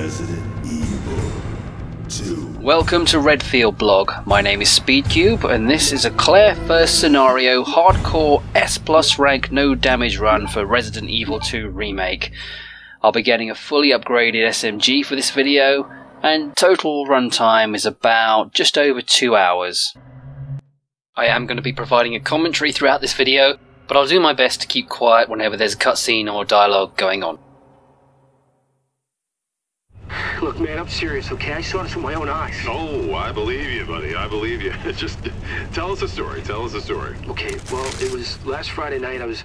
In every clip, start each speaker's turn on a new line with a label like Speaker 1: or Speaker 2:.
Speaker 1: Resident Evil 2.
Speaker 2: Welcome to Redfield Blog. My name is Speedcube, and this is a Claire first scenario hardcore S+ rank no damage run for Resident Evil 2 Remake. I'll be getting a fully upgraded SMG for this video, and total runtime is about just over 2 hours. I am going to be providing a commentary throughout this video, but I'll do my best to keep quiet whenever there's a cutscene or dialogue going on.
Speaker 3: Look, man, I'm serious, okay? I saw this with my own eyes.
Speaker 4: Oh, I believe you, buddy. I believe you. Just tell us a story. Tell us a story.
Speaker 3: Okay, well, it was last Friday night. I was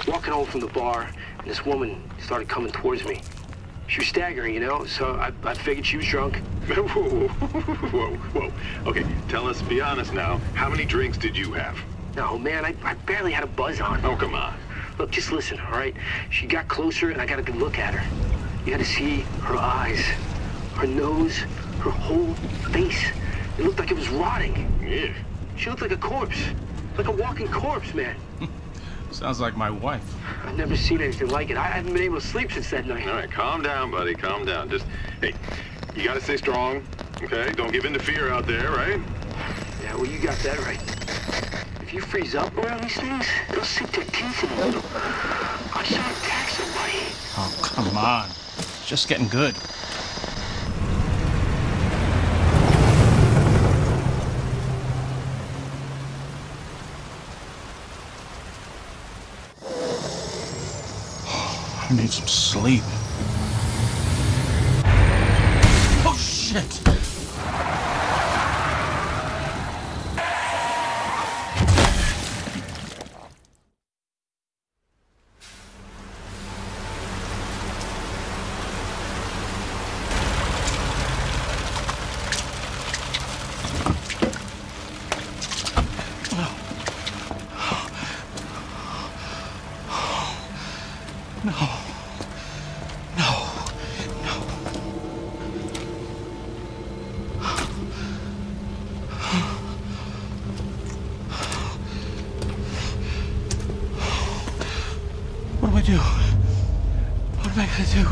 Speaker 3: walking home from the bar, and this woman started coming towards me. She was staggering, you know, so I figured she was drunk.
Speaker 4: Whoa. Okay, tell us, be honest now, how many drinks did you have?
Speaker 3: No, man, I barely had a buzz on.
Speaker 4: Oh, come on.
Speaker 3: Look, just listen, all right? She got closer, and I got a good look at her. You had to see her eyes, her nose, her whole face. It looked like it was rotting.
Speaker 4: Yeah.
Speaker 3: She looked like a corpse. Like a walking corpse, man.
Speaker 5: Sounds like my wife.
Speaker 3: I've never seen anything like it. I haven't been able to sleep since that night.
Speaker 4: All right, calm down, buddy. Calm down. Just, hey, you gotta stay strong, okay? Don't give in to fear out there, right?
Speaker 3: Yeah, well, you got that right. If you freeze up around these things, they'll sink their teeth in you. I saw him attack somebody.
Speaker 5: Oh, come on. It's just getting good. I need some sleep. Oh, shit! What do I do? What am I gonna do?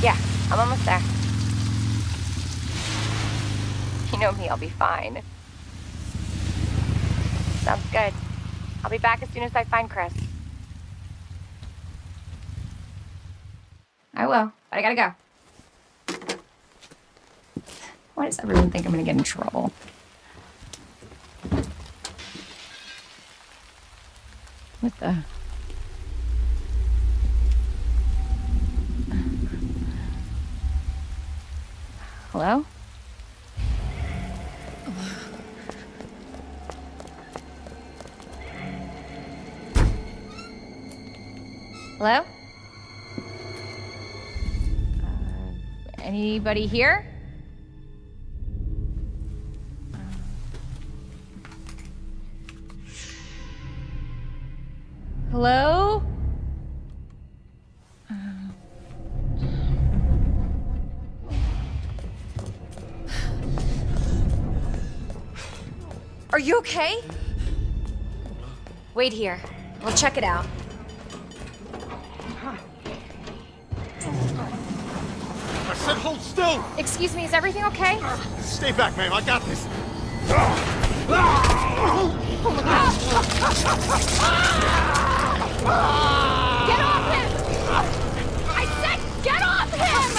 Speaker 6: Yeah, I'm almost there. You know me, I'll be fine. Sounds good. I'll be back as soon as I find Chris. I will, but I gotta go. Why does everyone think I'm gonna get in trouble? What the? Hello? Hello? Anybody here? Hello? Are you okay? Wait here. We'll check it out.
Speaker 7: I said hold still!
Speaker 6: Excuse me, is everything okay?
Speaker 7: Stay back, ma'am. I got this.
Speaker 6: Get off him! I said get off him!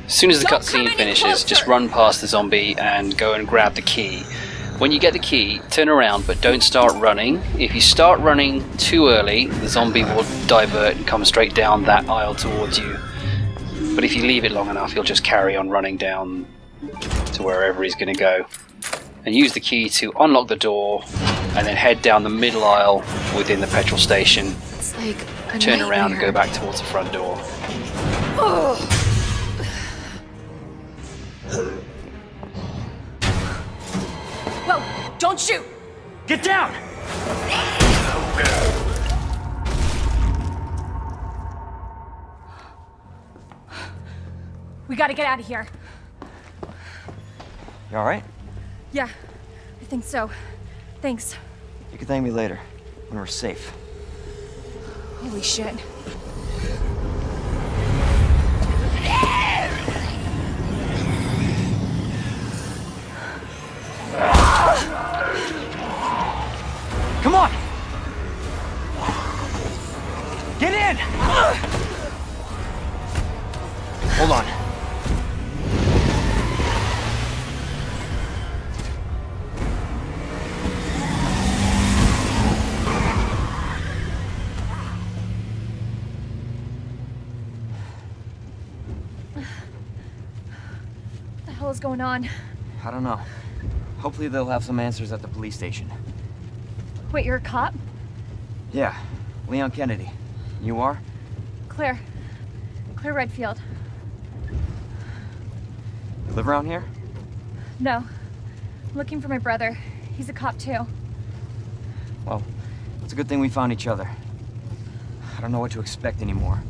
Speaker 2: As soon as the
Speaker 6: Don't come
Speaker 2: cutscene
Speaker 6: any
Speaker 2: finishes,
Speaker 6: closer.
Speaker 2: just run past the zombie and go and grab the key. When you get the key, turn around but don't start running. If you start running too early, the zombie will divert and come straight down that aisle towards you. But if you leave it long enough, he'll just carry on running down to wherever he's going to go. And use the key to unlock the door and then head down the middle aisle within the petrol station.
Speaker 6: It's like a
Speaker 2: Turn around and
Speaker 6: nightmare.
Speaker 2: go back towards the front door.
Speaker 6: Oh. Whoa! Don't shoot!
Speaker 7: Get down!
Speaker 6: We gotta get out of here.
Speaker 8: You alright?
Speaker 6: Yeah, I think so. Thanks.
Speaker 8: You can thank me later, when we're safe.
Speaker 6: Holy shit.
Speaker 8: Come on! Get in! Hold on.
Speaker 6: What the hell is going on?
Speaker 8: I don't know. Hopefully they'll have some answers at the police station.
Speaker 6: Wait, you're a cop?
Speaker 8: Yeah, Leon Kennedy. You are?
Speaker 6: Claire. Claire Redfield.
Speaker 8: You live around here?
Speaker 6: No. I'm looking for my brother. He's a cop too.
Speaker 8: Well, it's a good thing we found each other. I don't know what to expect anymore.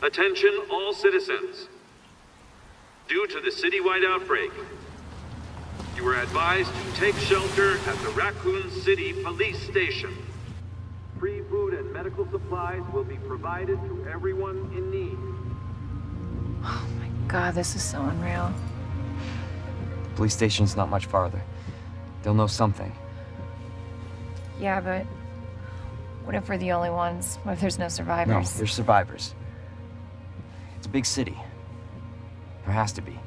Speaker 9: Attention all citizens. Due to the citywide outbreak, you are advised to take shelter at the Raccoon City Police Station. Free food and medical supplies will be provided to everyone in need.
Speaker 6: Oh my god, this is so unreal.
Speaker 8: Police station's not much farther. They'll know something.
Speaker 6: Yeah, but what if we're the only ones? What if there's no
Speaker 8: No,
Speaker 6: survivors?
Speaker 8: there's survivors. It's a big city. There has to be.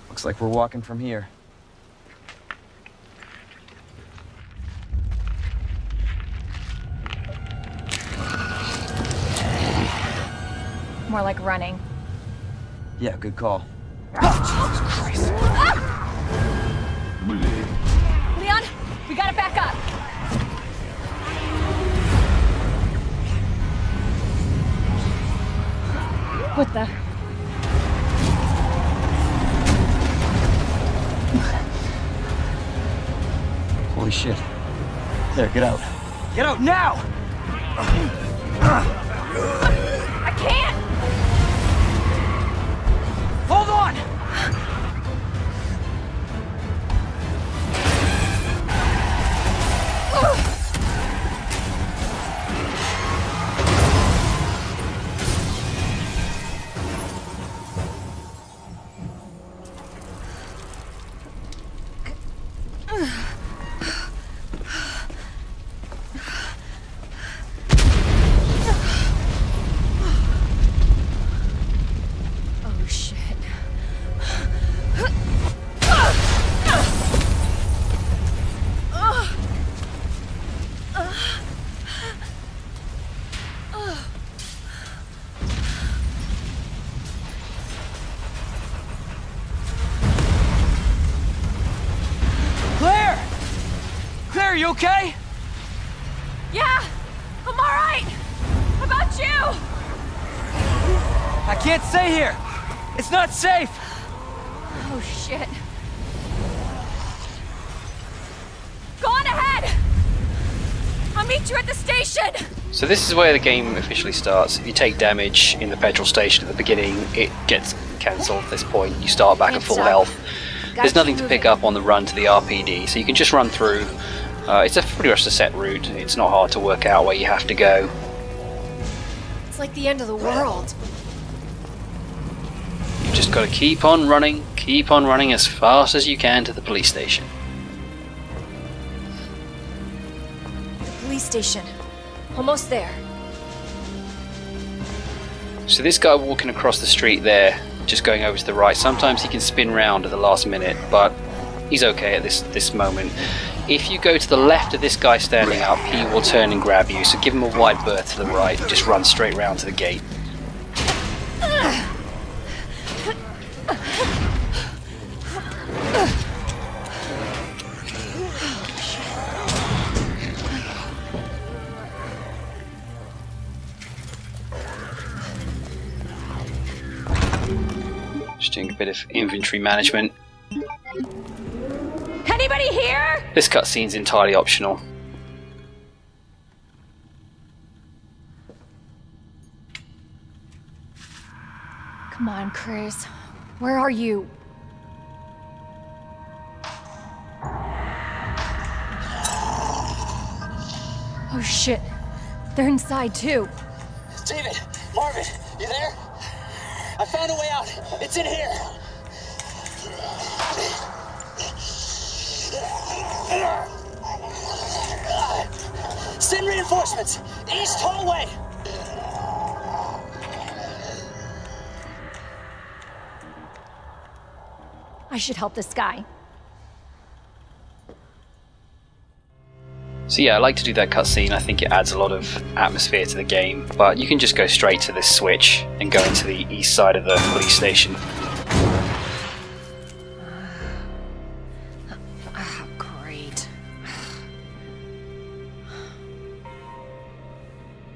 Speaker 8: Looks like we're walking from here.
Speaker 6: More like running.
Speaker 8: Yeah, good call.
Speaker 6: Leon, we gotta back up. What the?
Speaker 8: Holy shit. There, get out. Get out now!
Speaker 6: I can't!
Speaker 8: Hold on!
Speaker 6: Oh shit.
Speaker 8: Claire! Claire, are you okay?
Speaker 6: Yeah, I'm all right. How about you?
Speaker 8: I can't stay here. It's not safe.
Speaker 6: Oh shit. I'll meet you at the station!
Speaker 2: So this is where the game officially starts. If you take damage in the petrol station at the beginning, it gets cancelled at this point. You start back at full health. There's nothing to pick up on the run to the RPD, so you can just run through. It's pretty much a set route. It's not hard to work out where you have to go.
Speaker 6: It's like the end of the world.
Speaker 2: You've just got to keep on running as fast as you can to the police station.
Speaker 6: Police station. Almost there.
Speaker 2: So this guy walking across the street there, just going over to the right, sometimes he can spin round at the last minute, but he's okay at this moment. If you go to the left of this guy standing up, he will turn and grab you, so give him a wide berth to the right and just run straight round to the gate. Just doing a bit of inventory management.
Speaker 6: Anybody here?
Speaker 2: This cutscene's entirely optional.
Speaker 6: Come on, Chris. Where are you? Oh shit. They're inside too.
Speaker 10: David! Marvin! You there? I found a way out! It's in here! Send reinforcements! East hallway!
Speaker 6: I should help this guy.
Speaker 2: So yeah, I like to do that cutscene. I think it adds a lot of atmosphere to the game, but you can just go straight to this switch and go into the east side of the police station.
Speaker 6: Great.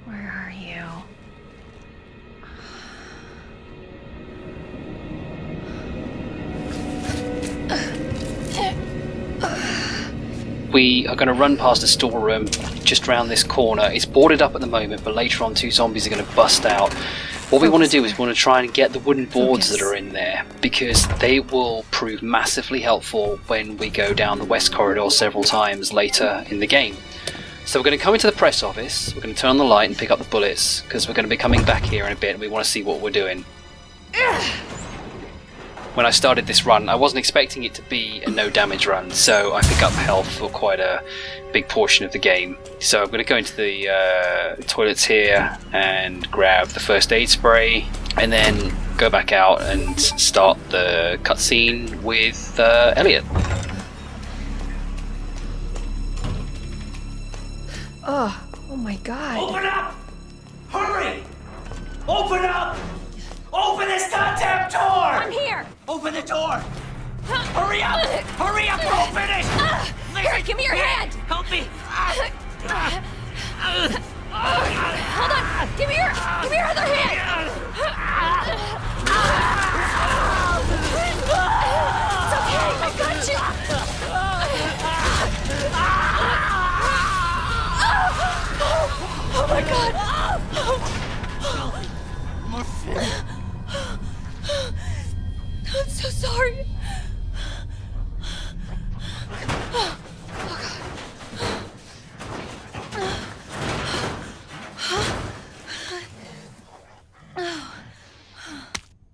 Speaker 6: Where are you?
Speaker 2: We are going to run past a storeroom just around this corner. It's boarded up at the moment, but later on 2 zombies are going to bust out. What we want to do is we want to try and get the wooden boards that are in there, because they will prove massively helpful when we go down the west corridor several times later in the game. So we're going to come into the press office, we're going to turn on the light and pick up the bullets, because we're going to be coming back here in a bit and we want to see what we're doing. When I started this run, I wasn't expecting it to be a no damage run, so I pick up health for quite a big portion of the game. So I'm going to go into the toilets here and grab the first aid spray, and then go back out and start the cutscene with Elliot.
Speaker 6: Oh my god.
Speaker 10: Open up! Hurry! Open up! Open this goddamn door!
Speaker 6: I'm here!
Speaker 10: Open the door! Hurry up! Hurry up! Open it!
Speaker 6: Here, give me your hand!
Speaker 10: Help me!
Speaker 6: Hold on! Give me your other hand! It's okay, I got you! Oh my god! I'm so sorry.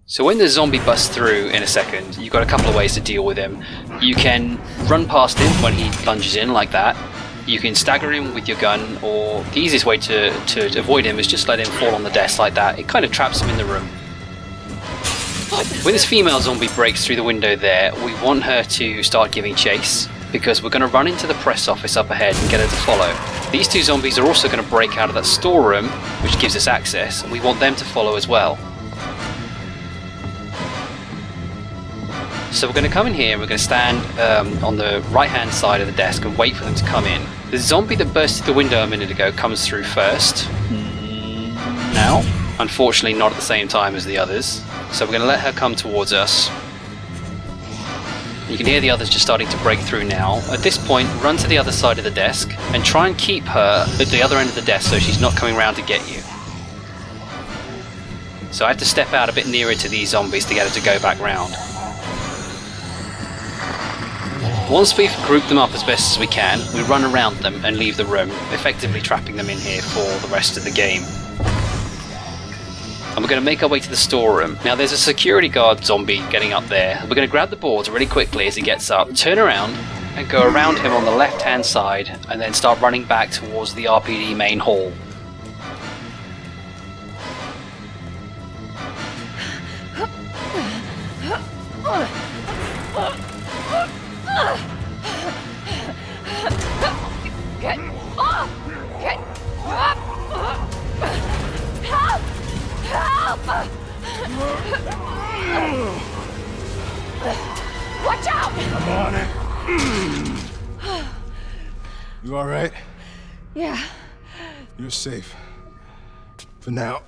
Speaker 2: So when the zombie busts through in a second, you've got a couple of ways to deal with him. You can run past him when he lunges in like that. You can stagger him with your gun, or the easiest way to avoid him is just let him fall on the desk like that. It kind of traps him in the room. When this female zombie breaks through the window there, we want her to start giving chase, because we're going to run into the press office up ahead and get her to follow. These 2 zombies are also going to break out of that storeroom, which gives us access, and we want them to follow as well. So we're going to come in here and we're going to stand on the right hand side of the desk and wait for them to come in. The zombie that burst through the window a minute ago comes through first. Now, unfortunately not at the same time as the others. So we're going to let her come towards us. You can hear the others just starting to break through now. At this point, run to the other side of the desk and try and keep her at the other end of the desk so she's not coming around to get you. So I have to step out a bit nearer to these zombies to get her to go back round. Once we've grouped them up as best as we can, we run around them and leave the room, effectively trapping them in here for the rest of the game. And we're going to make our way to the storeroom. Now there's a security guard zombie getting up there. We're going to grab the boards really quickly as he gets up, turn around and go around him on the left hand side and then start running back towards the RPD main hall.
Speaker 6: Get off! Get up! Help! Help! Watch out!
Speaker 7: I'm on it. You all right?
Speaker 6: Yeah.
Speaker 7: You're safe. For now.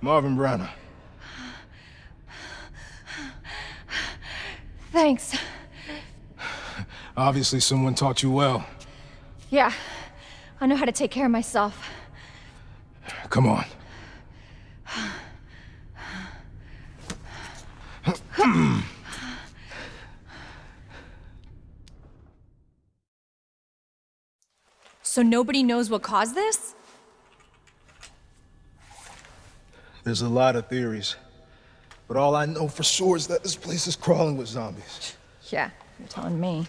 Speaker 7: Marvin Browner.
Speaker 6: Thanks.
Speaker 7: Obviously someone taught you well.
Speaker 6: Yeah. I know how to take care of myself.
Speaker 7: Come on.
Speaker 6: So nobody knows what caused this?
Speaker 7: There's a lot of theories. But all I know for sure is that this place is crawling with zombies.
Speaker 6: Yeah, you're telling me.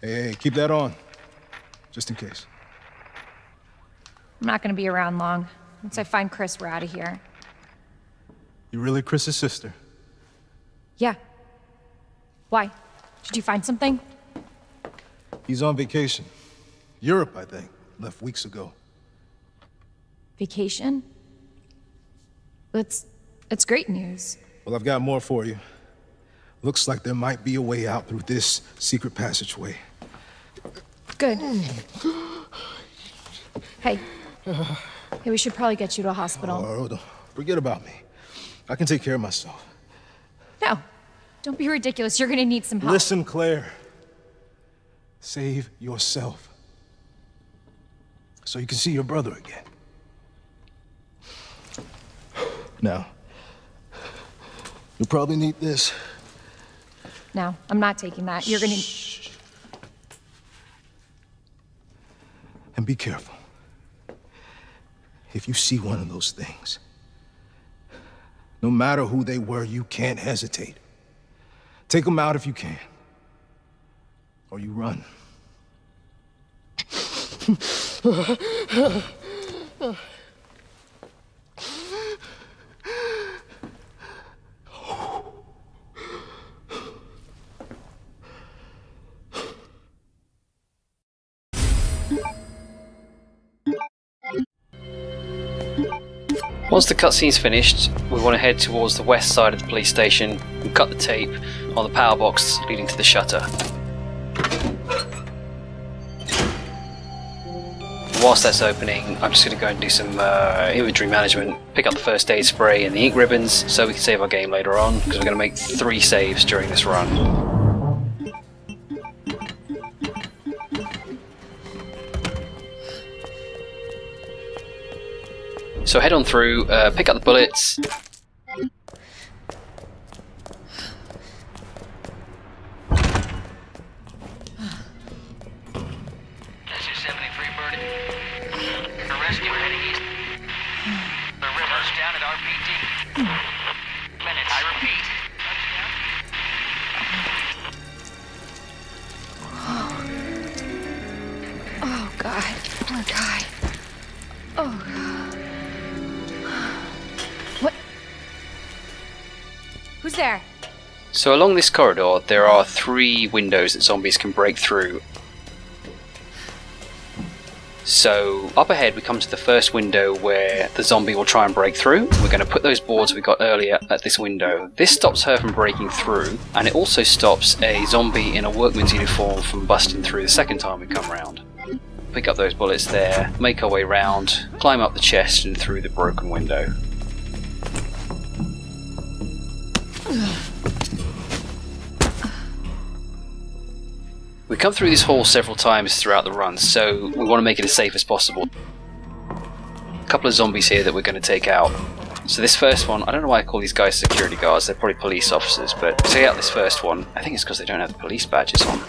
Speaker 7: Hey, keep that on. Just in case.
Speaker 6: I'm not gonna be around long. Once I find Chris, we're out of here.
Speaker 7: You really Chris's sister?
Speaker 6: Yeah. Why? Did you find something?
Speaker 7: He's on vacation. Europe, I think. Left weeks ago.
Speaker 6: Vacation? It's great news.
Speaker 7: Well, I've got more for you. Looks like there might be a way out through this secret passageway.
Speaker 6: Good. Hey. Hey, we should probably get you to a hospital.
Speaker 7: Oh, don't forget about me. I can take care of myself.
Speaker 6: No. Don't be ridiculous. You're gonna need some help.
Speaker 7: Listen, Claire. Save yourself. So you can see your brother again. Now, you'll probably need this.
Speaker 6: No, I'm not taking that. You're gonna...
Speaker 7: Shh. And be careful. If you see one of those things, no matter who they were, you can't hesitate. Take them out if you can. Or you run.
Speaker 2: Once the cutscene's finished, we want to head towards the west side of the police station and cut the tape on the power box leading to the shutter. Whilst that's opening, I'm just going to go and do some inventory management, pick up the first aid spray and the ink ribbons so we can save our game later on, because we're going to make 3 saves during this run. So head on through, pick up the bullets.
Speaker 10: This is 73 Birdie. The rescue heading east. The river's down at RPD. Minutes. I repeat.
Speaker 6: Oh, God. Poor guy. Oh, God. What? Who's there?
Speaker 2: So along this corridor, there are 3 windows that zombies can break through. So up ahead we come to the first window where the zombie will try and break through. We're going to put those boards we got earlier at this window. This stops her from breaking through, and it also stops a zombie in a workman's uniform from busting through the second time we come round. Pick up those bullets there, make our way round, climb up the chest and through the broken window. We come through this hall several times throughout the run, so we want to make it as safe as possible. A couple of zombies here that we're going to take out. So this first one, I don't know why I call these guys security guards, they're probably police officers, but to take out this first one, I think it's because they don't have the police badges on.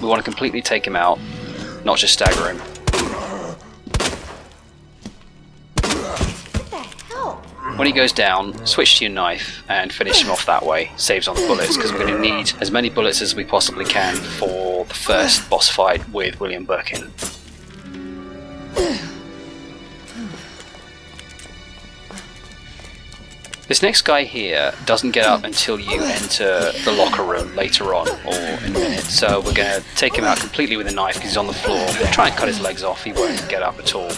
Speaker 2: We want to completely take him out, not just stagger him. When he goes down, switch to your knife and finish him off that way. Saves on the bullets, because we're going to need as many bullets as we possibly can for the first boss fight with William Birkin. This next guy here doesn't get up until you enter the locker room later on, or in a minute. So we're going to take him out completely with a knife because he's on the floor. We'll try and cut his legs off, he won't get up at all.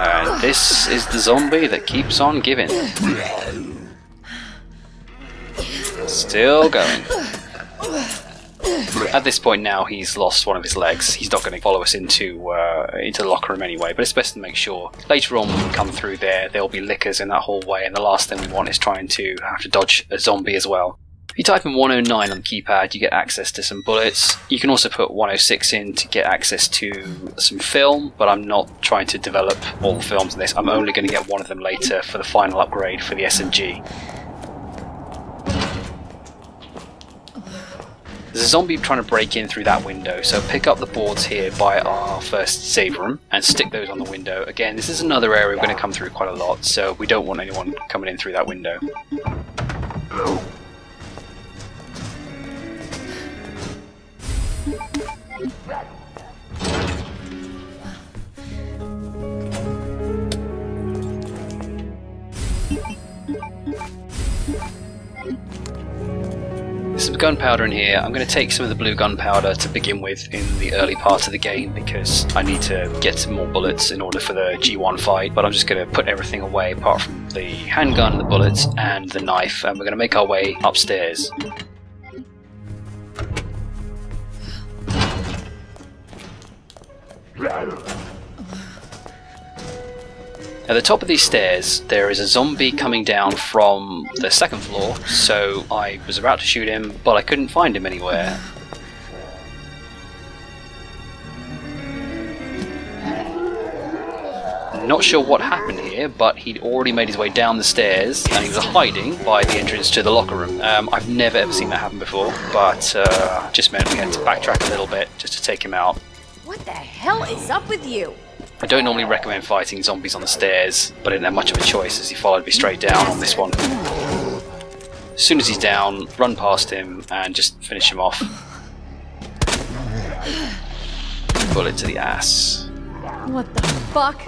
Speaker 2: And this is the zombie that keeps on giving. Still going. At this point now he's lost one of his legs. He's not going to follow us into the locker room anyway, but it's best to make sure. Later on when we come through there'll be lickers in that hallway, and the last thing we want is trying to have to dodge a zombie as well. If you type in 109 on the keypad, you get access to some bullets. You can also put 106 in to get access to some film, but I'm not trying to develop all the films in this. I'm only going to get one of them later for the final upgrade for the SMG. There's a zombie trying to break in through that window, so pick up the boards here by our first save room and stick those on the window. Again, this is another area we're going to come through quite a lot, so we don't want anyone coming in through that window. There's some gunpowder in here. I'm going to take some of the blue gunpowder to begin with in the early part of the game because I need to get some more bullets in order for the G1 fight, but I'm just going to put everything away apart from the handgun, the bullets and the knife, and we're going to make our way upstairs. At the top of these stairs there is a zombie coming down from the second floor, so I was about to shoot him but I couldn't find him anywhere. Not sure what happened here, but he'd already made his way down the stairs and he was hiding by the entrance to the locker room. I've never ever seen that happen before, but just meant we had to backtrack a little bit just to take him out.
Speaker 6: What the hell is up with you?
Speaker 2: I don't normally recommend fighting zombies on the stairs, but I didn't have much of a choice as he followed me straight down on this one. As soon as he's down, run past him and just finish him off. Bullet to the ass.
Speaker 6: What the fuck?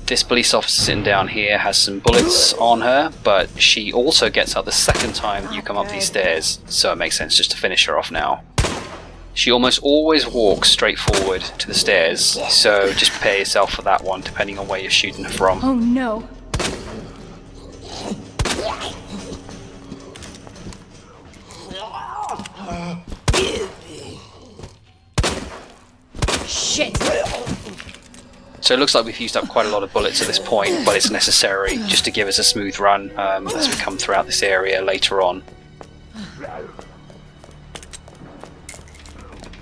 Speaker 2: This police officer sitting down here has some bullets on her, but she also gets up the second time that you come up these stairs, so it makes sense just to finish her off now. She almost always walks straight forward to the stairs, so just prepare yourself for that one depending on where you're shooting her from.
Speaker 6: Oh no. Shit.
Speaker 2: So it looks like we've used up quite a lot of bullets at this point, but it's necessary just to give us a smooth run as we come throughout this area later on.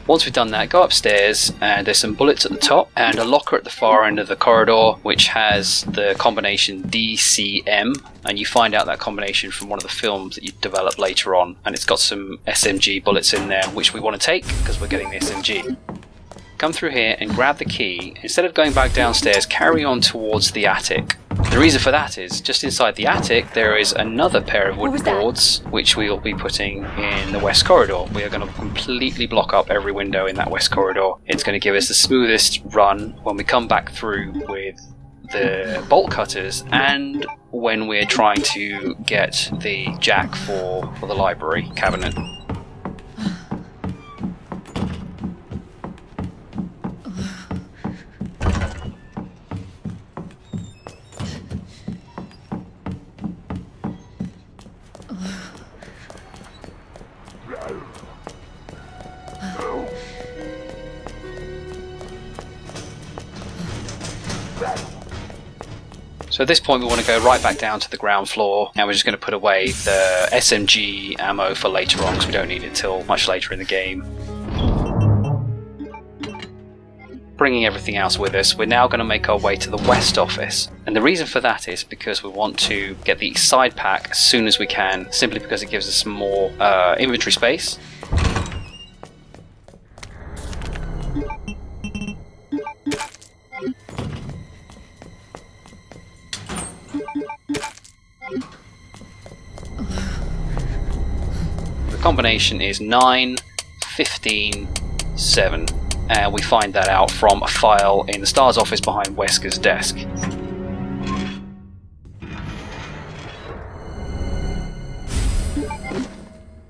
Speaker 2: Once we've done that, go upstairs and there's some bullets at the top and a locker at the far end of the corridor which has the combination DCM, and you find out that combination from one of the films that you develop later on, and it's got some SMG bullets in there which we want to take because we're getting the SMG. Come through here and grab the key. Instead of going back downstairs, carry on towards the attic. The reason for that is, just inside the attic, there is another pair of wooden boards, which we will be putting in the west corridor. We are going to completely block up every window in that west corridor. It's going to give us the smoothest run when we come back through with the bolt cutters and when we're trying to get the jack for the library cabinet. So at this point we want to go right back down to the ground floor, and we're just going to put away the SMG ammo for later on because we don't need it till much later in the game. Bringing everything else with us, we're now going to make our way to the west office, and the reason for that is because we want to get the side pack as soon as we can, simply because it gives us some more inventory space. The combination is 9, 15, 7. And we find that out from a file in the STARS office behind Wesker's desk.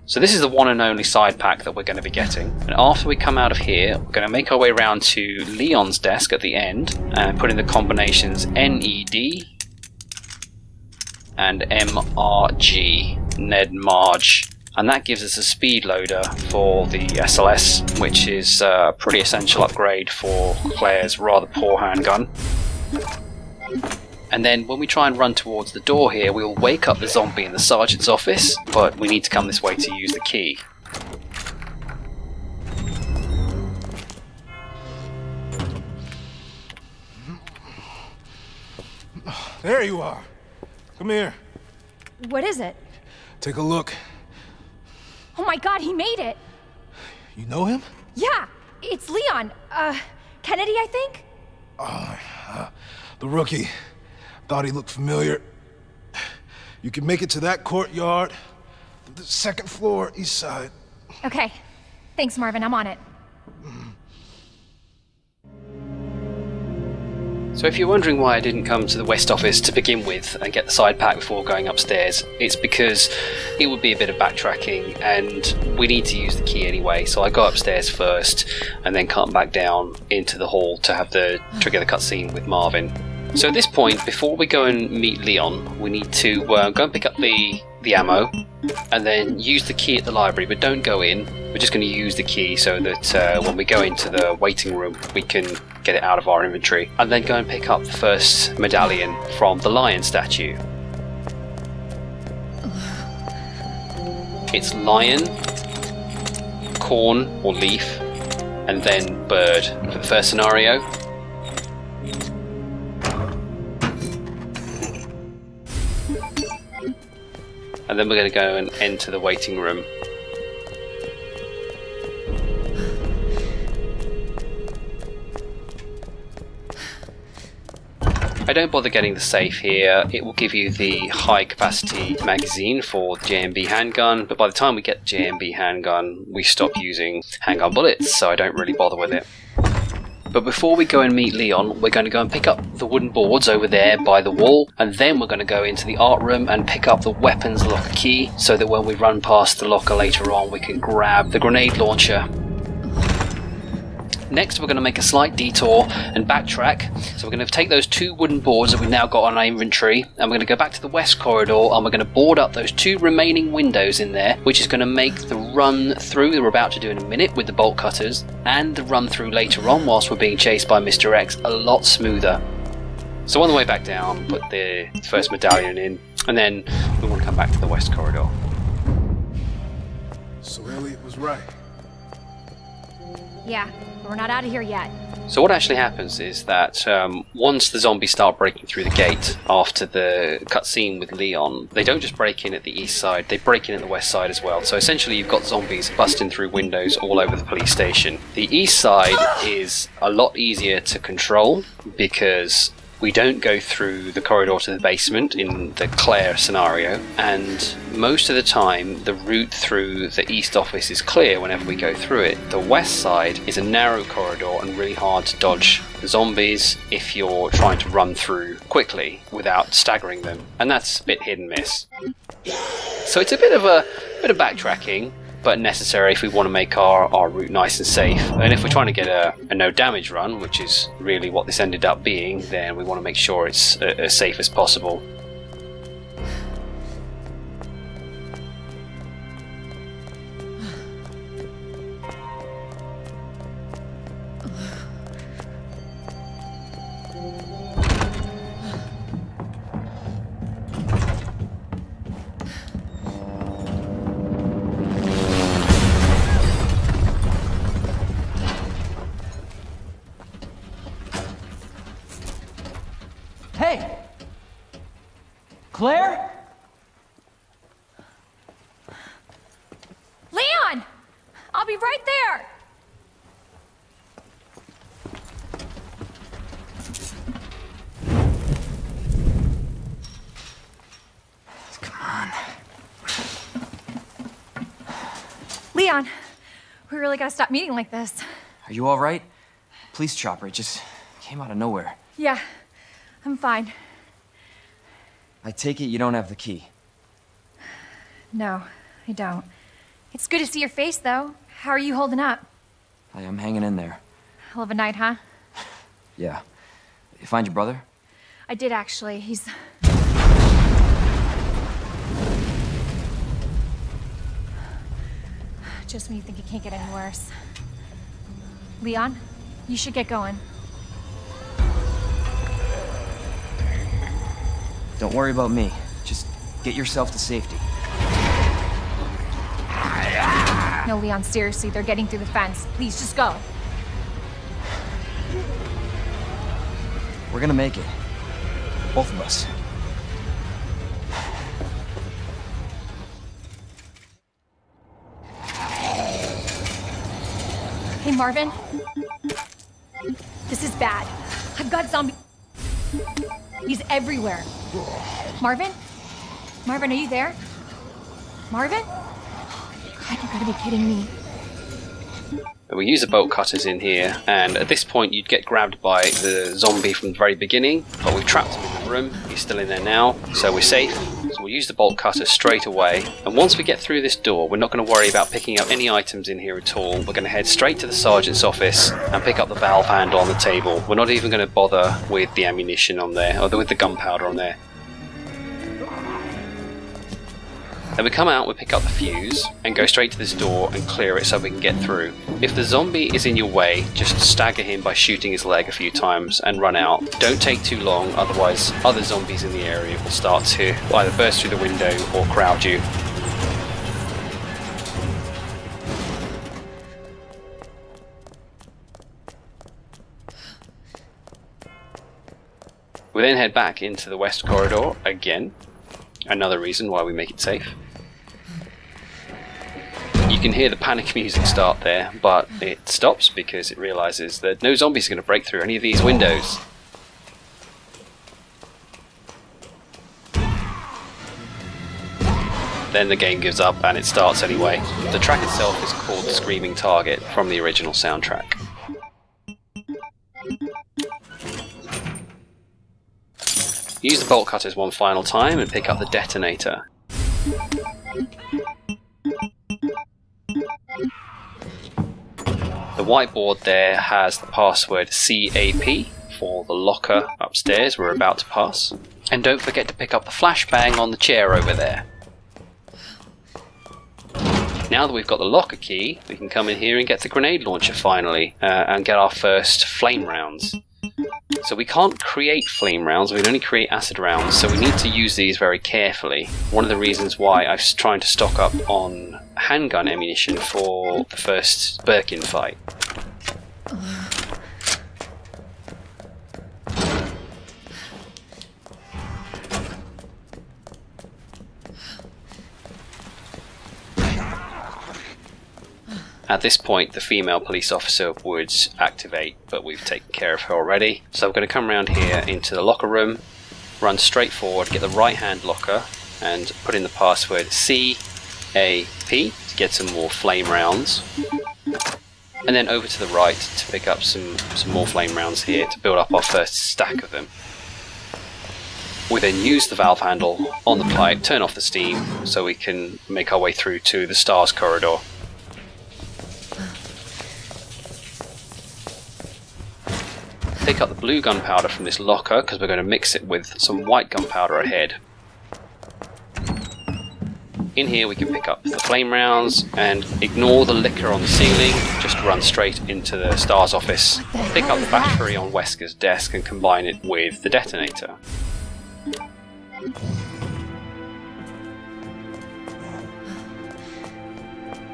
Speaker 2: So this is the one and only side pack that we're going to be getting. And after we come out of here, we're going to make our way around to Leon's desk at the end and put in the combinations NED and MRG, Ned Marge. And that gives us a speed loader for the SLS, which is a pretty essential upgrade for Claire's rather poor handgun. And then when we try and run towards the door here, we'll wake up the zombie in the sergeant's office, but we need to come this way to use the key.
Speaker 7: There you are. Come here.
Speaker 6: What is it?
Speaker 7: Take a look.
Speaker 6: Oh my god, he made it!
Speaker 7: You know him?
Speaker 6: Yeah, it's Leon. Kennedy, I think?
Speaker 7: The rookie. Thought he looked familiar. You can make it to that courtyard. The second floor, east side.
Speaker 6: Okay. Thanks, Marvin. I'm on it.
Speaker 2: So if you're wondering why I didn't come to the West office to begin with and get the side pack before going upstairs, it's because it would be a bit of backtracking and we need to use the key anyway, so I go upstairs first and then come back down into the hall to have the trigger the cutscene with Marvin. So at this point, before we go and meet Leon, we need to go and pick up the ammo and then use the key at the library, but don't go in. We're just going to use the key so that when we go into the waiting room we can get it out of our inventory, and then go and pick up the first medallion from the lion statue. It's lion, corn or leaf, and then bird for the first scenario. And then we're going to go and enter the waiting room. I don't bother getting the safe here. It will give you the high capacity magazine for the JMB handgun, but by the time we get the JMB handgun we stop using handgun bullets, so I don't really bother with it. But before we go and meet Leon, we're going to go and pick up the wooden boards over there by the wall, and then we're going to go into the art room and pick up the weapons locker key so that when we run past the locker later on we can grab the grenade launcher. Next we're going to make a slight detour and backtrack, so we're going to take those two wooden boards that we've now got on our inventory and we're going to go back to the west corridor and we're going to board up those two remaining windows in there, which is going to make the run through that we're about to do in a minute with the bolt cutters and the run through later on whilst we're being chased by Mr. X a lot smoother. So on the way back down, put the first medallion in and then we want to come back to the west corridor.
Speaker 7: So Elliot was right.
Speaker 6: Yeah, we're not out of here yet.
Speaker 2: So what actually happens is that once the zombies start breaking through the gate after the cutscene with Leon, they don't just break in at the east side, they break in at the west side as well. So essentially you've got zombies busting through windows all over the police station. The east side is a lot easier to control because We don't go through the corridor to the basement in the Claire scenario, and most of the time the route through the east office is clear whenever we go through it. The west side is a narrow corridor and really hard to dodge the zombies if you're trying to run through quickly without staggering them, and that's a bit hit and miss. So it's a bit of backtracking, but necessary if we want to make our route nice and safe. And if we're trying to get a no damage run, which is really what this ended up being, then we want to make sure it's as safe as possible.
Speaker 8: Hey! Claire?
Speaker 6: Leon! I'll be right there!
Speaker 8: Come on.
Speaker 6: Leon, we really gotta stop meeting like this.
Speaker 8: Are you all right? Police chopper, it just came out of nowhere.
Speaker 6: Yeah, I'm fine.
Speaker 8: I take it you don't have the key.
Speaker 6: No, I don't. It's good to see your face, though. How are you holding up?
Speaker 8: I am hanging in there.
Speaker 6: Hell of a night, huh?
Speaker 8: Yeah. You find your brother?
Speaker 6: I did, actually. He's... Just when you think it can't get any worse. Leon, you should get going.
Speaker 8: Don't worry about me. Just get yourself to safety.
Speaker 6: No, Leon, seriously, they're getting through the fence. Please, just go.
Speaker 8: We're gonna make it. Both of us.
Speaker 6: Hey, Marvin. This is bad. I've got zombie... He's everywhere. Marvin? Marvin, are you there? Marvin? God, you gotta be kidding me.
Speaker 2: We use the bolt cutters in here, and at this point you'd get grabbed by the zombie from the very beginning, but we've trapped him in the room. He's still in there now, so we're safe. So we'll use the bolt cutters straight away, and once we get through this door, we're not going to worry about picking up any items in here at all. We're going to head straight to the sergeant's office and pick up the valve handle on the table. We're not even going to bother with the ammunition on there, or with the gunpowder on there. Then we come out, we pick up the fuse, and go straight to this door and clear it so we can get through. If the zombie is in your way, just stagger him by shooting his leg a few times and run out. Don't take too long, otherwise other zombies in the area will start to either burst through the window or crowd you. We then head back into the west corridor again. Another reason why we make it safe. You can hear the panic music start there, but it stops because it realizes that no zombies are going to break through any of these windows. Then the game gives up and it starts anyway. The track itself is called Screaming Target from the original soundtrack. Use the bolt cutters one final time and pick up the detonator. The whiteboard there has the password CAP for the locker upstairs we're about to pass. And don't forget to pick up the flashbang on the chair over there. Now that we've got the locker key, we can come in here and get the grenade launcher finally, and get our first flame rounds. So we can't create flame rounds, we can only create acid rounds, so we need to use these very carefully. One of the reasons why I'm trying to stock up on handgun ammunition for the first Birkin fight. At this point, the female police officer would activate, but we've taken care of her already. So I'm going to come around here into the locker room, run straight forward, get the right-hand locker, and put in the password CAP to get some more flame rounds. And then over to the right to pick up some more flame rounds here to build up our first stack of them. We then use the valve handle on the pipe, turn off the steam, so we can make our way through to the stars corridor. Pick up the blue gunpowder from this locker because we're going to mix it with some white gunpowder ahead. In here we can pick up the flame rounds and ignore the liquor on the ceiling, just run straight into the stars office, pick up the battery on Wesker's desk and combine it with the detonator.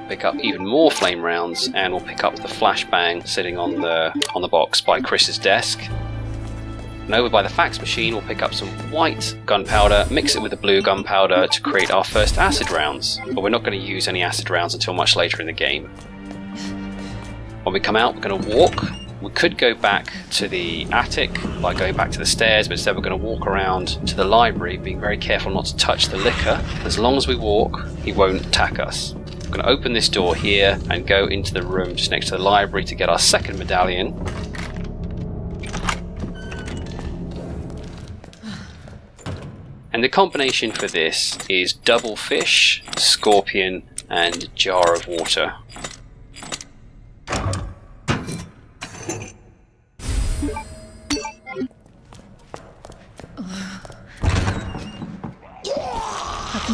Speaker 2: Pick up even more flame rounds, and we'll pick up the flashbang sitting on the box by Chris's desk. And over by the fax machine, we'll pick up some white gunpowder, mix it with the blue gunpowder to create our first acid rounds. But we're not going to use any acid rounds until much later in the game. When we come out, we're going to walk. We could go back to the attic by going back to the stairs, but instead we're going to walk around to the library, being very careful not to touch the liquor. As long as we walk, he won't attack us. We're going to open this door here and go into the room just next to the library to get our second medallion. And the combination for this is double fish, scorpion, and jar of water.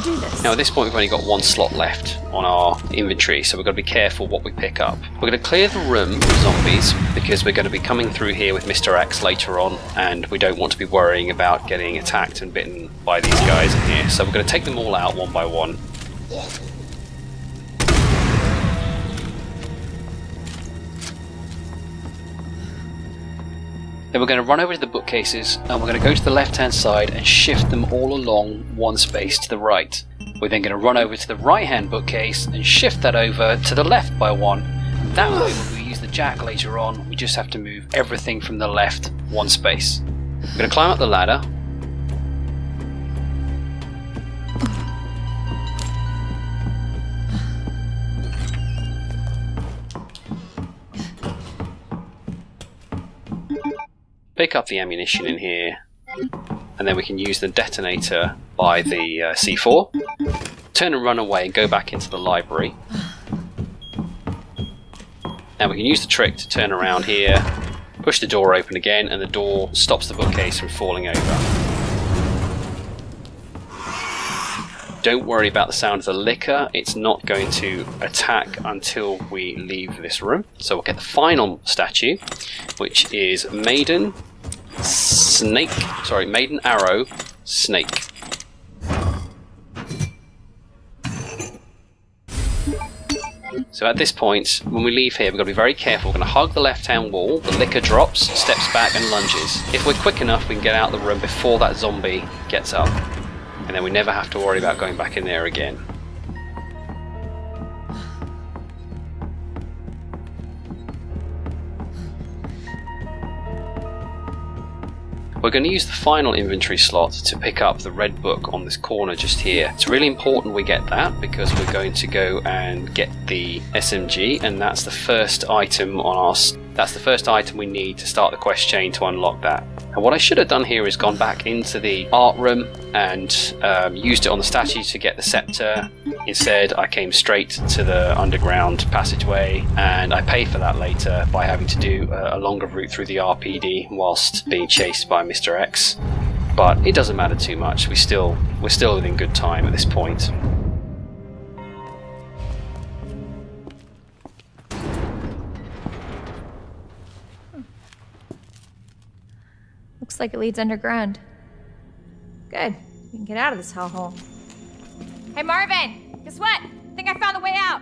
Speaker 6: Do this.
Speaker 2: Now at this point we've only got one slot left on our inventory, so we've got to be careful what we pick up. We're going to clear the room of zombies because we're going to be coming through here with Mr. X later on, and we don't want to be worrying about getting attacked and bitten by these guys in here. So we're going to take them all out one by one. Then we're going to run over to the bookcases and we're going to go to the left hand side and shift them all along one space to the right. We're then going to run over to the right hand bookcase and shift that over to the left by one. That way when we use the jack later on, we just have to move everything from the left one space. We're going to climb up the ladder. Pick up the ammunition in here, and then we can use the detonator by the C4, turn and run away and go back into the library. Now we can use the trick to turn around here, push the door open again, and the door stops the bookcase from falling over. Don't worry about the sound of the liquor, it's not going to attack until we leave this room. So we'll get the final statue, which is Maiden Arrow Snake. So at this point, when we leave here, we've got to be very careful. We're going to hug the left-hand wall, the liquor drops, steps back and lunges. If we're quick enough, we can get out of the room before that zombie gets up. And then we never have to worry about going back in there again. We're going to use the final inventory slot to pick up the red book on this corner just here. It's really important we get that because we're going to go and get the SMG, and that's the first item on our... That's the first item we need to start the quest chain to unlock that. And what I should have done here is gone back into the art room and used it on the statue to get the scepter. Instead, I came straight to the underground passageway, and I paid for that later by having to do a longer route through the RPD whilst being chased by Mr. X. But it doesn't matter too much. We're still within good time at this point.
Speaker 6: Looks like it leads underground. Good. We can get out of this hellhole. Hey, Marvin! Guess what? I think I found the way out!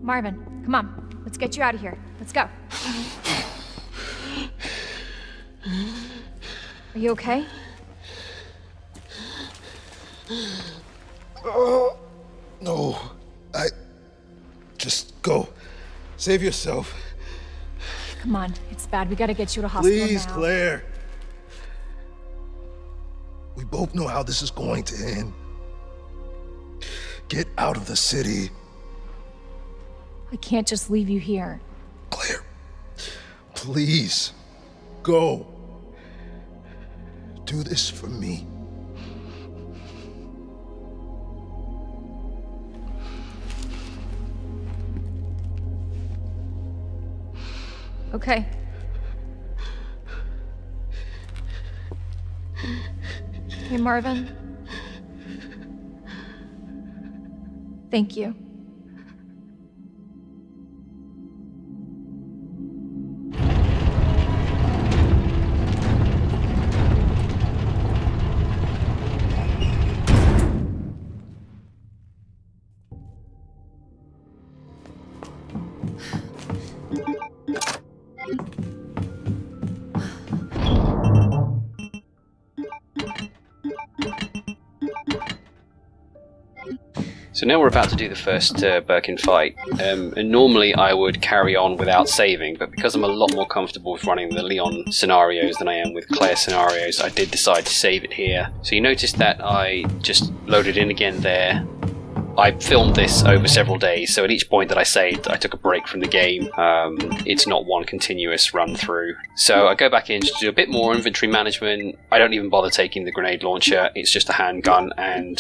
Speaker 6: Marvin, come on. Let's get you out of here. Let's go. Are you okay?
Speaker 1: No.
Speaker 7: Just go. Save yourself.
Speaker 6: Come on, it's bad. We gotta get you to hospital
Speaker 7: Please,
Speaker 6: now.
Speaker 7: Claire. We both know how this is going to end. Get out of the city.
Speaker 6: I can't just leave you here.
Speaker 7: Claire, please, go. Do this for me.
Speaker 6: Okay. Hey, Marvin. Thank you.
Speaker 2: So now we're about to do the first Birkin fight, and normally I would carry on without saving, but because I'm a lot more comfortable with running the Leon scenarios than I am with Claire scenarios, I did decide to save it here. So you notice that I just loaded in again there. I filmed this over several days, so at each point that I saved, I took a break from the game. It's not one continuous run through. So I go back in to do a bit more inventory management. I don't even bother taking the grenade launcher, it's just a handgun and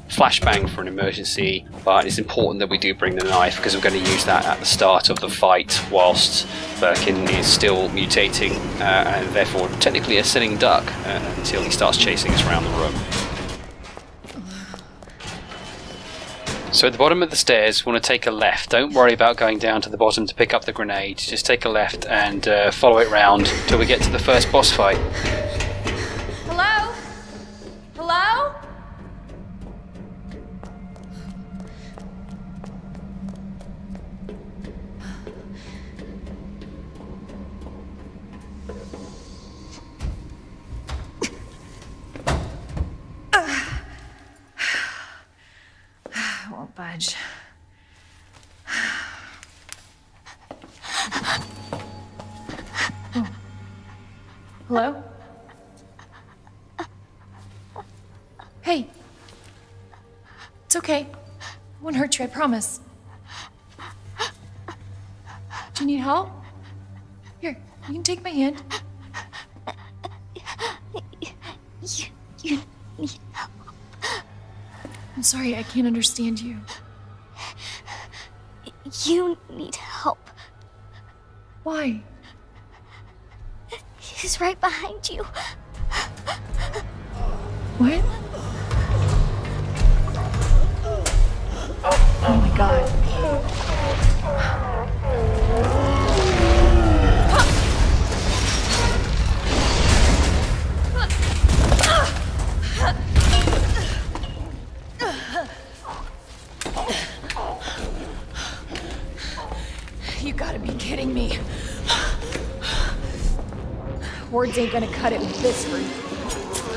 Speaker 2: flashbang for an emergency, but it's important that we do bring the knife because we're going to use that at the start of the fight whilst Birkin is still mutating and therefore technically a sitting duck until he starts chasing us around the room. So at the bottom of the stairs, we want to take a left. Don't worry about going down to the bottom to pick up the grenade. Just take a left and follow it round till we get to the first boss fight.
Speaker 6: Hello? Hello? Won't budge. Oh. Hello? Hey. It's okay. I won't hurt you, I promise. Do you need help? Here, you can take my hand. You need help. I'm sorry, I can't understand you.
Speaker 11: You need help.
Speaker 6: Why?
Speaker 11: He's right behind you.
Speaker 6: What? Oh my god. You gotta be kidding me. Words ain't gonna cut it with this group.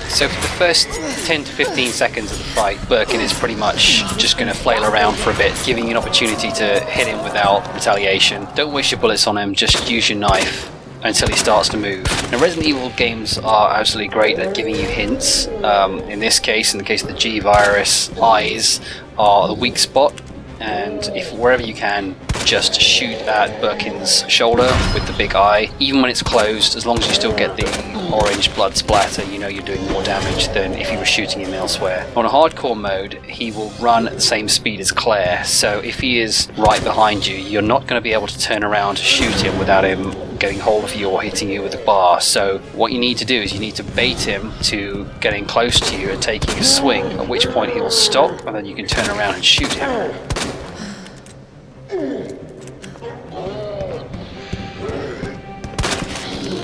Speaker 2: So for the first 10 to 15 seconds of the fight, Birkin is pretty much just going to flail around for a bit, giving you an opportunity to hit him without retaliation. Don't waste your bullets on him, just use your knife until he starts to move. Now Resident Evil games are absolutely great at giving you hints. In this case, in the case of the G virus, eyes are the weak spot, and if wherever you can, just shoot at Birkin's shoulder with the big eye. Even when it's closed, as long as you still get the orange blood splatter, you know you're doing more damage than if you were shooting him elsewhere. On a hardcore mode, he will run at the same speed as Claire, so if he is right behind you, you're not going to be able to turn around to shoot him without him getting hold of you or hitting you with a bar. So what you need to do is you need to bait him to getting close to you and taking a swing, at which point he will stop and then you can turn around and shoot him.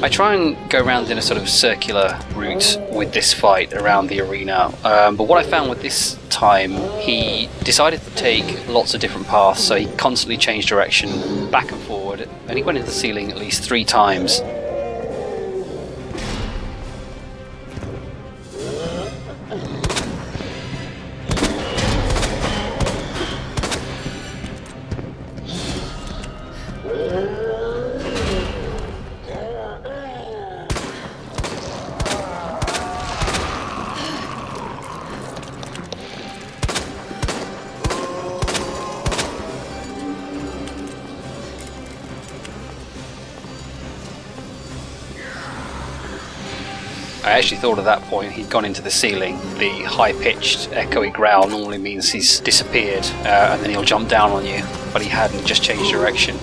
Speaker 2: I try and go around in a sort of circular route with this fight around the arena, but what I found with this time, he decided to take lots of different paths, so he constantly changed direction back and forward, and he went into the ceiling at least 3 times. I actually thought at that point he'd gone into the ceiling. The high-pitched, echoey growl normally means he's disappeared, and then he'll jump down on you, but he hadn't, just changed direction.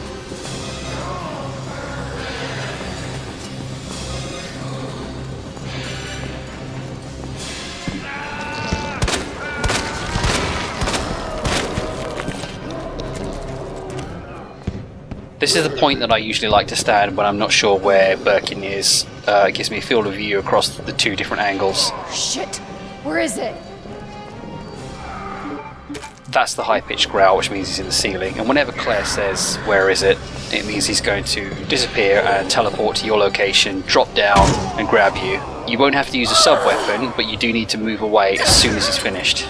Speaker 2: This is the point that I usually like to stand when I'm not sure where Birkin is. It gives me a field of view across the two different angles.
Speaker 6: Shit! Where is it?
Speaker 2: That's the high-pitched growl, which means he's in the ceiling. And whenever Claire says, "Where is it?" it means he's going to disappear and teleport to your location, drop down and grab you. You won't have to use a sub-weapon, but you do need to move away as soon as he's finished.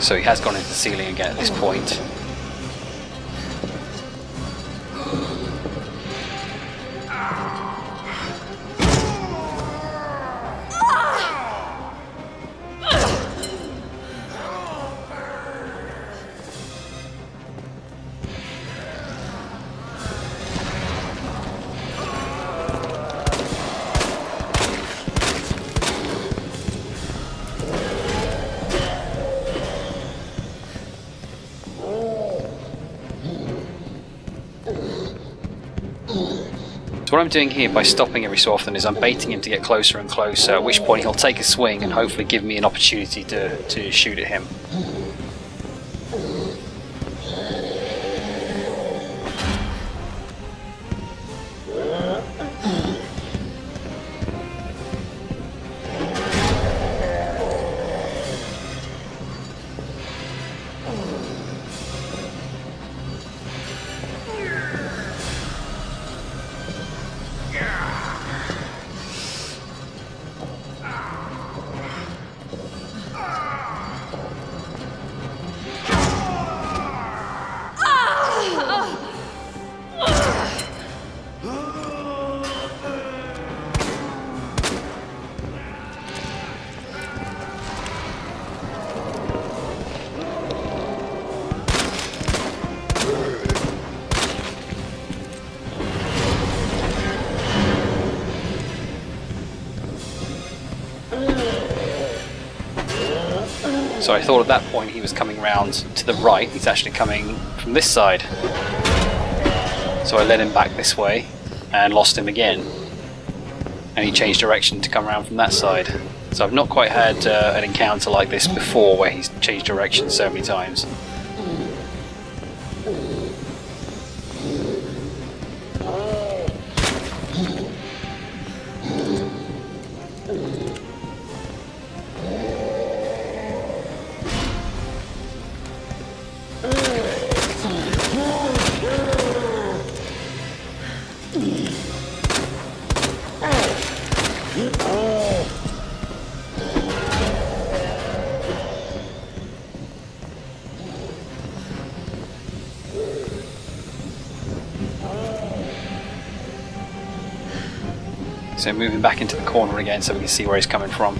Speaker 2: So he has gone into the ceiling again at this point. So what I'm doing here by stopping every so often is I'm baiting him to get closer and closer, at which point he'll take a swing and hopefully give me an opportunity to shoot at him. So I thought at that point he was coming round to the right. He's actually coming from this side. So I led him back this way and lost him again. And he changed direction to come around from that side. So I've not quite had an encounter like this before where he's changed direction so many times. So moving back into the corner again so we can see where he's coming from.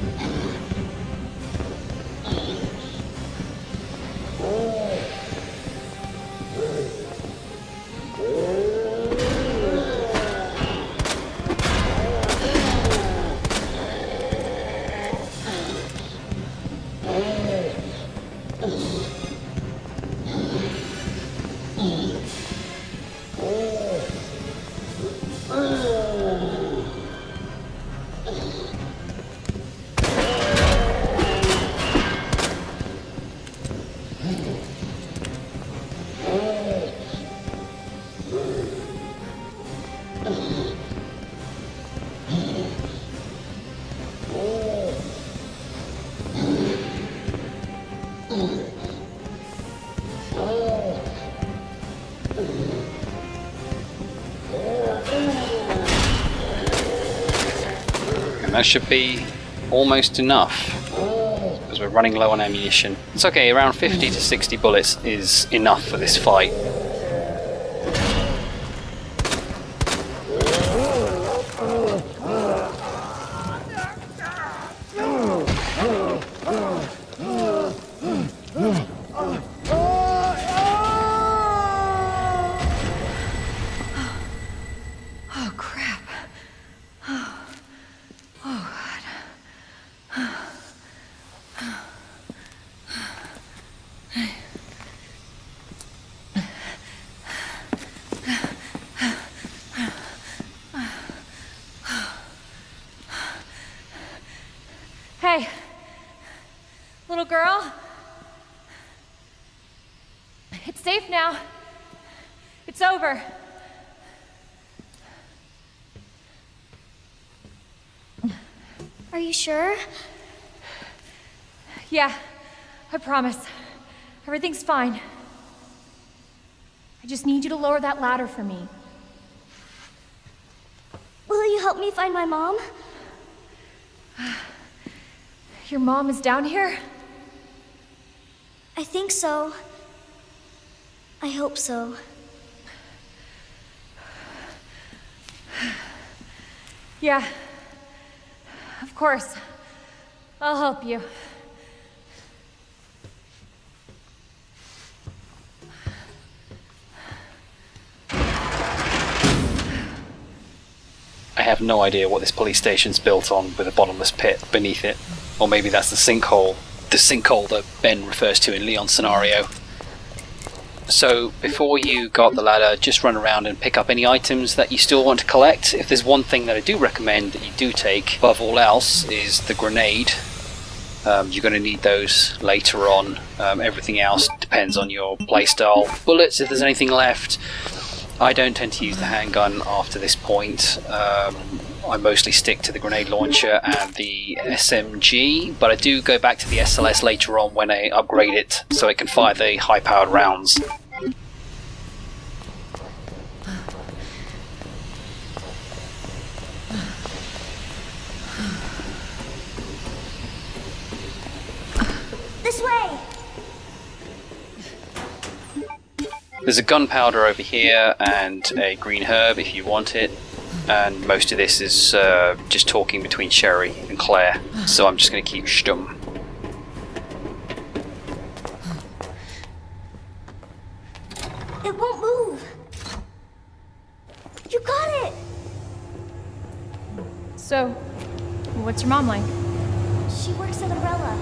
Speaker 2: And that should be almost enough. because we're running low on ammunition. It's okay, around 50 to 60 bullets is enough for this fight.
Speaker 6: Oh, crap. Oh, God. Hey, little girl. It's safe now. It's over.
Speaker 11: Are you sure?
Speaker 6: Yeah, I promise. Everything's fine. I just need you to lower that ladder for me.
Speaker 11: Will you help me find my mom?
Speaker 6: Your mom is down here?
Speaker 11: I think so. I hope so.
Speaker 6: Yeah. Of course. I'll help you.
Speaker 2: I have no idea what this police station's built on with a bottomless pit beneath it. Or maybe that's the sinkhole. The sinkhole that Ben refers to in Leon's scenario. So, before you go up the ladder, just run around and pick up any items that you still want to collect. If there's one thing that I do recommend that you do take, above all else, is the grenade. You're going to need those later on. Everything else depends on your playstyle. Bullets, if there's anything left. I don't tend to use the handgun after this point. I mostly stick to the grenade launcher and the SMG, but I do go back to the SLS later on when I upgrade it so it can fire the high-powered rounds.
Speaker 11: This way!
Speaker 2: There's a gunpowder over here and a green herb if you want it, and most of this is just talking between Sherry and Claire, so I'm just going to keep stum.
Speaker 11: It won't move! You got it!
Speaker 6: So, what's your mom like?
Speaker 11: She works at Umbrella.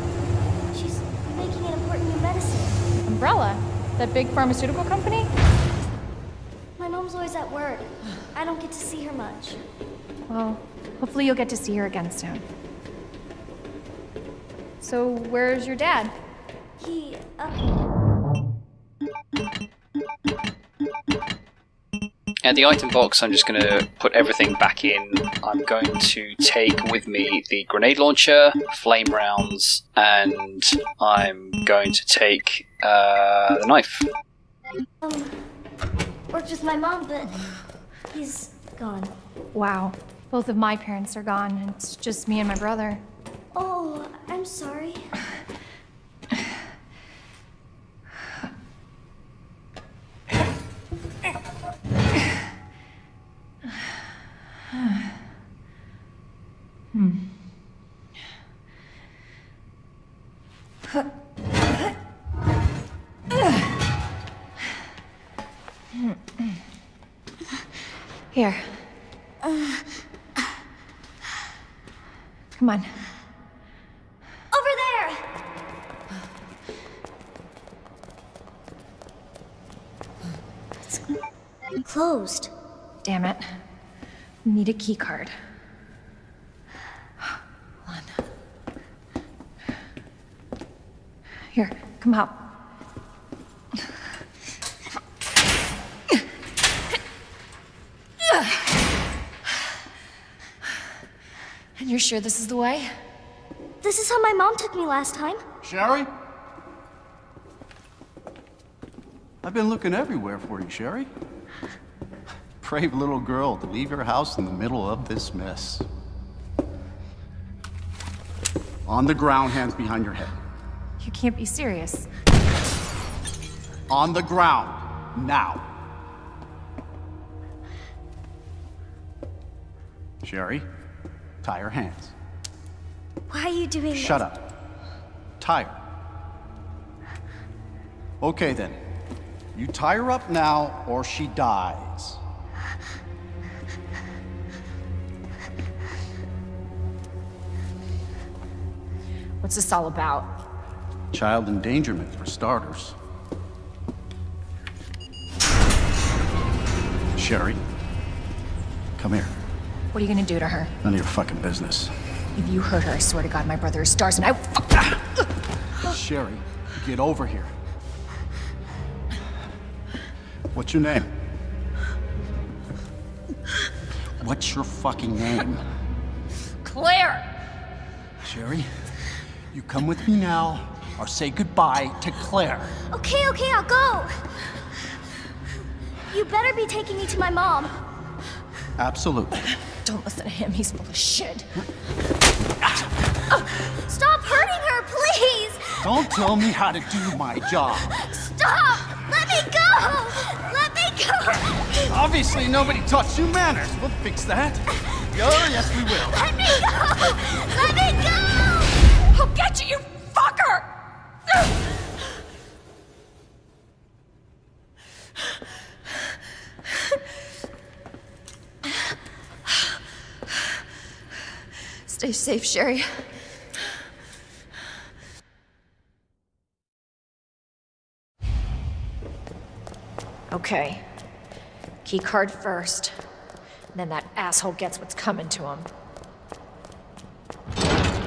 Speaker 11: She's making an important new medicine.
Speaker 6: Umbrella? That big pharmaceutical company?
Speaker 11: My mom's always at work. I don't get to see her much.
Speaker 6: Well, hopefully you'll get to see her again soon. So, where's your dad?
Speaker 11: He,
Speaker 2: And the item box, I'm just going to put everything back in. I'm going to take with me the grenade launcher, flame rounds, and I'm going to take the knife.
Speaker 11: Worked with my mom, but he's gone.
Speaker 6: Wow. Both of my parents are gone, and it's just me and my brother.
Speaker 11: Oh, I'm sorry.
Speaker 6: Here. Come on.
Speaker 11: Over there! It's closed.
Speaker 6: Damn it. We need a key card. Hold on. Here, come out. And you're sure this is the way?
Speaker 11: This is how my mom took me last time.
Speaker 12: Sherry? I've been looking everywhere for you, Sherry. Brave little girl to leave your house in the middle of this mess. On the ground, hands behind your head.
Speaker 6: You can't be serious.
Speaker 12: On the ground, now. Sherry, tie her hands.
Speaker 11: Why are you doing this?
Speaker 12: Shut up. Tie her. Okay then. You tie her up now, or she dies.
Speaker 6: What's this all about?
Speaker 12: Child endangerment, for starters. Sherry, come here.
Speaker 6: What are you gonna do to her?
Speaker 12: None of your fucking business.
Speaker 6: If you hurt her, I swear to God, my brother is stars and I will fuck.
Speaker 12: Sherry, get over here. What's your name? What's your fucking name?
Speaker 6: Claire!
Speaker 12: Sherry, you come with me now, or say goodbye to Claire.
Speaker 11: Okay, I'll go. You better be taking me to my mom.
Speaker 12: Absolutely.
Speaker 6: Don't listen to him, he's full of shit.
Speaker 11: Stop hurting her, please!
Speaker 12: Don't tell me how to do my job.
Speaker 11: Stop! Let me go! Let me go!
Speaker 12: Obviously, nobody taught you manners. We'll fix that. Oh, yes, we will.
Speaker 11: Let me go! Let me go!
Speaker 6: I'll get you, you fucker! Stay safe, Sherry. Okay. Key card first. Then that asshole gets what's coming to him.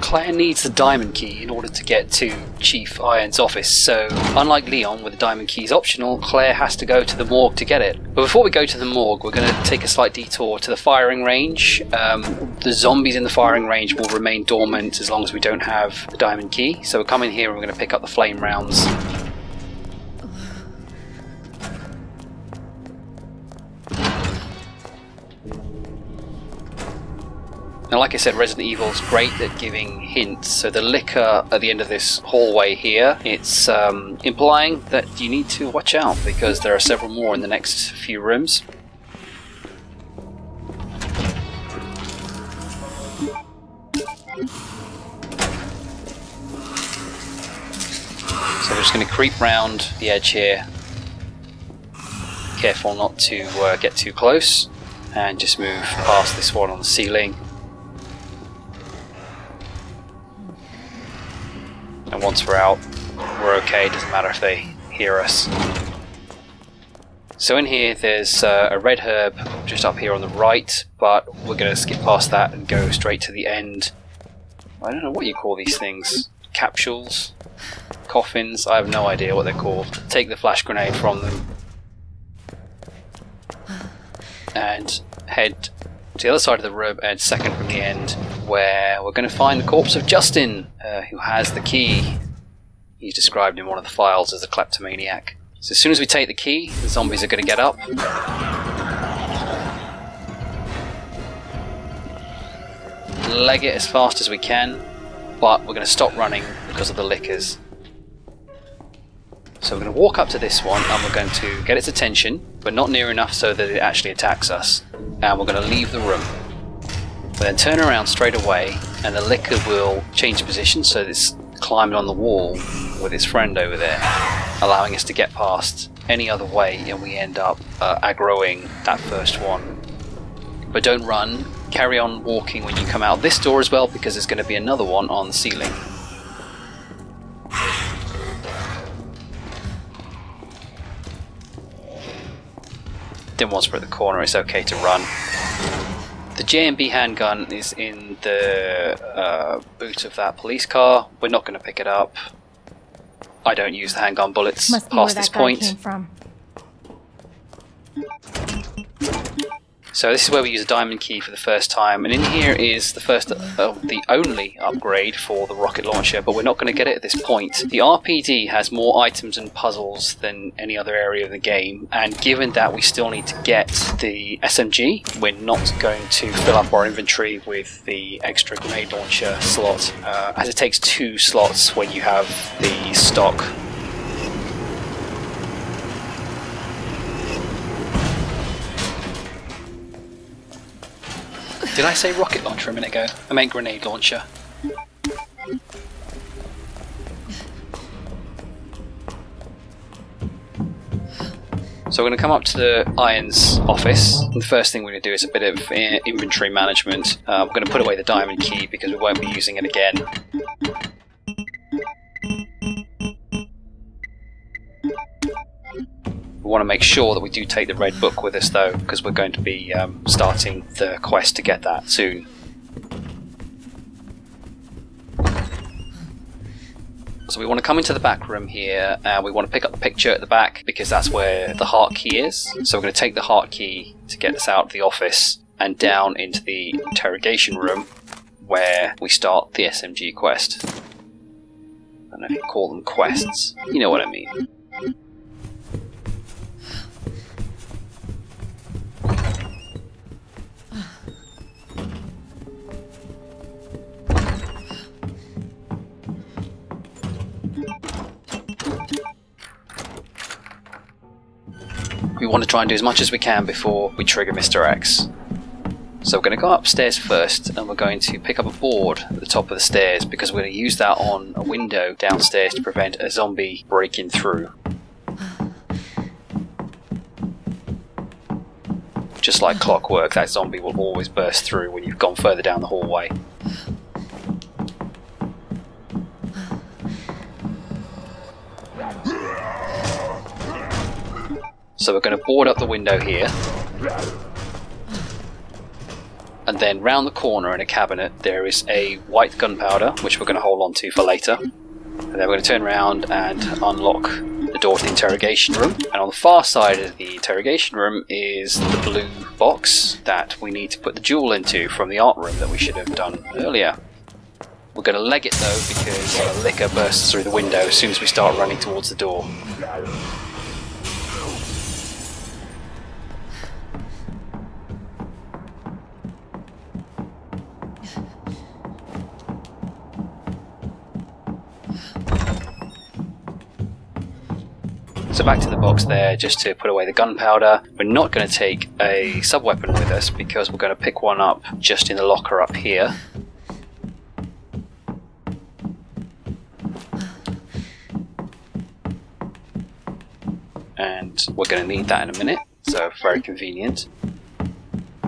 Speaker 2: Claire needs the diamond key in order to get to Chief Iron's office, so unlike Leon, where the diamond key is optional, Claire has to go to the morgue to get it. But before we go to the morgue, we're going to take a slight detour to the firing range. The zombies in the firing range will remain dormant as long as we don't have the diamond key, so we'll come in here and we're going to pick up the flame rounds. Now, like I said, Resident Evil's great at giving hints. So the liquor at the end of this hallway here, it's implying that you need to watch out because there are several more in the next few rooms. So we're just going to creep round the edge here. Careful not to get too close, and just move past this one on the ceiling. And once we're out, we're okay, doesn't matter if they hear us. So in here there's a red herb just up here on the right, but we're going to skip past that and go straight to the end. I don't know what you call these things. Capsules? Coffins? I have no idea what they're called. Take the flash grenade from them. And head to the other side of the room and second from the end, where we're going to find the corpse of Justin, who has the key. He's described in one of the files as a kleptomaniac. So as soon as we take the key, the zombies are going to get up. Leg it as fast as we can, but we're going to stop running because of the lickers. So we're going to walk up to this one and we're going to get its attention, but not near enough so that it actually attacks us. And we're going to leave the room. We'll then turn around straight away and the licker will change position so that it's climbing on the wall with its friend over there, allowing us to get past any other way, and we end up aggroing that first one. But don't run, carry on walking when you come out this door as well, because there's going to be another one on the ceiling. Then once we're at the corner, it's okay to run. The J&B handgun is in the boot of that police car. We're not going to pick it up. I don't use the handgun bullets past this point.
Speaker 6: Came from.
Speaker 2: So this is where we use a diamond key for the first time, and in here is the only upgrade for the rocket launcher, but we're not going to get it at this point. The RPD has more items and puzzles than any other area of the game, and given that we still need to get the SMG, we're not going to fill up our inventory with the extra grenade launcher slot, as it takes 2 slots when you have the stock. Did I say rocket launcher a minute ago? I meant grenade launcher. So we're going to come up to the Irons office, and the first thing we're going to do is a bit of inventory management. We're going to put away the diamond key because we won't be using it again. We want to make sure that we do take the red book with us though, because we're going to be starting the quest to get that soon. So we want to come into the back room here, and we want to pick up the picture at the back because that's where the heart key is. So we're going to take the heart key to get us out of the office and down into the interrogation room where we start the SMG quest. I don't know if you call them quests, you know what I mean. We want to try and do as much as we can before we trigger Mr. X. So we're going to go upstairs first, and we're going to pick up a board at the top of the stairs because we're going to use that on a window downstairs to prevent a zombie breaking through. Just like clockwork, that zombie will always burst through when you've gone further down the hallway. So we're going to board up the window here, and then round the corner in a cabinet there is a white gunpowder which we're going to hold on to for later, and then we're going to turn around and unlock the door to the interrogation room, and on the far side of the interrogation room is the blue box that we need to put the jewel into from the art room that we should have done earlier. We're going to leg it though because liquor bursts through the window as soon as we start running towards the door. So back to the box there, just to put away the gunpowder. We're not going to take a sub-weapon with us because we're going to pick one up just in the locker up here. And we're going to need that in a minute, so very convenient. We're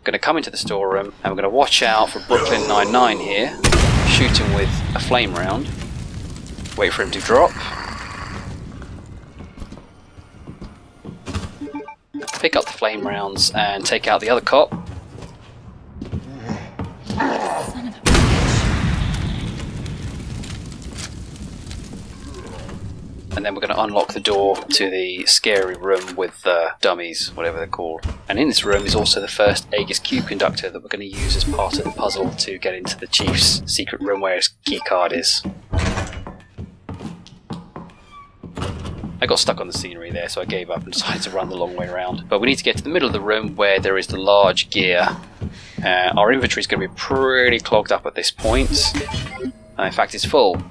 Speaker 2: going to come into the storeroom and we're going to watch out for Brooklyn 99 here, shoot him with a flame round. Wait for him to drop. Pick up the flame rounds and take out the other cop.
Speaker 6: Son of a bitch.
Speaker 2: And then we're going to unlock the door to the scary room with the dummies, whatever they're called. And in this room is also the first Aegis Cube conductor that we're going to use as part of the puzzle to get into the Chief's secret room where his key card is. I got stuck on the scenery there, so I gave up and decided to run the long way around. But we need to get to the middle of the room where there is the large gear. Our inventory is going to be pretty clogged up at this point. In fact, it's full.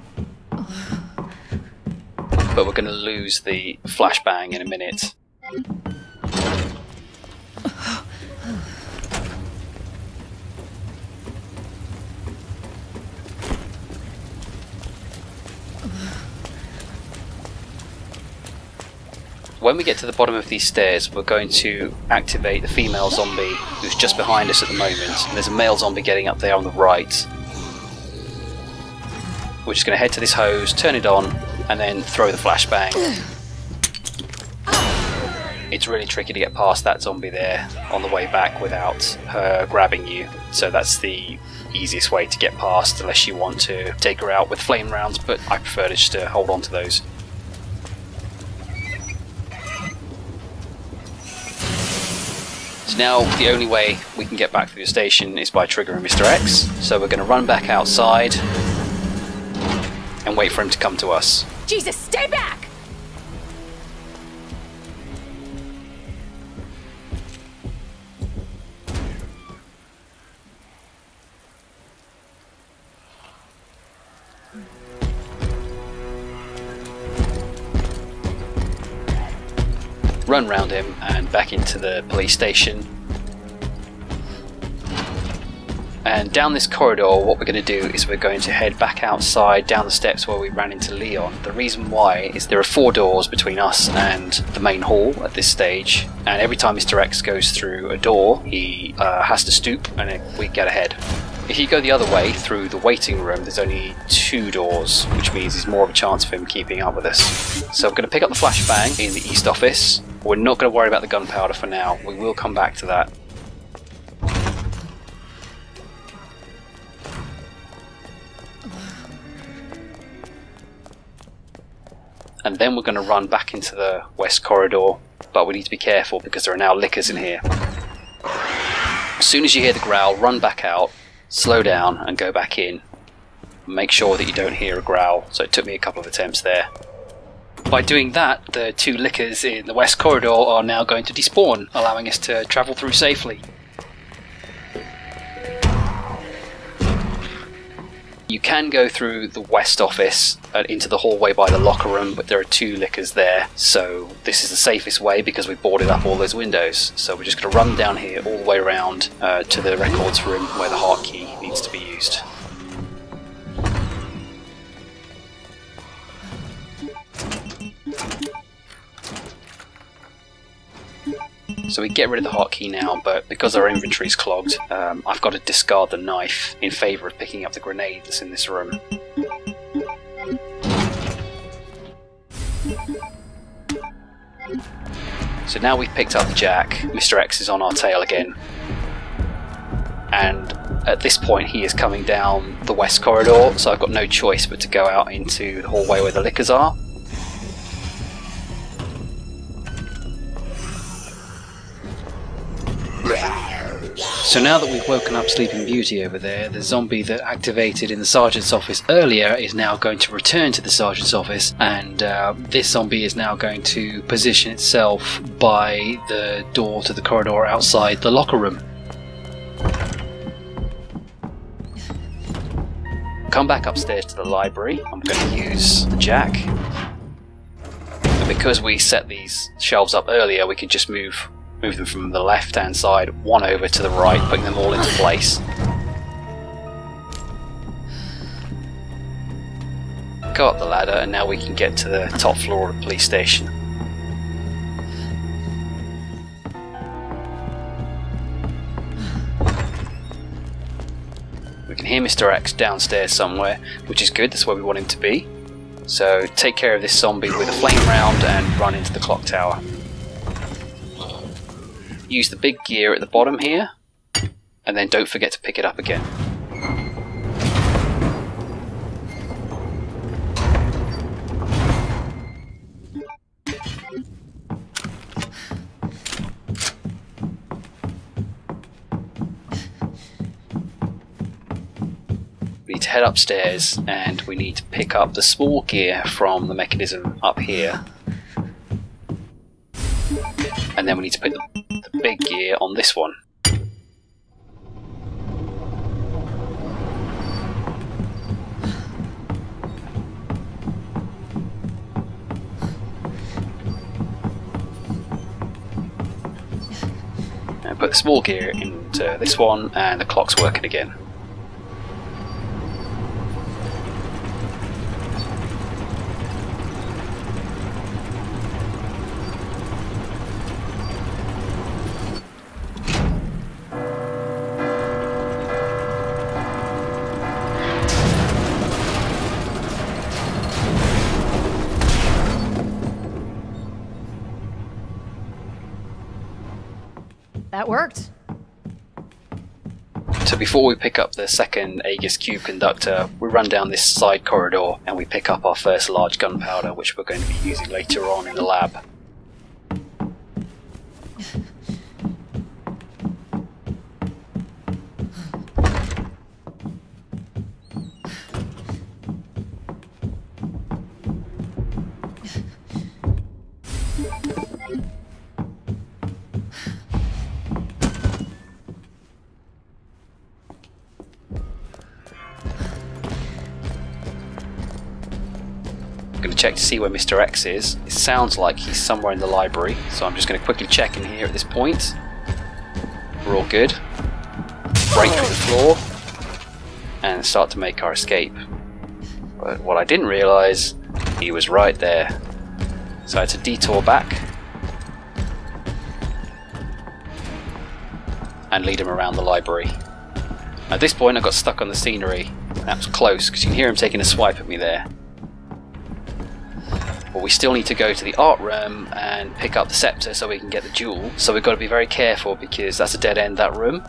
Speaker 2: But we're going to lose the flashbang in a minute. When we get to the bottom of these stairs, we're going to activate the female zombie who's just behind us at the moment. And there's a male zombie getting up there on the right. We're just going to head to this hose, turn it on, and then throw the flashbang. It's really tricky to get past that zombie there on the way back without her grabbing you. So that's the easiest way to get past, unless you want to take her out with flame rounds, but I prefer just to hold on to those. So now the only way we can get back through the station is by triggering Mr. X. So we're going to run back outside and wait for him to come to us.
Speaker 6: Jesus, stay back!
Speaker 2: Run round him and back into the police station. And down this corridor, what we're going to do is we're going to head back outside down the steps where we ran into Leon. The reason why is there are 4 doors between us and the main hall at this stage, and every time Mr. X goes through a door he has to stoop and we get ahead. If you go the other way through the waiting room, there's only 2 doors, which means there's more of a chance of him keeping up with us. So I'm going to pick up the flashbang in the east office. We're not going to worry about the gunpowder for now, we will come back to that. And then we're going to run back into the west corridor, but we need to be careful because there are now lickers in here. As soon as you hear the growl, run back out, slow down and go back in. Make sure that you don't hear a growl, so it took me a couple of attempts there. By doing that, the 2 lickers in the west corridor are now going to despawn, allowing us to travel through safely. You can go through the west office into the hallway by the locker room, but there are 2 lickers there, so this is the safest way because we boarded up all those windows. So we're just going to run down here all the way around to the records room where the heart key needs to be used. So we get rid of the hotkey now, but because our inventory is clogged, I've got to discard the knife in favour of picking up the grenade that's in this room. So now we've picked up the jack, Mr. X is on our tail again. And at this point he is coming down the west corridor, so I've got no choice but to go out into the hallway where the lickers are. So now that we've woken up Sleeping Beauty over there, the zombie that activated in the sergeant's office earlier is now going to return to the sergeant's office, and this zombie is now going to position itself by the door to the corridor outside the locker room. Come back upstairs to the library. I'm going to use the jack. And because we set these shelves up earlier, we can just move them from the left hand side, one over to the right, putting them all into place. Go up the ladder and now we can get to the top floor of the police station. We can hear Mr. X downstairs somewhere, which is good, that's where we want him to be. So take care of this zombie with a flame round and run into the clock tower. Use the big gear at the bottom here, and then don't forget to pick it up again. We need to head upstairs and we need to pick up the small gear from the mechanism up here. And then we need to put the big gear on this one. And put the small gear into this one, and the clock's working again.
Speaker 6: That worked.
Speaker 2: So before we pick up the second Aegis Cube conductor, we run down this side corridor and we pick up our first large gunpowder, which we're going to be using later on in the lab. I'm going to check to see where Mr. X is. It sounds like he's somewhere in the library, so I'm just going to quickly check in here at this point. We're all good. Break through the floor and start to make our escape. But what I didn't realise, he was right there. So I had to detour back and lead him around the library. At this point I got stuck on the scenery. That was close because you can hear him taking a swipe at me there. But we still need to go to the art room and pick up the scepter so we can get the jewel. So we've got to be very careful because that's a dead end, that room.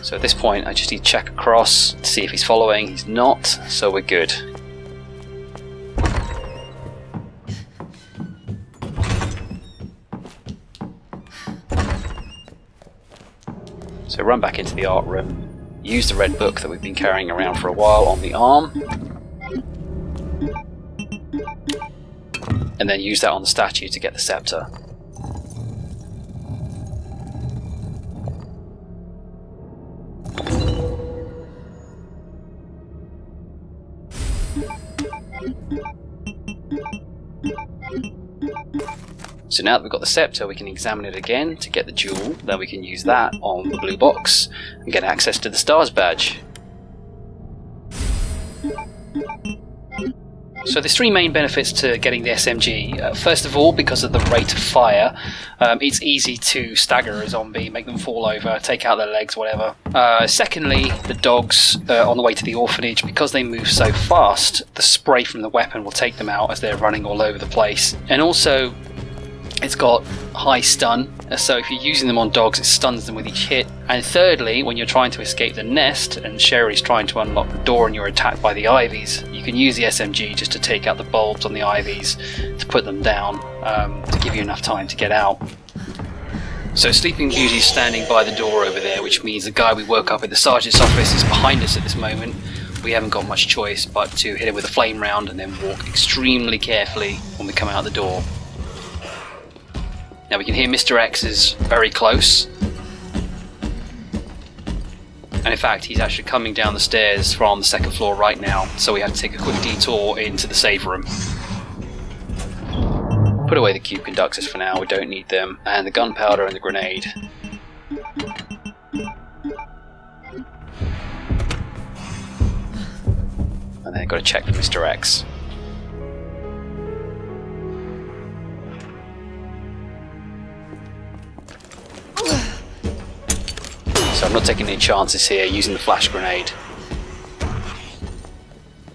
Speaker 2: So at this point I just need to check across to see if he's following. He's not, so we're good. So run back into the art room. Use the red book that we've been carrying around for a while on the arm. And then use that on the statue to get the scepter. So now that we've got the scepter, we can examine it again to get the jewel. Then we can use that on the blue box and get access to the stars badge. So there's three main benefits to getting the SMG. First of all, because of the rate of fire, it's easy to stagger a zombie, make them fall over, take out their legs, whatever. Secondly, the dogs on the way to the orphanage, because they move so fast, the spray from the weapon will take them out as they're running all over the place. And also, it's got high stun, so if you're using them on dogs, it stuns them with each hit. And thirdly, when you're trying to escape the nest and Sherry's trying to unlock the door and you're attacked by the ivies, you can use the SMG just to take out the bulbs on the ivies to put them down, to give you enough time to get out. So Sleeping Beauty's standing by the door over there, which means the guy we woke up at the sergeant's office is behind us at this moment. We haven't got much choice but to hit him with a flame round and then walk extremely carefully when we come out the door. Now we can hear Mr. X is very close, and in fact he's actually coming down the stairs from the second floor right now, so we have to take a quick detour into the save room. Put away the cube conductors for now, we don't need them, and the gunpowder and the grenade. And then got to check for Mr. X. So I'm not taking any chances here using the flash grenade.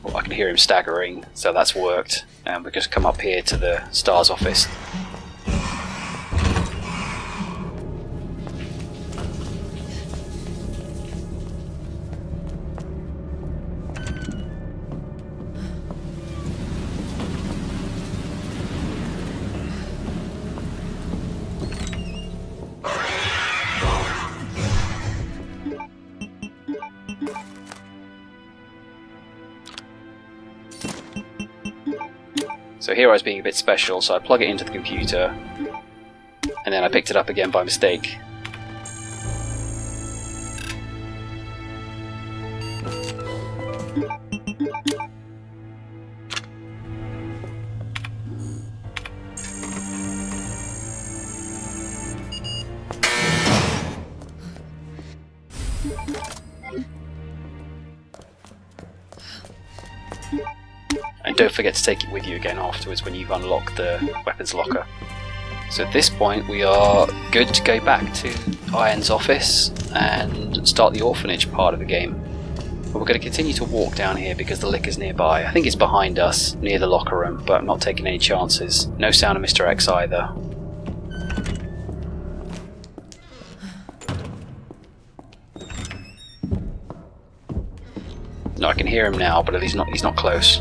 Speaker 2: Well, I can hear him staggering, so that's worked. And we've just come up here to the STARS office. So here I was being a bit special, so I plug it into the computer, and then I picked it up again by mistake. And don't forget to take it with you again afterwards when you've unlocked the weapons locker. So at this point we are good to go back to Iron's office and start the orphanage part of the game. But we're going to continue to walk down here because the liquor's nearby. I think it's behind us, near the locker room, but I'm not taking any chances. No sound of Mr. X either. No, I can hear him now, but he's not close.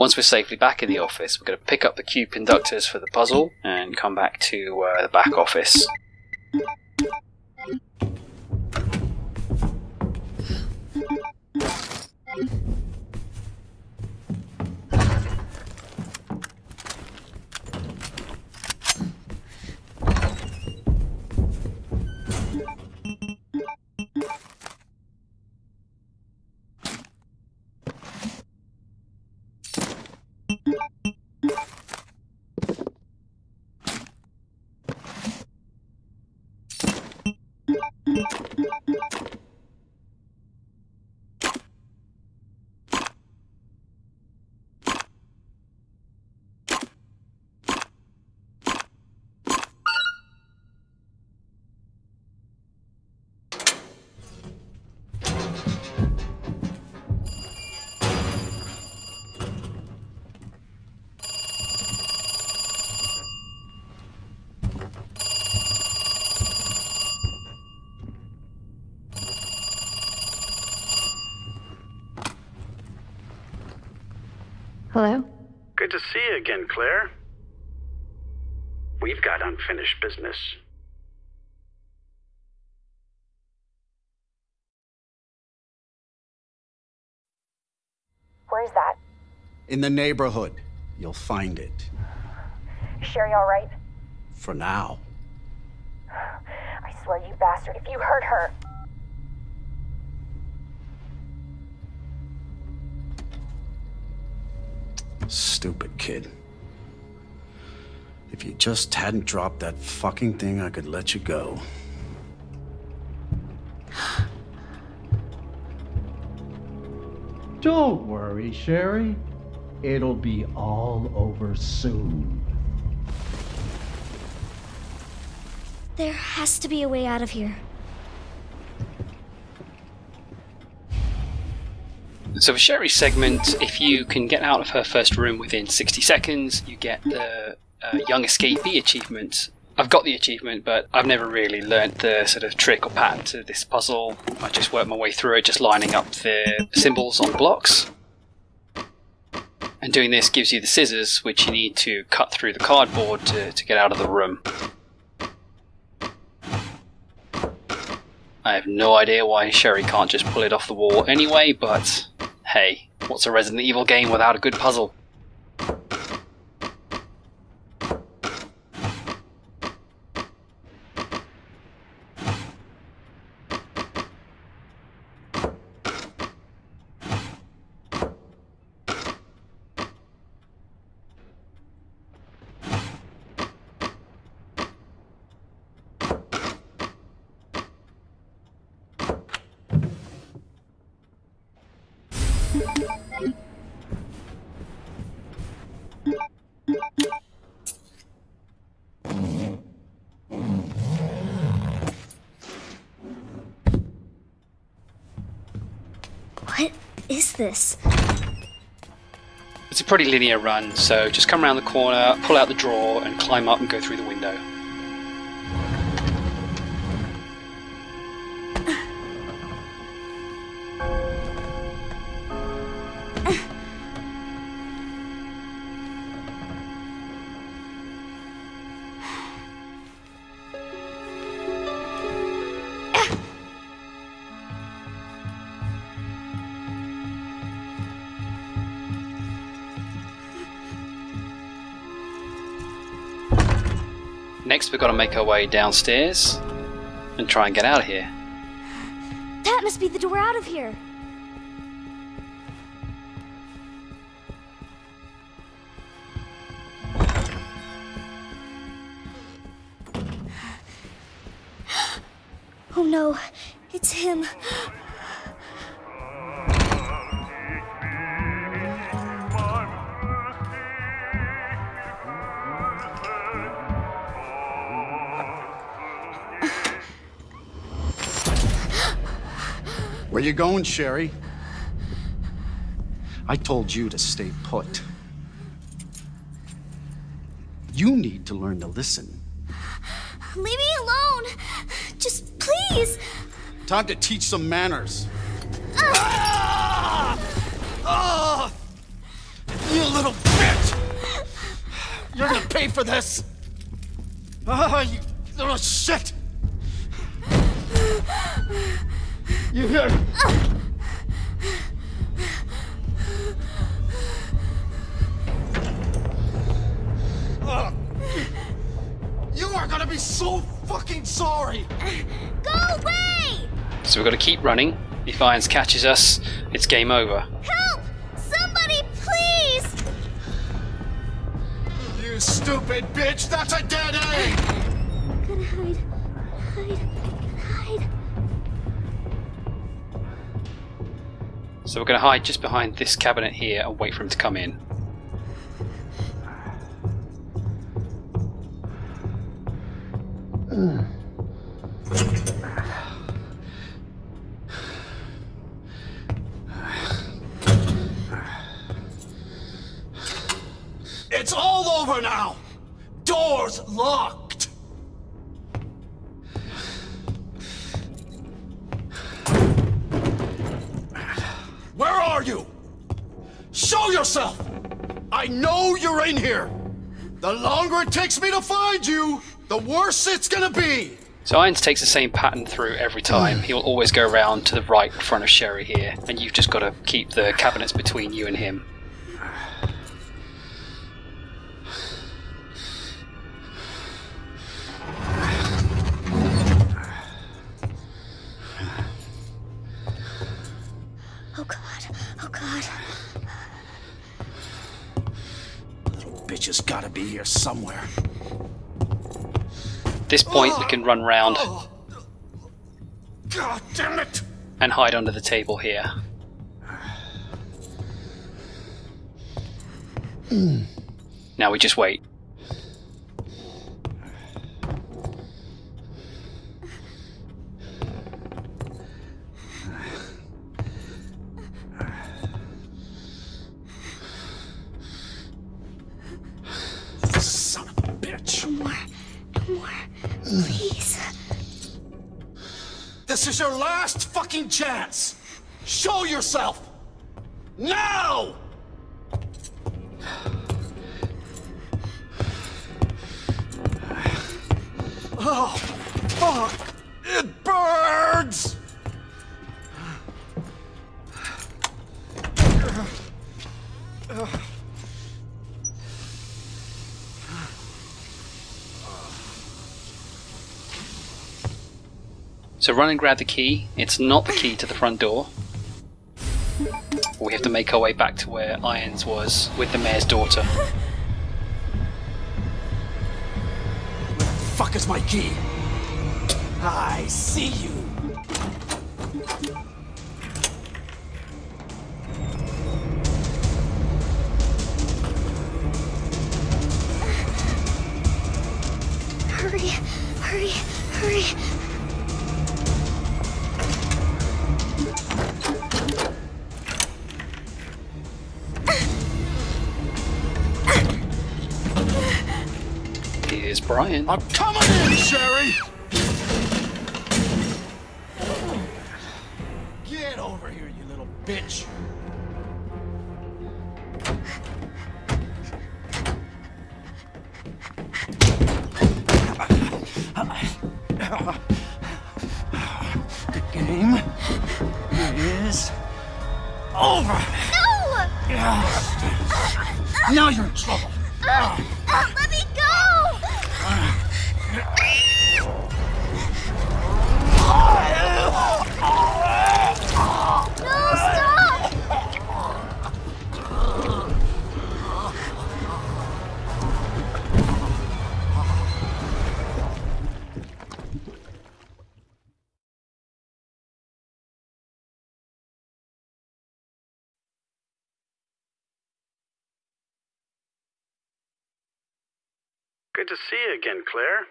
Speaker 2: Once we're safely back in the office, we're going to pick up the cube conductors for the puzzle and come back to the back office.
Speaker 6: Hello?
Speaker 13: Good to see you again, Claire. We've got unfinished business.
Speaker 11: Where's that?
Speaker 12: In the neighborhood. You'll find it.
Speaker 11: Is Sherry all right?
Speaker 12: For now.
Speaker 11: I swear, you bastard, if you hurt her.
Speaker 12: Stupid kid. If you just hadn't dropped that fucking thing, I could let you go.
Speaker 14: Don't worry, Sherry. It'll be all over soon.
Speaker 11: There has to be a way out of here.
Speaker 2: So for Sherry's segment, if you can get out of her first room within 60 seconds, you get the Young Escapee achievement. I've got the achievement, but I've never really learnt the sort of trick or pattern to this puzzle. I just worked my way through it, just lining up the symbols on blocks. And doing this gives you the scissors, which you need to cut through the cardboard to get out of the room. I have no idea why Sherry can't just pull it off the wall anyway, but hey, what's a Resident Evil game without a good puzzle?
Speaker 11: What is this?
Speaker 2: It's a pretty linear run, so just come around the corner, pull out the drawer, and climb up and go through the window. Next, we've got to make our way downstairs and try and get out of here.
Speaker 11: That must be the door out of here. Oh no, it's him.
Speaker 12: Where you going, Sherry? I told you to stay put. You need to learn to listen.
Speaker 11: Leave me alone! Just please!
Speaker 12: Time to teach some manners.
Speaker 7: You little bitch! You're gonna pay for this! You little shit! You hear? You are gonna be so fucking sorry!
Speaker 11: Go away!
Speaker 2: So we've got to keep running. If Irons catches us, it's game over.
Speaker 11: Help! Somebody, please!
Speaker 7: You stupid bitch! That's a dead end!
Speaker 11: I'm gonna hide. Hide.
Speaker 2: So we're going to hide just behind this cabinet here and wait for him to come in.
Speaker 7: It's all over now! Doors locked! Where are you? Show yourself! I know you're in here! The longer it takes me to find you, the worse it's gonna be!
Speaker 2: So Irons takes the same pattern through every time. He'll always go around to the right in front of Sherry here, and you've just got to keep the cabinets between you and him.
Speaker 11: Oh God.
Speaker 7: Little bitch has gotta be here somewhere.
Speaker 2: At this point, we can run round
Speaker 7: God damn it!
Speaker 2: and hide under the table here. Now we just wait.
Speaker 7: Son of a bitch.
Speaker 11: No more. Please.
Speaker 7: This is your last fucking chance! Show yourself! Now! Oh, fuck! It burns!
Speaker 2: So run and grab the key. It's not the key to the front door. We have to make our way back to where Irons was with the mayor's daughter.
Speaker 7: Where the fuck is my key? I see you.
Speaker 11: Hurry.
Speaker 2: Here's Brian.
Speaker 7: I'm coming in, Sherry! Get over here, you little bitch! The game is over!
Speaker 11: No!
Speaker 7: Now you're in trouble!
Speaker 11: Let me go! No, stop!
Speaker 13: Good to see you again, Claire.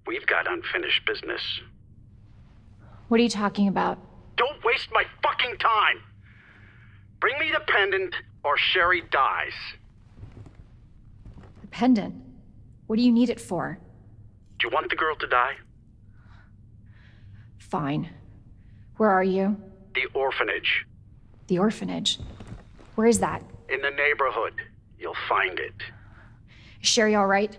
Speaker 13: We've got unfinished business.
Speaker 6: What are you talking about?
Speaker 13: Don't waste my fucking time! Bring me the pendant, or Sherry dies.
Speaker 6: The pendant? What do you need it for?
Speaker 13: Do you want the girl to die?
Speaker 6: Fine. Where are you?
Speaker 13: The orphanage.
Speaker 6: The orphanage? Where is that?
Speaker 13: In the neighborhood. You'll find it.
Speaker 6: Is Sherry all right?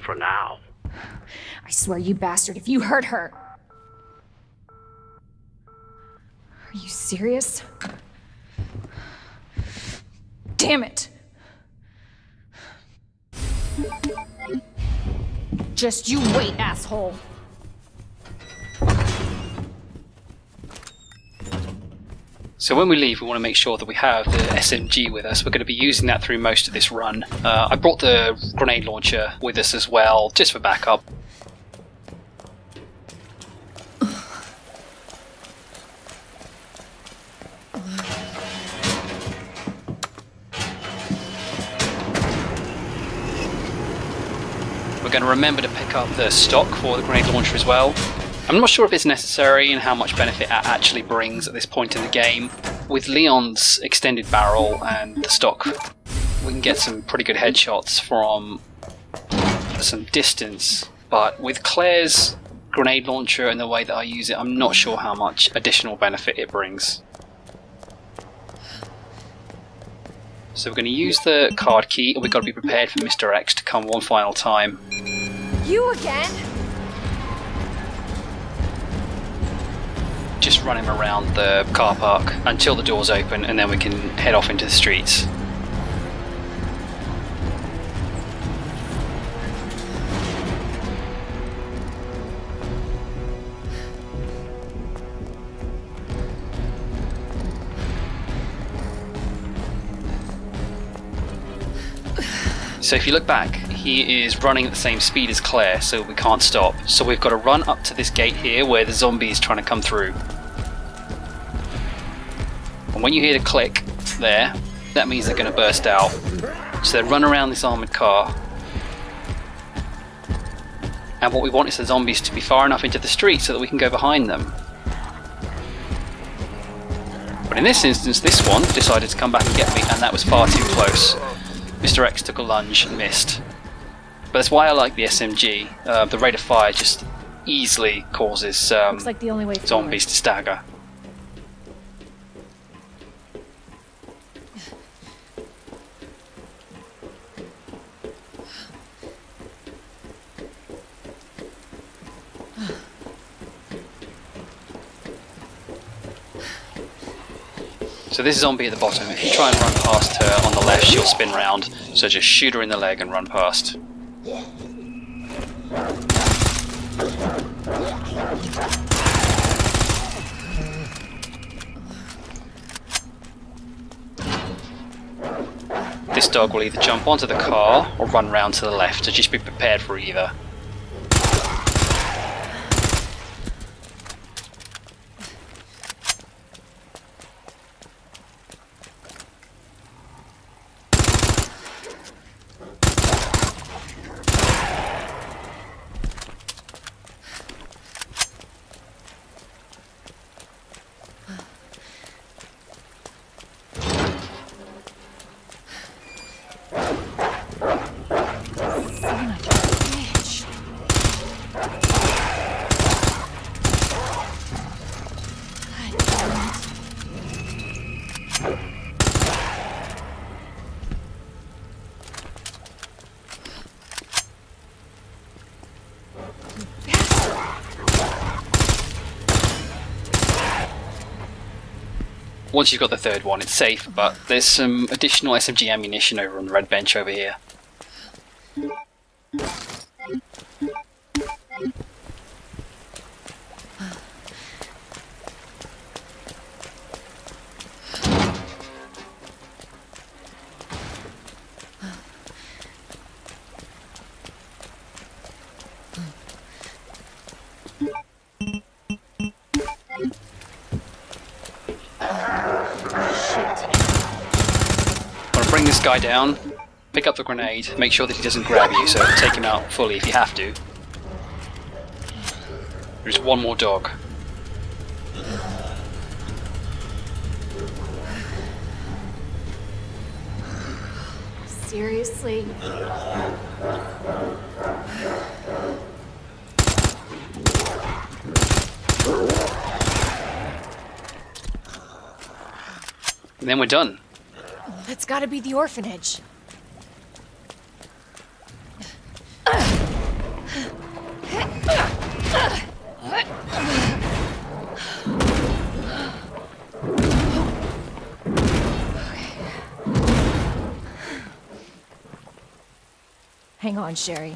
Speaker 13: For now.
Speaker 6: I swear, you bastard, if you hurt her... Are you serious? Damn it! Just you wait, asshole!
Speaker 2: So when we leave, we want to make sure that we have the SMG with us. We're going to be using that through most of this run. I brought the grenade launcher with us as well, just for backup. We're going to remember to pick up the stock for the grenade launcher as well. I'm not sure if it's necessary and how much benefit it actually brings at this point in the game. With Leon's extended barrel and the stock, we can get some pretty good headshots from some distance, but with Claire's grenade launcher and the way that I use it, I'm not sure how much additional benefit it brings. So we're going to use the card key, and we've got to be prepared for Mr. X to come one final time.
Speaker 6: You again?
Speaker 2: Just run him around the car park until the doors open, and then we can head off into the streets. So if you look back, he is running at the same speed as Claire, so we can't stop. So we've got to run up to this gate here where the zombie is trying to come through. And when you hear the click there, that means they're going to burst out. So they run around this armoured car. And what we want is the zombies to be far enough into the street so that we can go behind them. But in this instance, this one decided to come back and get me, and that was far too close. Mr. X took a lunge and missed. But that's why I like the SMG. The rate of fire just easily causes
Speaker 6: Looks like the only way
Speaker 2: zombies to stagger. So this zombie at the bottom, if you try and run past her on the left, she'll spin round. So just shoot her in the leg and run past. This dog will either jump onto the car or run round to the left, so just be prepared for either. Once you've got the third one, it's safe, but there's some additional SMG ammunition over on the red bench over here. Bring this guy down, pick up the grenade, make sure that he doesn't grab you, so take him out fully if you have to. There's one more dog.
Speaker 6: Seriously?
Speaker 2: And then we're done.
Speaker 6: It's gotta be the orphanage. Hang on, Sherry.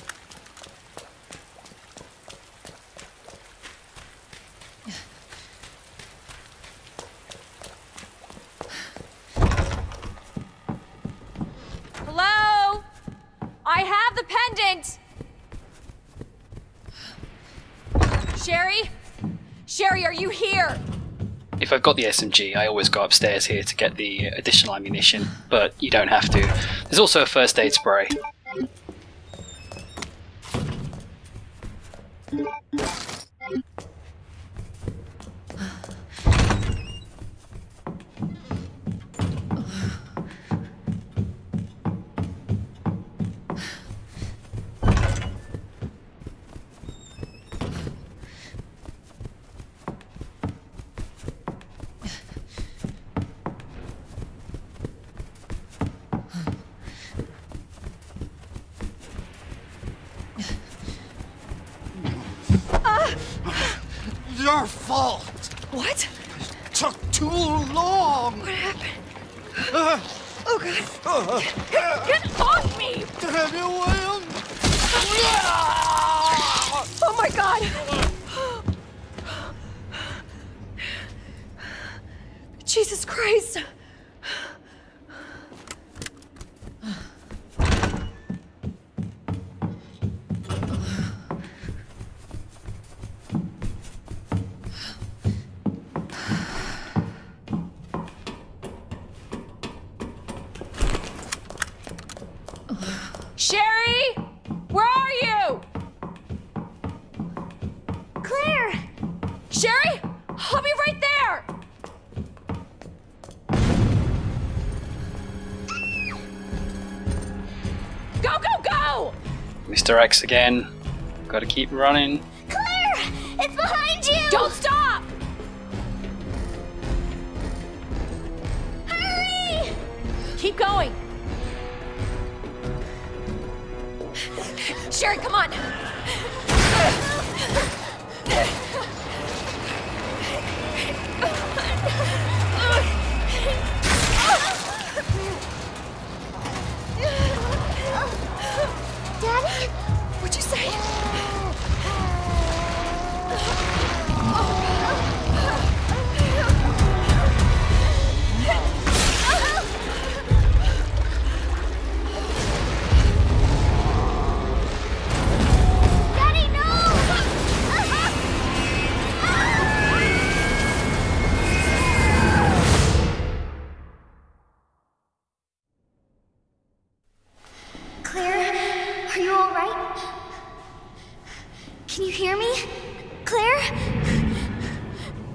Speaker 6: Hello? I have the pendant! Sherry? Sherry, are you here?
Speaker 2: If I've got the SMG, I always go upstairs here to get the additional ammunition, but you don't have to. There's also a first aid spray.
Speaker 7: Your fault!
Speaker 6: What?
Speaker 7: It took too long!
Speaker 6: What happened? Oh god. Get off me!
Speaker 7: Damn you, William!
Speaker 6: Oh my god! Jesus Christ! Sherry! Where are you?
Speaker 11: Claire!
Speaker 6: Sherry? I'll be right there! Go, go, go!
Speaker 2: Mr. X again. Gotta keep running.
Speaker 11: Claire! It's behind you!
Speaker 6: Don't stop!
Speaker 11: Hurry!
Speaker 6: Keep going. Sherry, come on.
Speaker 11: Daddy?
Speaker 6: What'd you say?
Speaker 11: Daddy, no! Claire, are you all right? Can you hear me? Claire?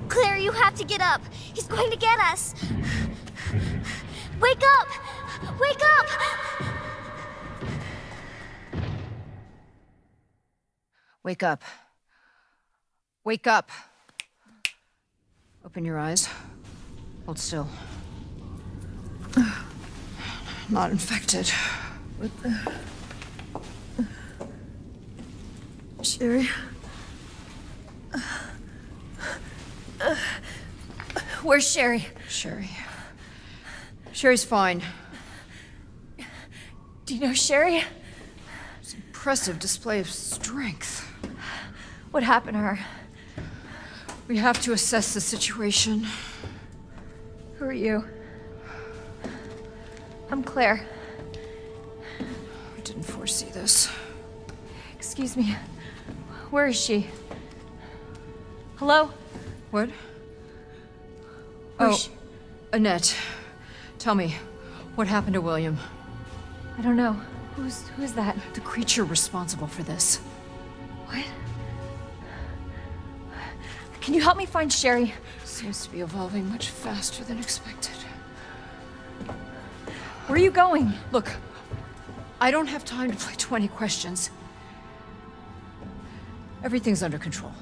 Speaker 11: Claire, you have to get up. He's going to get us. Wake up! Wake up!
Speaker 15: Wake up. Wake up. Open your eyes. Hold still. Not infected. What the...
Speaker 6: Sherry? Where's Sherry?
Speaker 15: Sherry. Sherry's fine.
Speaker 6: Do you know Sherry?
Speaker 15: It's an impressive display of strength.
Speaker 6: What happened to her?
Speaker 15: We have to assess the situation.
Speaker 6: Who are you? I'm Claire.
Speaker 15: I didn't foresee this.
Speaker 6: Excuse me. Where is she? Hello?
Speaker 15: What?
Speaker 6: Where's she?
Speaker 15: Annette. Tell me, what happened to William?
Speaker 6: I don't know. Who's that?
Speaker 15: The creature responsible for this.
Speaker 6: What? Can you help me find Sherry?
Speaker 15: Seems to be evolving much faster than expected.
Speaker 6: Where are you going?
Speaker 15: Look, I don't have time to play 20 questions. Everything's under control.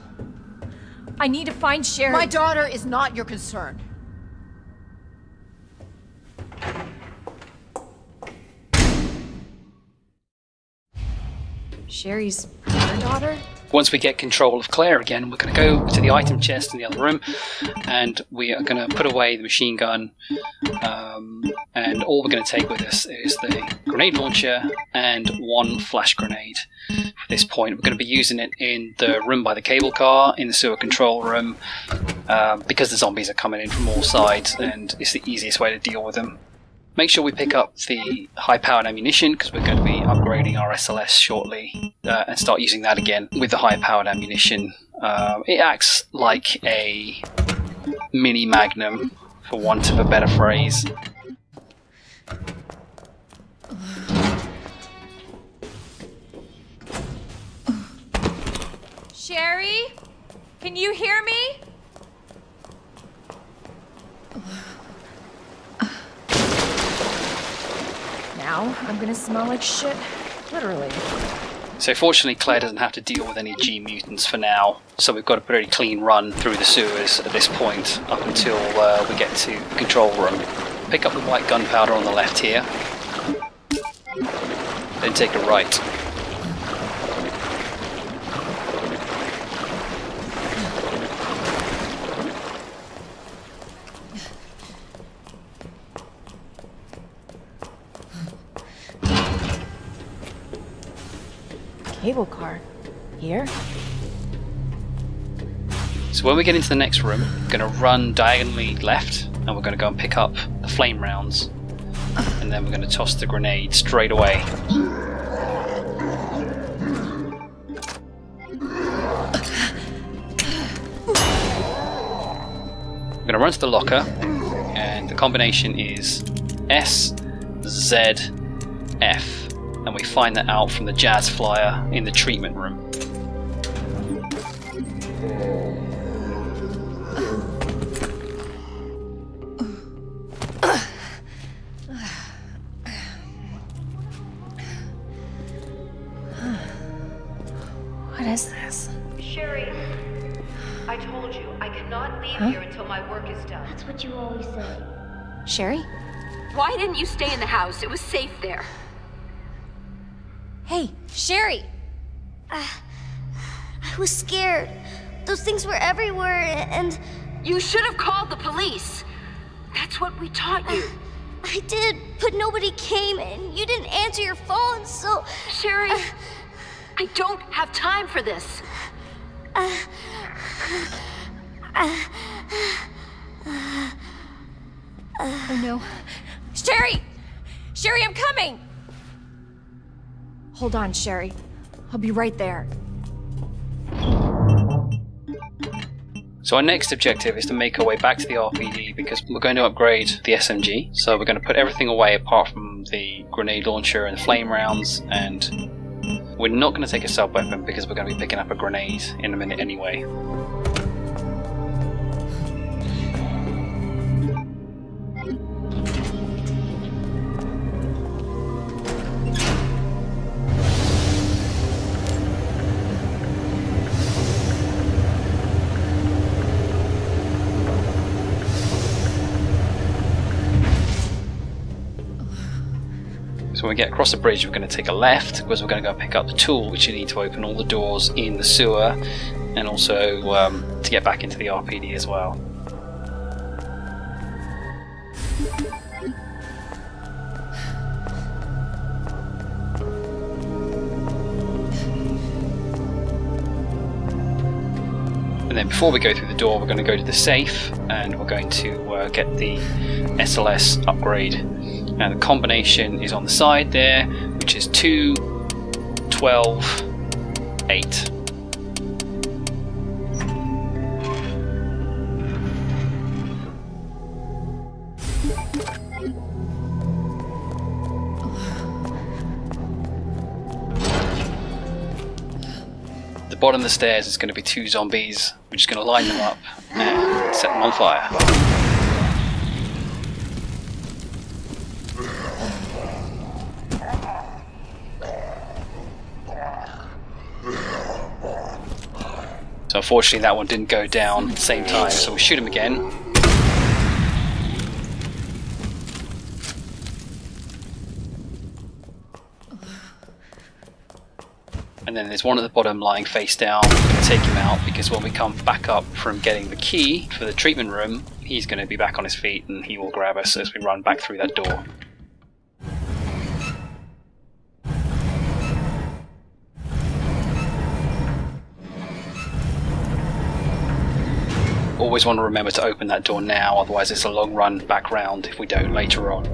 Speaker 6: I need to find Sherry.
Speaker 15: My daughter is not your concern.
Speaker 6: Sherry's her daughter?
Speaker 2: Once we get control of Claire again, we're going to go to the item chest in the other room, and we are going to put away the machine gun, and all we're going to take with us is the grenade launcher and one flash grenade. At this point, we're going to be using it in the room by the cable car, in the sewer control room, because the zombies are coming in from all sides, and it's the easiest way to deal with them. Make sure we pick up the high-powered ammunition, because we're going to be upgrading our SLS shortly, and start using that again with the high-powered ammunition. It acts like a mini Magnum, for want of a better phrase.
Speaker 6: Sherry? Can you hear me? Now I'm gonna smell like shit. Literally.
Speaker 2: So fortunately Claire doesn't have to deal with any G mutants for now, so we've got a pretty clean run through the sewers at this point, up until we get to the control room. Pick up the white gunpowder on the left here, then take a right.
Speaker 6: Cable car. Here?
Speaker 2: So when we get into the next room, we're going to run diagonally left, and we're going to go and pick up the flame rounds, and then we're going to toss the grenade straight away. We're going to run to the locker, and the combination is SZF. And we find that out from the jazz flyer in the treatment room.
Speaker 6: What is this?
Speaker 16: Sherry, I told you, I cannot leave here until my work is done.
Speaker 11: That's what you always say.
Speaker 6: Sherry?
Speaker 16: Why didn't you stay in the house? It was safe there.
Speaker 6: Hey, Sherry!
Speaker 11: I was scared. Those things were everywhere, and...
Speaker 16: You should have called the police. That's what we taught you.
Speaker 11: I did, but nobody came, and you didn't answer your phone, so...
Speaker 16: Sherry, I don't have time for this.
Speaker 6: Oh no. Sherry! Sherry, I'm coming! Hold on, Sherry. I'll be right there.
Speaker 2: So our next objective is to make our way back to the RPD, because we're going to upgrade the SMG. So we're going to put everything away apart from the grenade launcher and the flame rounds, and we're not going to take a sub-weapon because we're going to be picking up a grenade in a minute anyway. So when we get across the bridge, we're going to take a left, because we're going to go pick up the tool which you need to open all the doors in the sewer, and also to get back into the RPD as well. And then before we go through the door, we're going to go to the safe, and we're going to get the SLS upgrade. Now the combination is on the side there, which is 2, 12, 8. At the bottom of the stairs is going to be 2 zombies. We're just going to line them up and set them on fire. So unfortunately that one didn't go down at the same time, so we shoot him again. And then there's one at the bottom lying face down. We're going to take him out because when we come back up from getting the key for the treatment room, he's going to be back on his feet and he will grab us as we run back through that door. Always want to remember to open that door now, otherwise it's a long run back round if we don't later on.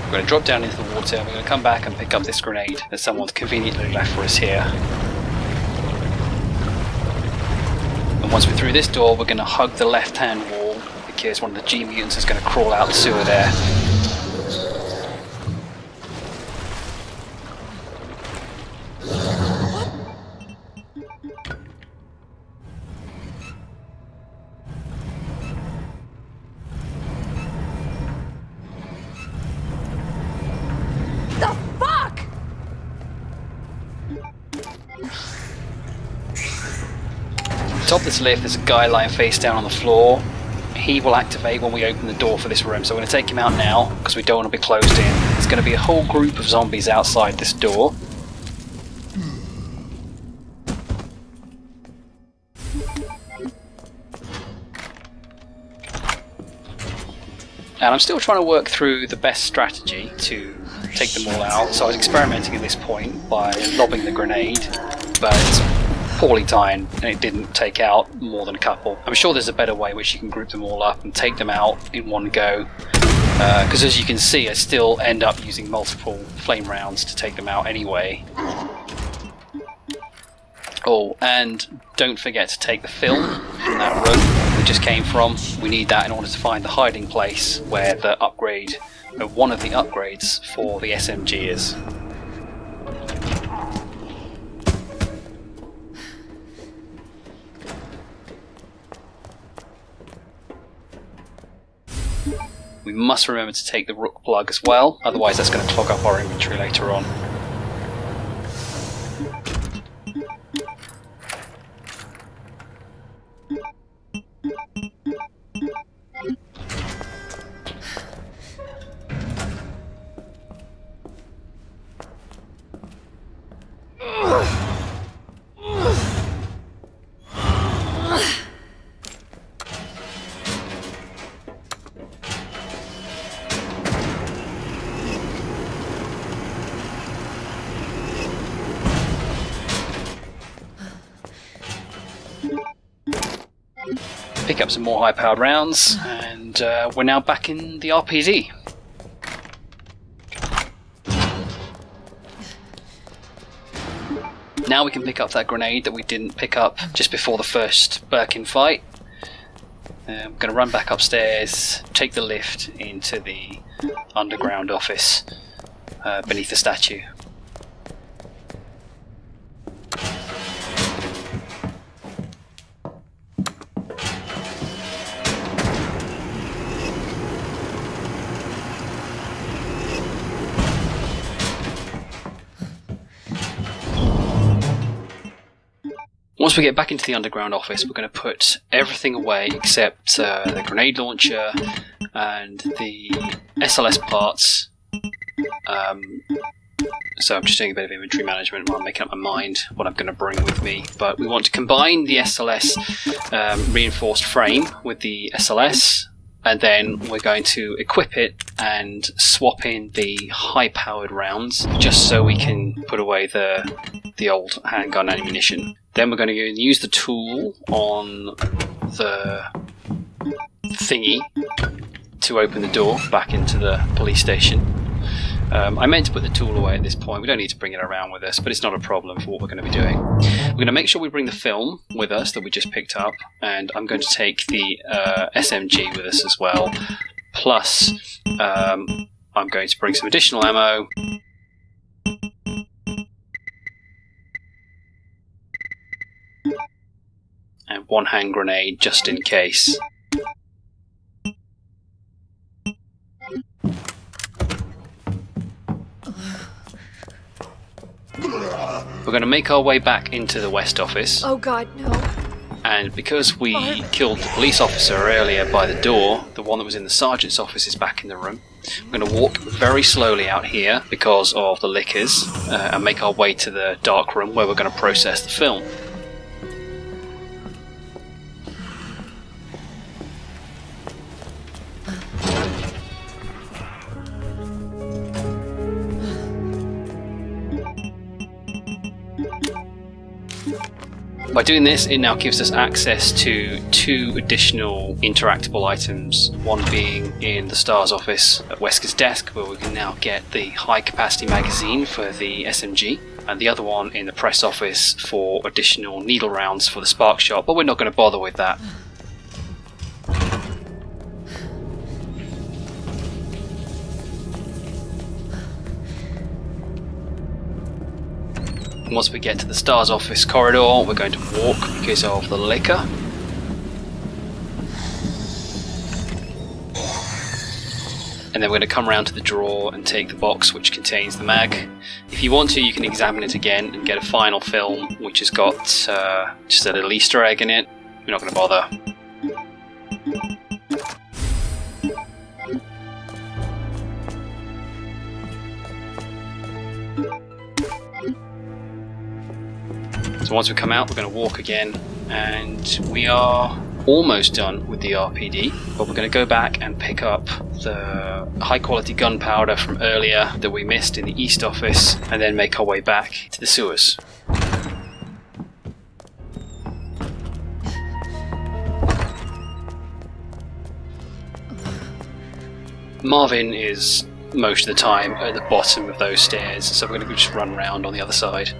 Speaker 2: We're going to drop down into the water and we're going to come back and pick up this grenade that someone's conveniently left for us here. And once we're through this door, we're going to hug the left hand wall because one of the G mutants is going to crawl out the sewer there. Top of this lift, there's a guy lying face down on the floor. He will activate when we open the door for this room, so we're going to take him out now because we don't want to be closed in. There's going to be a whole group of zombies outside this door. And I'm still trying to work through the best strategy to take them all out, so I was experimenting at this point by lobbing the grenade, but it's poorly timed and it didn't take out more than a couple. I'm sure there's a better way which you can group them all up and take them out in one go, because as you can see I still end up using multiple flame rounds to take them out anyway. Oh, and don't forget to take the film from that room we just came from. We need that in order to find the hiding place where the upgrade, one of the upgrades for the SMG is. We must remember to take the rook plug as well, otherwise that's going to clog up our inventory later on. Pick up some more high-powered rounds, and we're now back in the RPD. Now we can pick up that grenade that we didn't pick up just before the first Birkin fight. I'm going to run back upstairs, take the lift into the underground office beneath the statue. Once we get back into the underground office, we're going to put everything away except the grenade launcher and the SLS parts. So I'm just doing a bit of inventory management while I'm making up my mind what I'm going to bring with me. But we want to combine the SLS reinforced frame with the SLS, and then we're going to equip it and swap in the high-powered rounds just so we can put away the old handgun ammunition. Then we're going to use the tool on the thingy to open the door back into the police station. I meant to put the tool away at this point. We don't need to bring it around with us, but it's not a problem for what we're going to be doing. We're going to make sure we bring the film with us that we just picked up, and I'm going to take the SMG with us as well. Plus, I'm going to bring some additional ammo. and 1 hand grenade just in case. We're going to make our way back into the West office.
Speaker 6: Oh God, no.
Speaker 2: And because we killed the police officer earlier by the door, the one that was in the sergeant's office is back in the room. We're going to walk very slowly out here because of the liquors and make our way to the dark room where we're going to process the film. By doing this, it now gives us access to 2 additional interactable items, one being in the STARS office at Wesker's desk, where we can now get the high capacity magazine for the SMG, and the other one in the press office for additional needle rounds for the spark shot, but we're not going to bother with that. Once we get to the STARS office corridor, we're going to walk because of the liquor. And then we're going to come around to the drawer and take the box which contains the mag. If you want to, you can examine it again and get a final film which has got just a little Easter egg in it. We're not going to bother. So once we come out, we're going to walk again, and we are almost done with the RPD, but we're going to go back and pick up the high quality gunpowder from earlier that we missed in the East office, and then make our way back to the sewers. Marvin is most of the time at the bottom of those stairs, so we're going to just run around on the other side.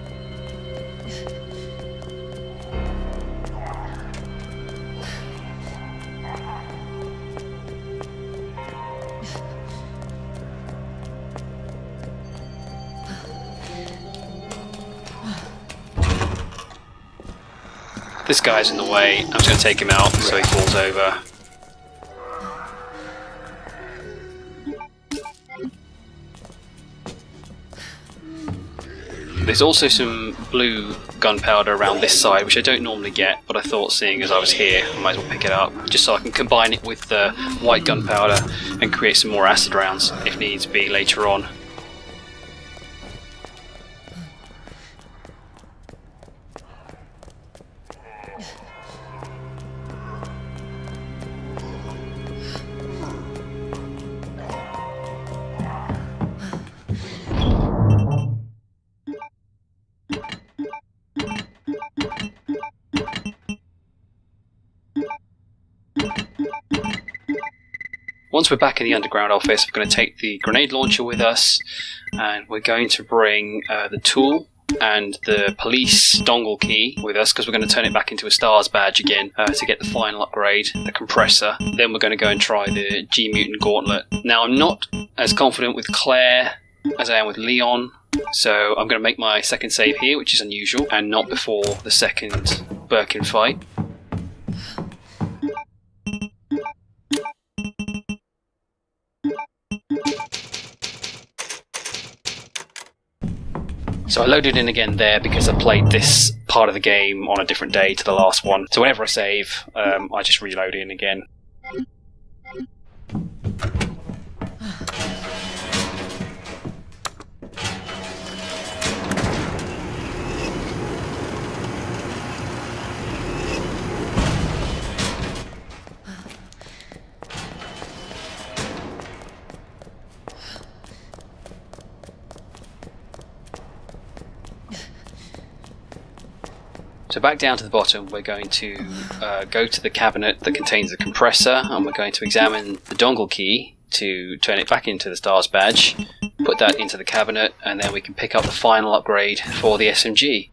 Speaker 2: This guy's in the way. I'm just going to take him out so he falls over. There's also some blue gunpowder around this side, which I don't normally get, but I thought, seeing as I was here, I might as well pick it up, just so I can combine it with the white gunpowder and create some more acid rounds, if needs be, later on. Once we're back in the underground office, we're going to take the grenade launcher with us, and we're going to bring the tool and the police dongle key with us, because we're going to turn it back into a STARS badge again to get the final upgrade, the compressor. Then we're going to go and try the G-Mutant Gauntlet. Now, I'm not as confident with Claire as I am with Leon, so I'm going to make my second save here, which is unusual, and not before the second Birkin fight. So I loaded in again there because I played this part of the game on a different day to the last one. So whenever I save, I just reload in again. So back down to the bottom, we're going to go to the cabinet that contains the compressor, and we're going to examine the dongle key to turn it back into the STARS badge, put that into the cabinet, and then we can pick up the final upgrade for the SMG.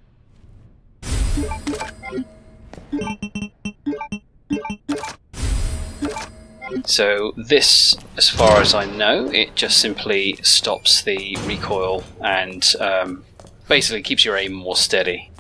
Speaker 2: So this, as far as I know, it just simply stops the recoil and basically keeps your aim more steady.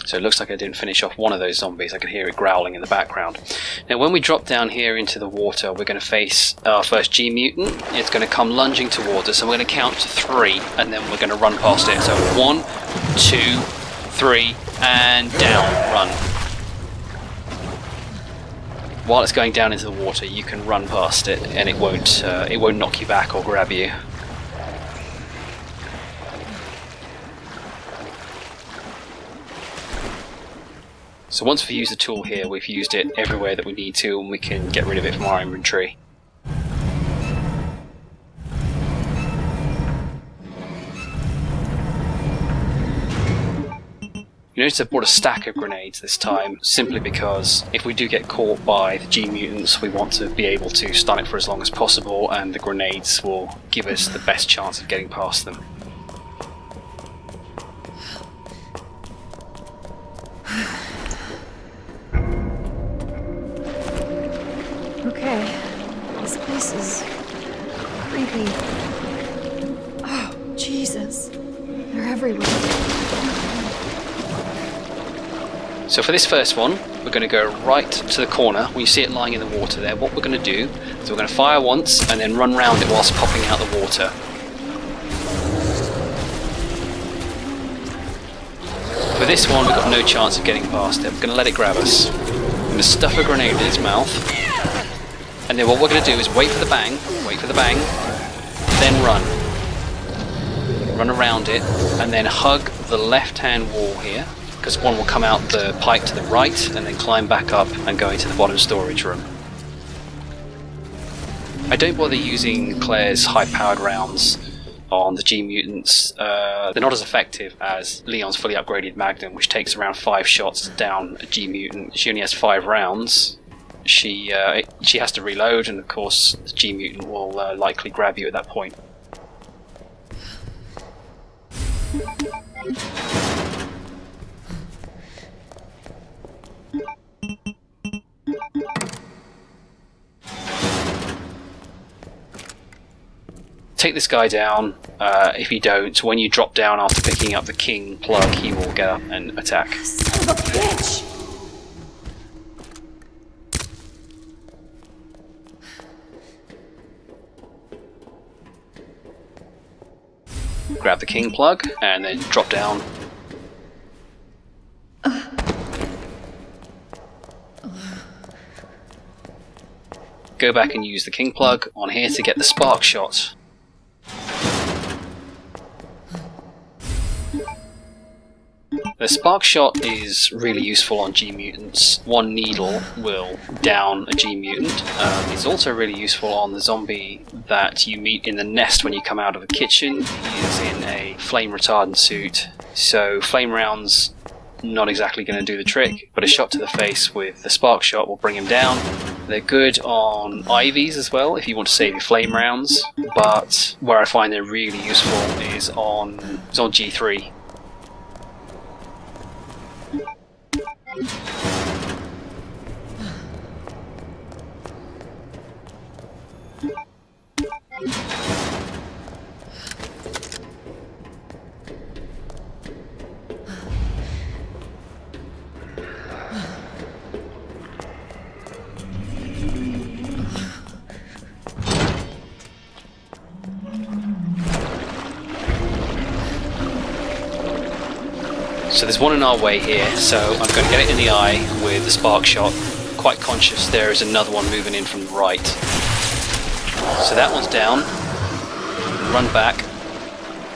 Speaker 2: So it looks like I didn't finish off one of those zombies. I could hear it growling in the background. Now when we drop down here into the water, we're going to face our first G mutant. It's going to come lunging towards us, and we're going to count to 3, and then we're going to run past it. So 1, 2, 3, and down. Run. While it's going down into the water, you can run past it, and it won't knock you back or grab you. So once we've used the tool here, we've used it everywhere that we need to, and we can get rid of it from our inventory. You notice I've brought a stack of grenades this time, simply because if we do get caught by the G mutants, we want to be able to stun it for as long as possible, and the grenades will give us the best chance of getting past them.
Speaker 15: Okay, this place is creepy. Oh, Jesus. They're everywhere.
Speaker 2: So for this first one, we're going to go right to the corner. When you see it lying in the water there, what we're going to do is we're going to fire once and then run round it whilst popping out the water. For this one, we've got no chance of getting past it. We're going to let it grab us. We're going to stuff a grenade in its mouth. And then what we're going to do is wait for the bang, then run. Run around it, and then hug the left-hand wall here, because one will come out the pipe to the right, and then climb back up and go into the bottom storage room. I don't bother using Claire's high-powered rounds on the G mutants. They're not as effective as Leon's fully upgraded Magnum, which takes around 5 shots to down a G mutant. She only has 5 rounds. She has to reload, and of course the G mutant will likely grab you at that point. Take this guy down. If you don't, when you drop down after picking up the king plug, he will get up and attack.
Speaker 15: Son of a bitch!
Speaker 2: Grab the king plug and then drop down. Go back and use the king plug on here to get the spark shot. The spark shot is really useful on G mutants. One needle will down a G mutant. It's also really useful on the zombie that you meet in the nest when you come out of the kitchen. He is in a flame retardant suit, so flame rounds not exactly going to do the trick, but a shot to the face with the spark shot will bring him down. They're good on IVs as well if you want to save your flame rounds, but where I find they're really useful is on G3. So there's one in our way here, so I'm going to get it in the eye with the spark shot. Quite conscious there is another one moving in from the right. So that one's down. Run back,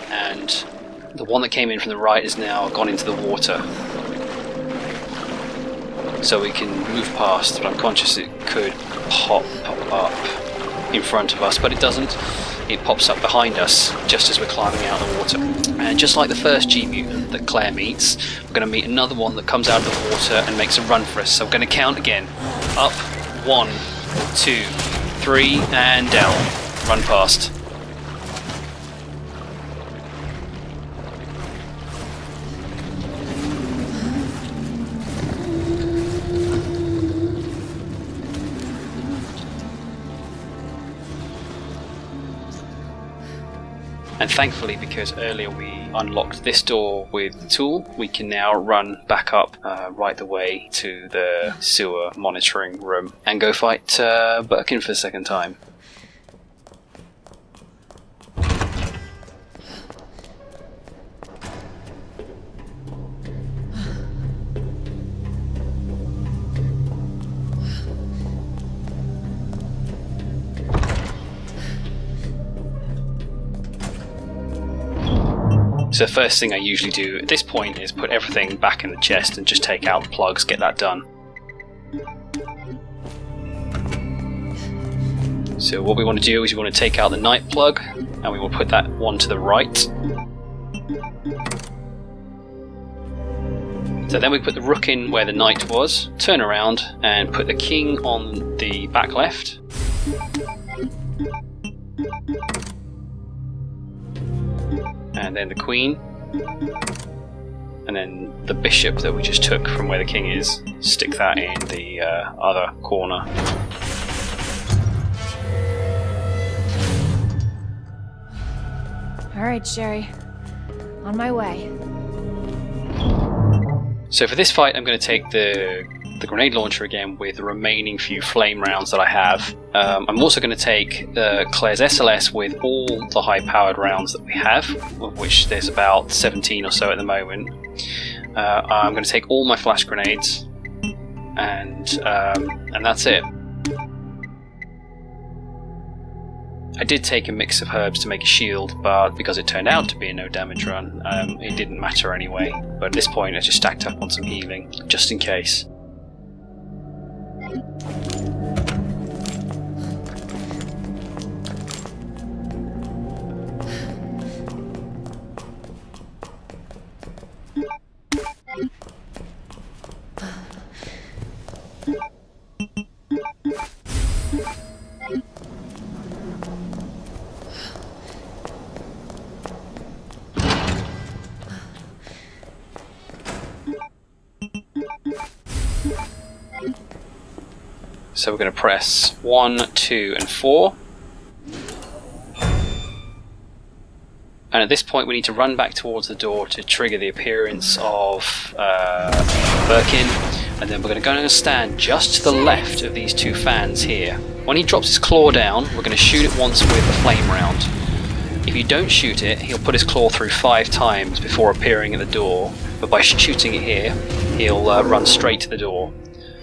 Speaker 2: and the one that came in from the right is now gone into the water. So we can move past, but I'm conscious it could pop up in front of us, but it doesn't. It pops up behind us just as we're climbing out of the water. And just like the first G mutant that Claire meets, we're going to meet another one that comes out of the water and makes a run for us. So we're going to count again. Up, 1, 2, 3, and down. Run past. And thankfully, because earlier we unlocked this door with the tool, we can now run back up right the way to the sewer monitoring room and go fight Birkin for the second time. So the first thing I usually do at this point is put everything back in the chest and just take out the plugs, get that done. So what we want to do is we want to take out the night plug and we will put that one to the right. So then we put the rook in where the knight was, turn around and put the king on the back left. And then the queen, and then the bishop that we just took from where the king is, stick that in the other corner.
Speaker 6: Alright, Sherry. On my way.
Speaker 2: So for this fight I'm going to take the grenade launcher again with the remaining few flame rounds that I have. I'm also going to take Claire's SLS with all the high-powered rounds that we have, of which there's about 17 or so at the moment. I'm going to take all my flash grenades, and that's it. I did take a mix of herbs to make a shield, but because it turned out to be a no damage run, it didn't matter anyway. But at this point I just stacked up on some healing, just in case. So we're going to press 1, 2 and 4. And at this point we need to run back towards the door to trigger the appearance of Birkin. And then we're going to go and stand just to the left of these two fans here. When he drops his claw down, we're going to shoot it once with the flame round. If you don't shoot it, he'll put his claw through 5 times before appearing at the door. But by shooting it here, he'll run straight to the door.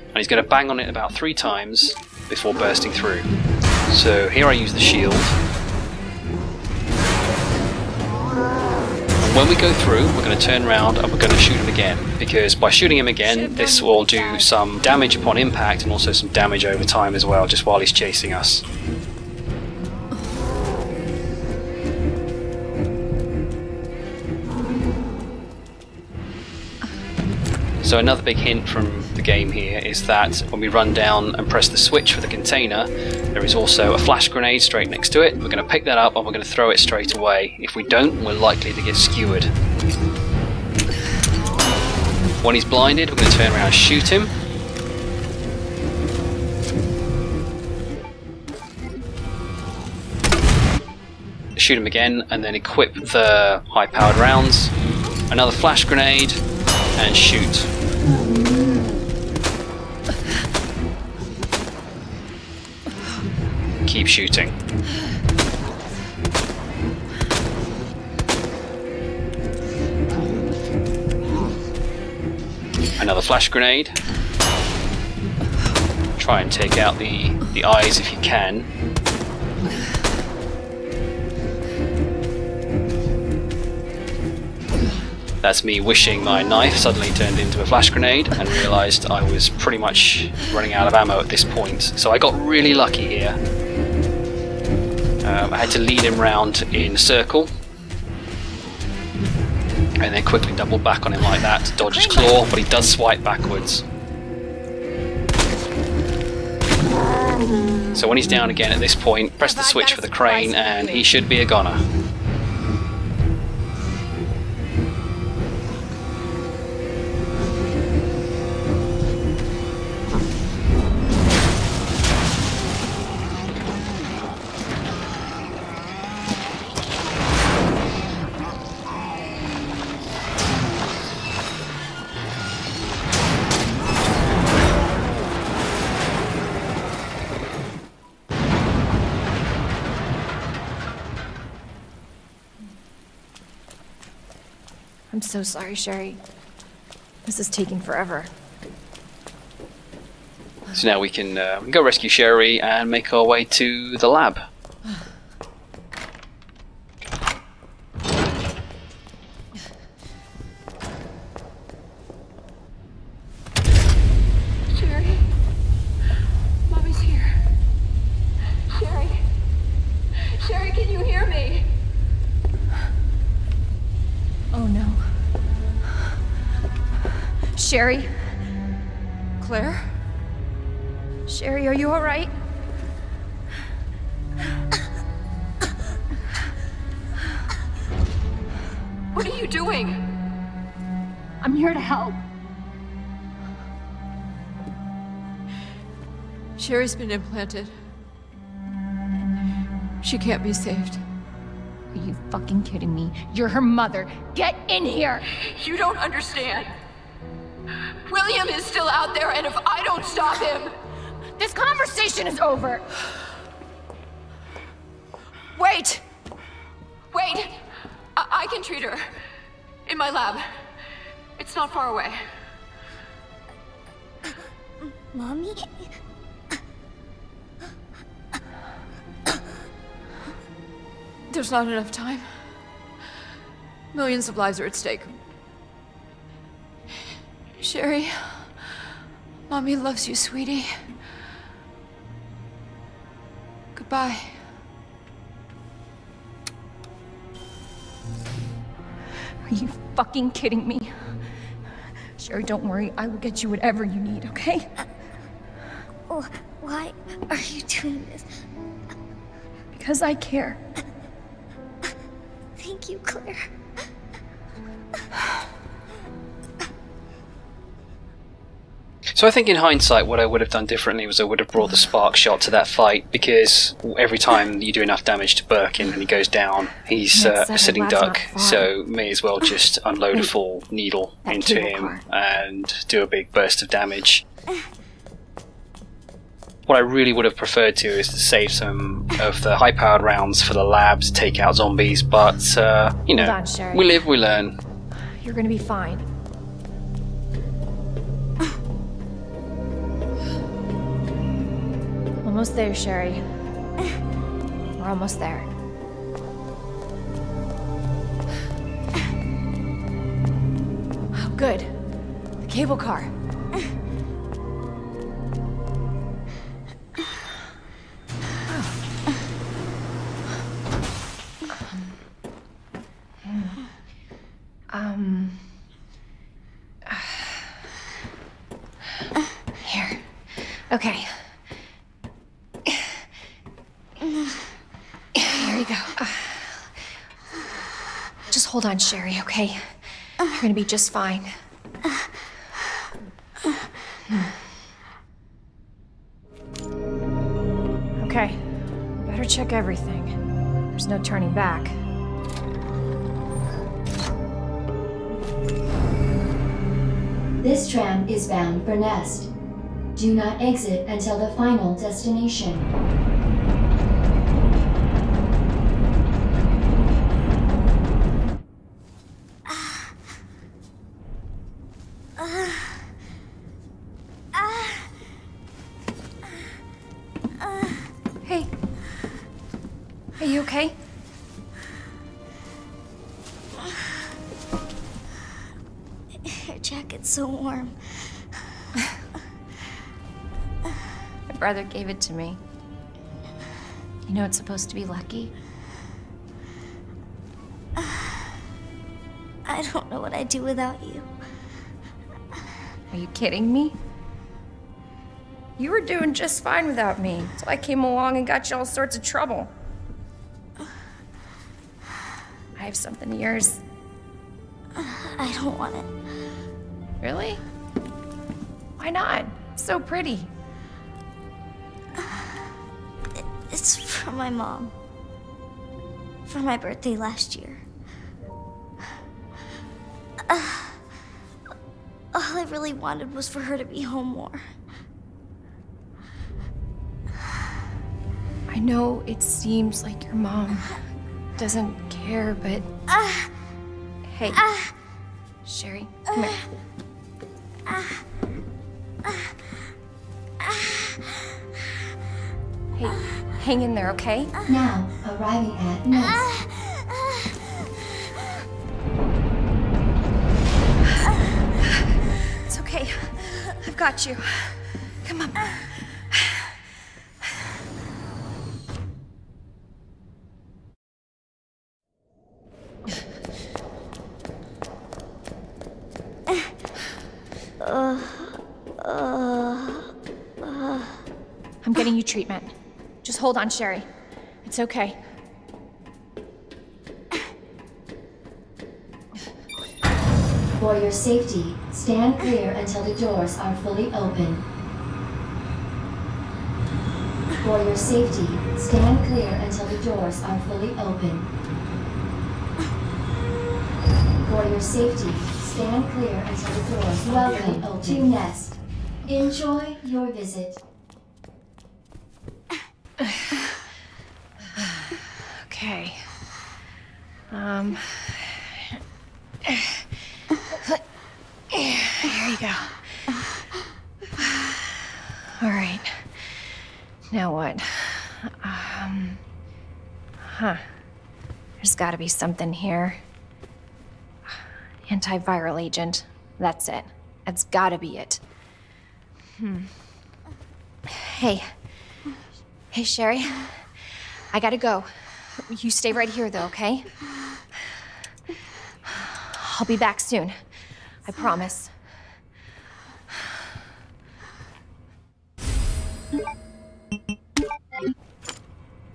Speaker 2: And he's going to bang on it about 3 times before bursting through. So here I use the shield. And when we go through, we're going to turn around and we're going to shoot him again. Because by shooting him again, this will do some damage upon impact and also some damage over time as well, just while he's chasing us. So another big hint from the game here is that when we run down and press the switch for the container, there is also a flash grenade straight next to it. We're going to pick that up and we're going to throw it straight away. If we don't, we're likely to get skewered. When he's blinded, we're going to turn around and shoot him. Shoot him again and then equip the high-powered rounds. Another flash grenade and shoot. Keep shooting. Another flash grenade. Try and take out the eyes if you can. That's me wishing my knife suddenly turned into a flash grenade and realised I was pretty much running out of ammo at this point. So I got really lucky here. I had to lead him round in a circle and then quickly double back on him like that to dodge his claw, but he does swipe backwards. So when he's down again at this point, press the switch for the crane and he should be a goner.
Speaker 6: I'm so sorry, Sherry. This is taking forever.
Speaker 2: So now we can go rescue Sherry and make our way to the lab.
Speaker 16: Sherry? Mommy's here. Sherry? Sherry, can you hear me?
Speaker 6: Oh no. Sherry?
Speaker 15: Claire?
Speaker 6: Sherry, are you alright?
Speaker 15: What are you doing?
Speaker 6: I'm here to help.
Speaker 15: Sherry's been implanted. She can't be saved.
Speaker 6: Are you fucking kidding me? You're her mother. Get in here!
Speaker 15: You don't understand. William is still out there, and if I don't stop him...
Speaker 6: This conversation is over!
Speaker 15: Wait! Wait! I can treat her. In my lab. It's not far away.
Speaker 11: Mommy?
Speaker 15: There's not enough time. Millions of lives are at stake. Sherry, Mommy loves you, sweetie. Goodbye.
Speaker 6: Are you fucking kidding me? Sherry, don't worry. I will get you whatever you need, okay?
Speaker 11: Oh, why are you doing this?
Speaker 6: Because I care.
Speaker 11: Thank you, Claire.
Speaker 2: So I think in hindsight what I would have done differently was I would have brought the spark shot to that fight, because every time you do enough damage to Birkin and he goes down, he's a sitting duck, so may as well just unload a full needle into him and do a big burst of damage. What I really would have preferred to is to save some of the high-powered rounds for the lab to take out zombies, but, you know,
Speaker 6: Hold on, Sherry.
Speaker 2: we live, we learn.
Speaker 6: You're gonna be fine. Almost there, Sherry. We're almost there. Oh, good. The cable car. Here. Okay. Here you go. Just hold on, Sherry, okay? You're gonna be just fine. Okay. Better check everything. There's no turning back.
Speaker 17: This tram is bound for Nest. Do not exit until the final destination.
Speaker 6: Hey. Are you okay?
Speaker 11: Your jacket's so warm.
Speaker 6: My brother gave it to me. You know it's supposed to be lucky?
Speaker 11: I don't know what I'd do without you.
Speaker 6: Are you kidding me? You were doing just fine without me, so I came along and got you all sorts of trouble. I have something of yours.
Speaker 11: I don't want it.
Speaker 6: Really? Why not? It's so pretty.
Speaker 11: It's from my mom. For my birthday last year. All I really wanted was for her to be home more.
Speaker 6: I know it seems like your mom doesn't care, but... Hey, Sherry, come here. Hey, hang in there, okay?
Speaker 17: Now, arriving at Nest.
Speaker 6: It's okay. I've got you. Come on. I'm getting you treatment. Just hold on, Sherry. It's okay.
Speaker 17: For your safety, stand clear until the doors are fully open. For your safety, stand clear until the doors are fully open. For your safety, stand clear until the doors are fully open. To Nest. Enjoy your visit.
Speaker 6: Okay. Here you go. All right. Now what? There's gotta be something here. Antiviral agent. That's it. That's gotta be it. Hey. Hey, Sherry. I gotta go. You stay right here, though, okay? I'll be back soon. I promise.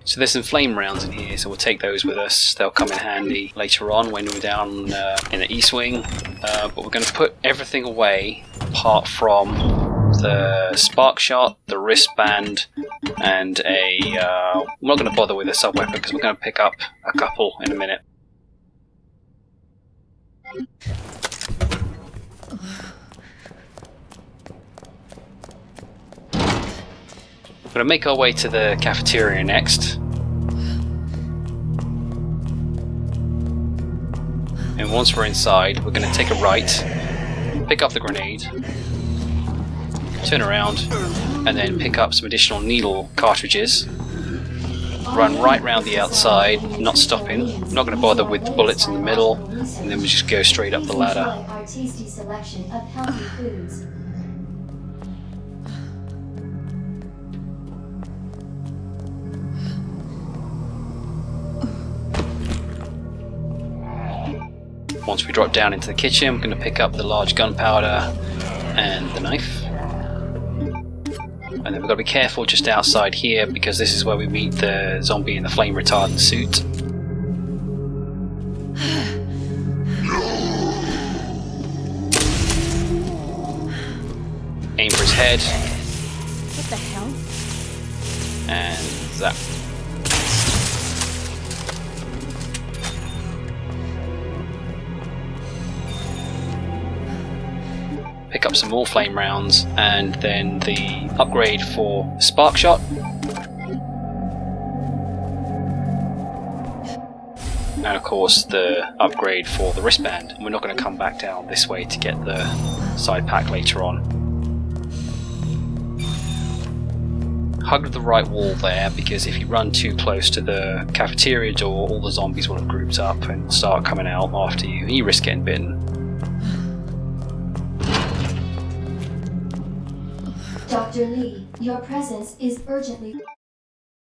Speaker 2: So there's some flame rounds in here, so we'll take those with us. They'll come in handy later on when we're down in the East Wing. But we're going to put everything away apart from the spark shot, the wristband, and a... I'm not going to bother with a sub-weapon because we're going to pick up a couple in a minute. We're going to make our way to the cafeteria next. And once we're inside, we're going to take a right, pick up the grenade, turn around, and then pick up some additional needle cartridges. Run right round the outside, not stopping. I'm not going to bother with the bullets in the middle, and then we just go straight up the ladder.
Speaker 17: Our tasty selection of healthy foods.
Speaker 2: Once we drop down into the kitchen, I'm going to pick up the large gunpowder and the knife. And then we've got to be careful just outside here because this is where we meet the zombie in the flame retardant suit. Aim for his head.
Speaker 6: What the hell?
Speaker 2: And zap. Pick up some more flame rounds, and then the upgrade for spark shot. And of course the upgrade for the wristband. We're not going to come back down this way to get the side pack later on. Hug the right wall there, because if you run too close to the cafeteria door, all the zombies will have grouped up and start coming out after you, and you risk getting bitten.
Speaker 17: Dr. Lee, your presence is urgently...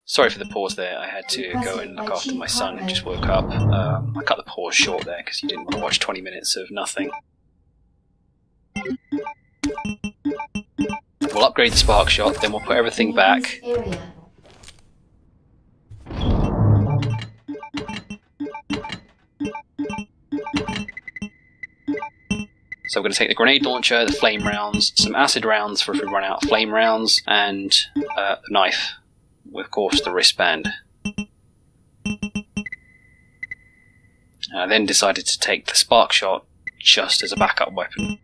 Speaker 2: Sorry for the pause there, I had to go and look after my son who just woke up. I cut the pause short there because you didn't want to watch 20 minutes of nothing. We'll upgrade the spark shot, then we'll put everything back. So we're going to take the grenade launcher, the flame rounds, some acid rounds for if we run out of flame rounds, and the knife, with of course the wristband. I then decided to take the spark shot just as a backup weapon.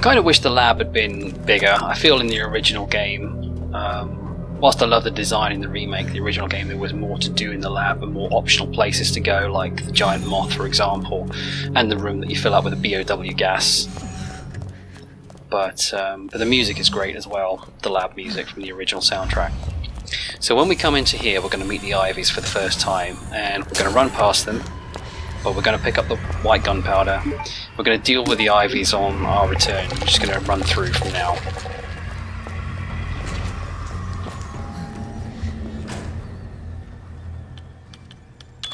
Speaker 2: Kind of wish the lab had been bigger. I feel in the original game, whilst I love the design in the remake, the original game there was more to do in the lab and more optional places to go, like the giant moth for example, and the room that you fill up with a BOW gas. But the music is great as well, the lab music from the original soundtrack. So when we come into here, we're going to meet the Ivies for the first time, and we're going to run past them, but we're going to pick up the white gunpowder. We're going to deal with the Ivies on our return. We're just going to run through from now.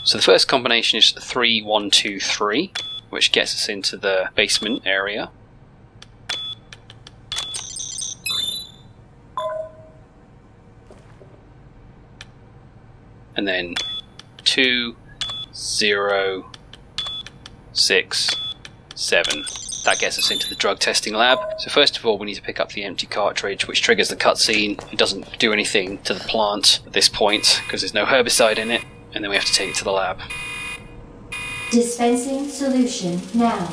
Speaker 2: So the first combination is 3, 1, 2, 3, which gets us into the basement area. And then 2, 0, 6, 7. That gets us into the drug testing lab. So first of all we need to pick up the empty cartridge, which triggers the cutscene. It doesn't do anything to the plant at this point because there's no herbicide in it, and then we have to take it to the lab.
Speaker 17: Dispensing solution now.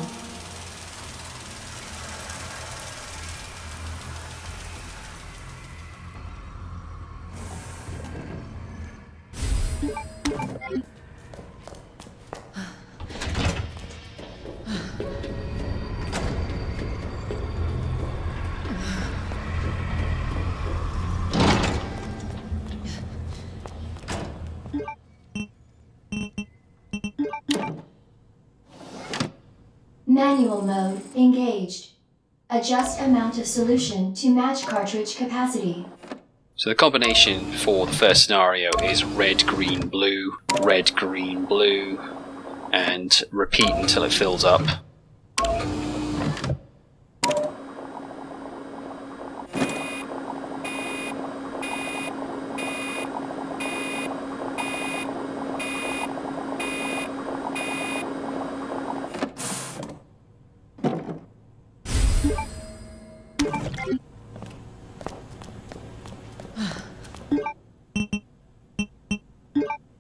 Speaker 17: Manual mode engaged. Adjust amount of solution to match cartridge capacity.
Speaker 2: So the combination for the first scenario is red, green, blue, and repeat until it fills up.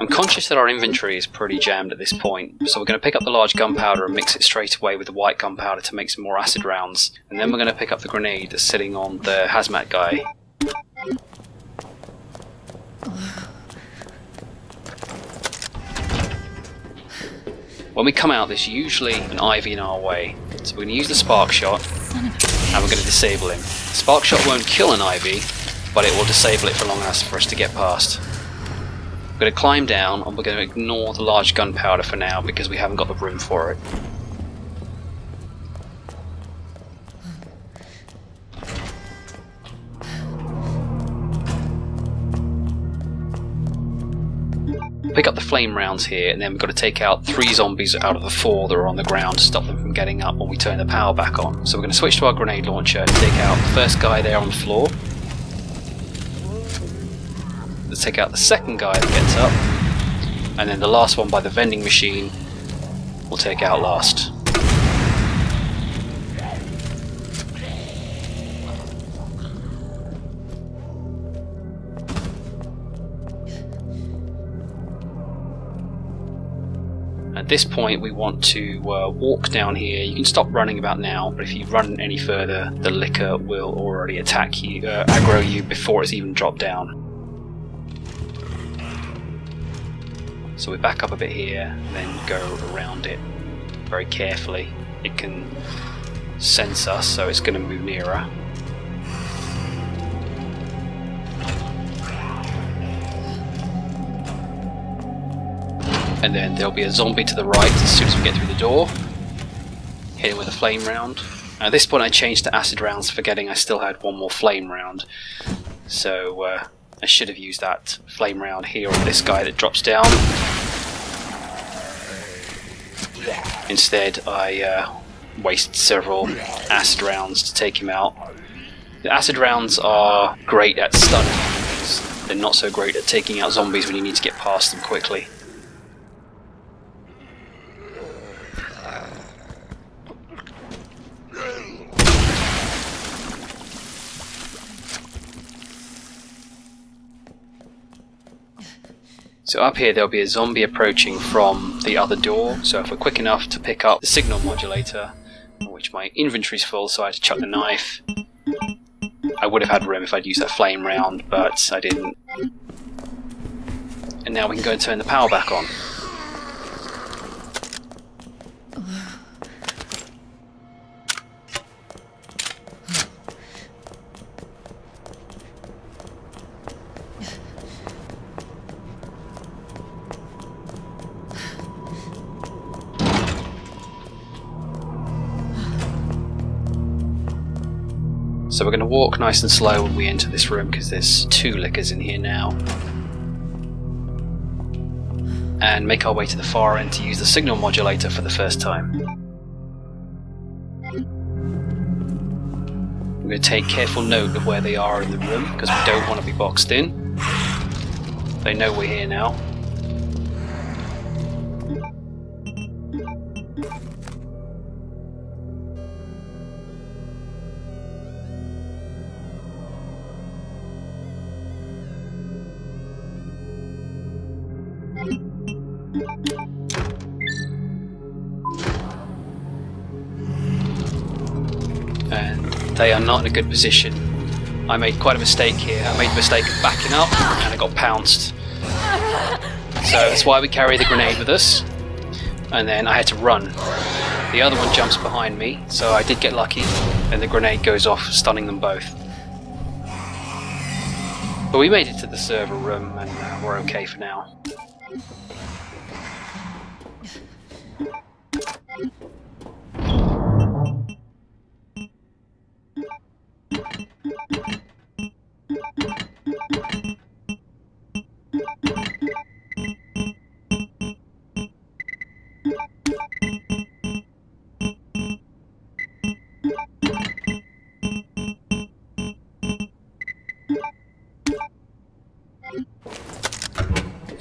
Speaker 2: I'm conscious that our inventory is pretty jammed at this point, so we're going to pick up the large gunpowder and mix it straight away with the white gunpowder to make some more acid rounds, and then we're going to pick up the grenade that's sitting on the hazmat guy. When we come out, there's usually an Ivy in our way, so we're going to use the spark shot, and we're going to disable him. The spark shot won't kill an Ivy, but it will disable it for long enough for us to get past. We're going to climb down, and we're going to ignore the large gunpowder for now because we haven't got the room for it. Pick up the flame rounds here, and then we've got to take out 3 zombies out of the 4 that are on the ground to stop them from getting up when we turn the power back on. So we're going to switch to our grenade launcher, take out the first guy there on the floor. Let's take out the second guy that gets up, and then the last one by the vending machine we'll take out last. At this point we want to walk down here. You can stop running about now, but if you run any further the liquor will already attack you, aggro you before it's even dropped down. So we back up a bit here, then go around it very carefully. It can sense us, so it's going to move nearer. And then there'll be a zombie to the right as soon as we get through the door. Hit it with a flame round. At this point I changed to acid rounds, forgetting I still had one more flame round. So I should have used that flame round here on this guy that drops down. Instead I wasted several acid rounds to take him out. The acid rounds are great at stunning enemies. They're not so great at taking out zombies when you need to get past them quickly. So up here there'll be a zombie approaching from the other door, so if we're quick enough to pick up the signal modulator, which much. My inventory's full, so I had to chuck the knife. I would have had room if I'd used that flame round, but I didn't. And now we can go and turn the power back on. So we're going to walk nice and slow when we enter this room because there's 2 lickers in here now. And make our way to the far end to use the signal modulator for the first time. We're going to take careful note of where they are in the room because we don't want to be boxed in. They know we're here now. And they are not in a good position. I made quite a mistake here. I made the mistake of backing up and I got pounced. So that's why we carry the grenade with us. And then I had to run. The other one jumps behind me, so I did get lucky and the grenade goes off, stunning them both. But we made it to the server room and we're okay for now.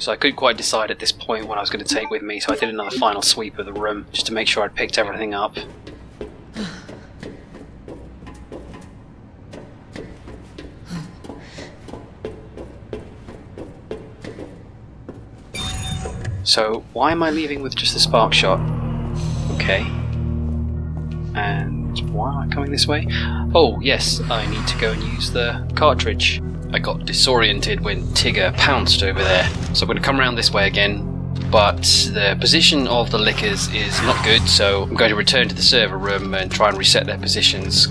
Speaker 2: So I couldn't quite decide at this point what I was going to take with me, so I did another final sweep of the room just to make sure I'd picked everything up. So why am I leaving with just the spark shot? Okay. And why am I coming this way? Oh yes, I need to go and use the cartridge. I got disoriented when Tigger pounced over there. So I'm going to come around this way again, but the position of the lickers is not good, so I'm going to return to the server room and try and reset their positions.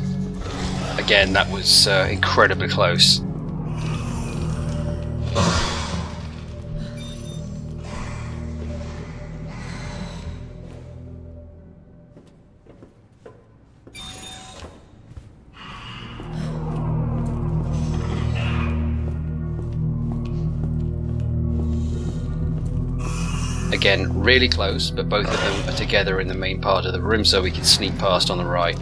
Speaker 2: Again, that was incredibly close. Again, really close, but both of them are together in the main part of the room so we can sneak past on the right.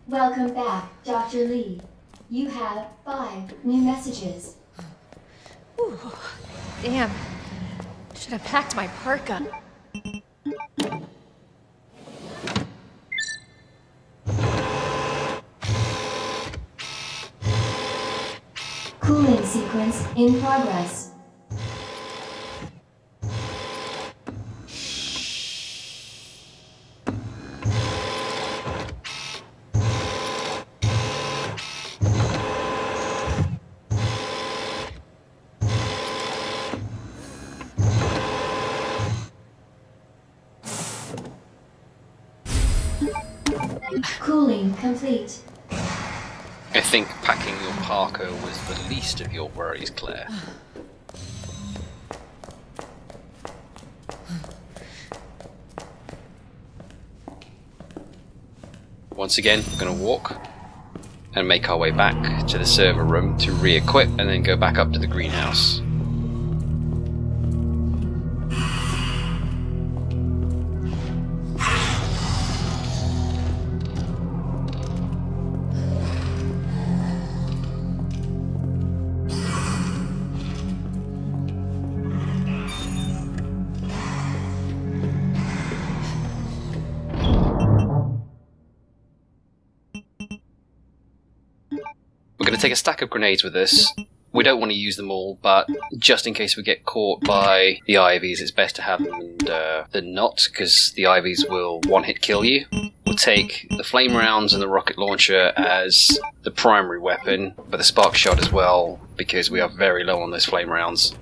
Speaker 17: Welcome back, Dr. Lee. You have 5 new messages.
Speaker 6: Ooh, damn. Should have packed my parka.
Speaker 17: Cooling sequence in progress. Cooling complete.
Speaker 2: I think packing your parka was the least of your worries, Claire. Once again, we're going to walk and make our way back to the server room to re-equip and then go back up to the greenhouse. to take a stack of grenades with us. We don't want to use them all, but just in case we get caught by the Ivies, it's best to have them than not, because the Ivies will one-hit kill you. We'll take the flame rounds and the rocket launcher as the primary weapon, but the spark shot as well, because we are very low on those flame rounds.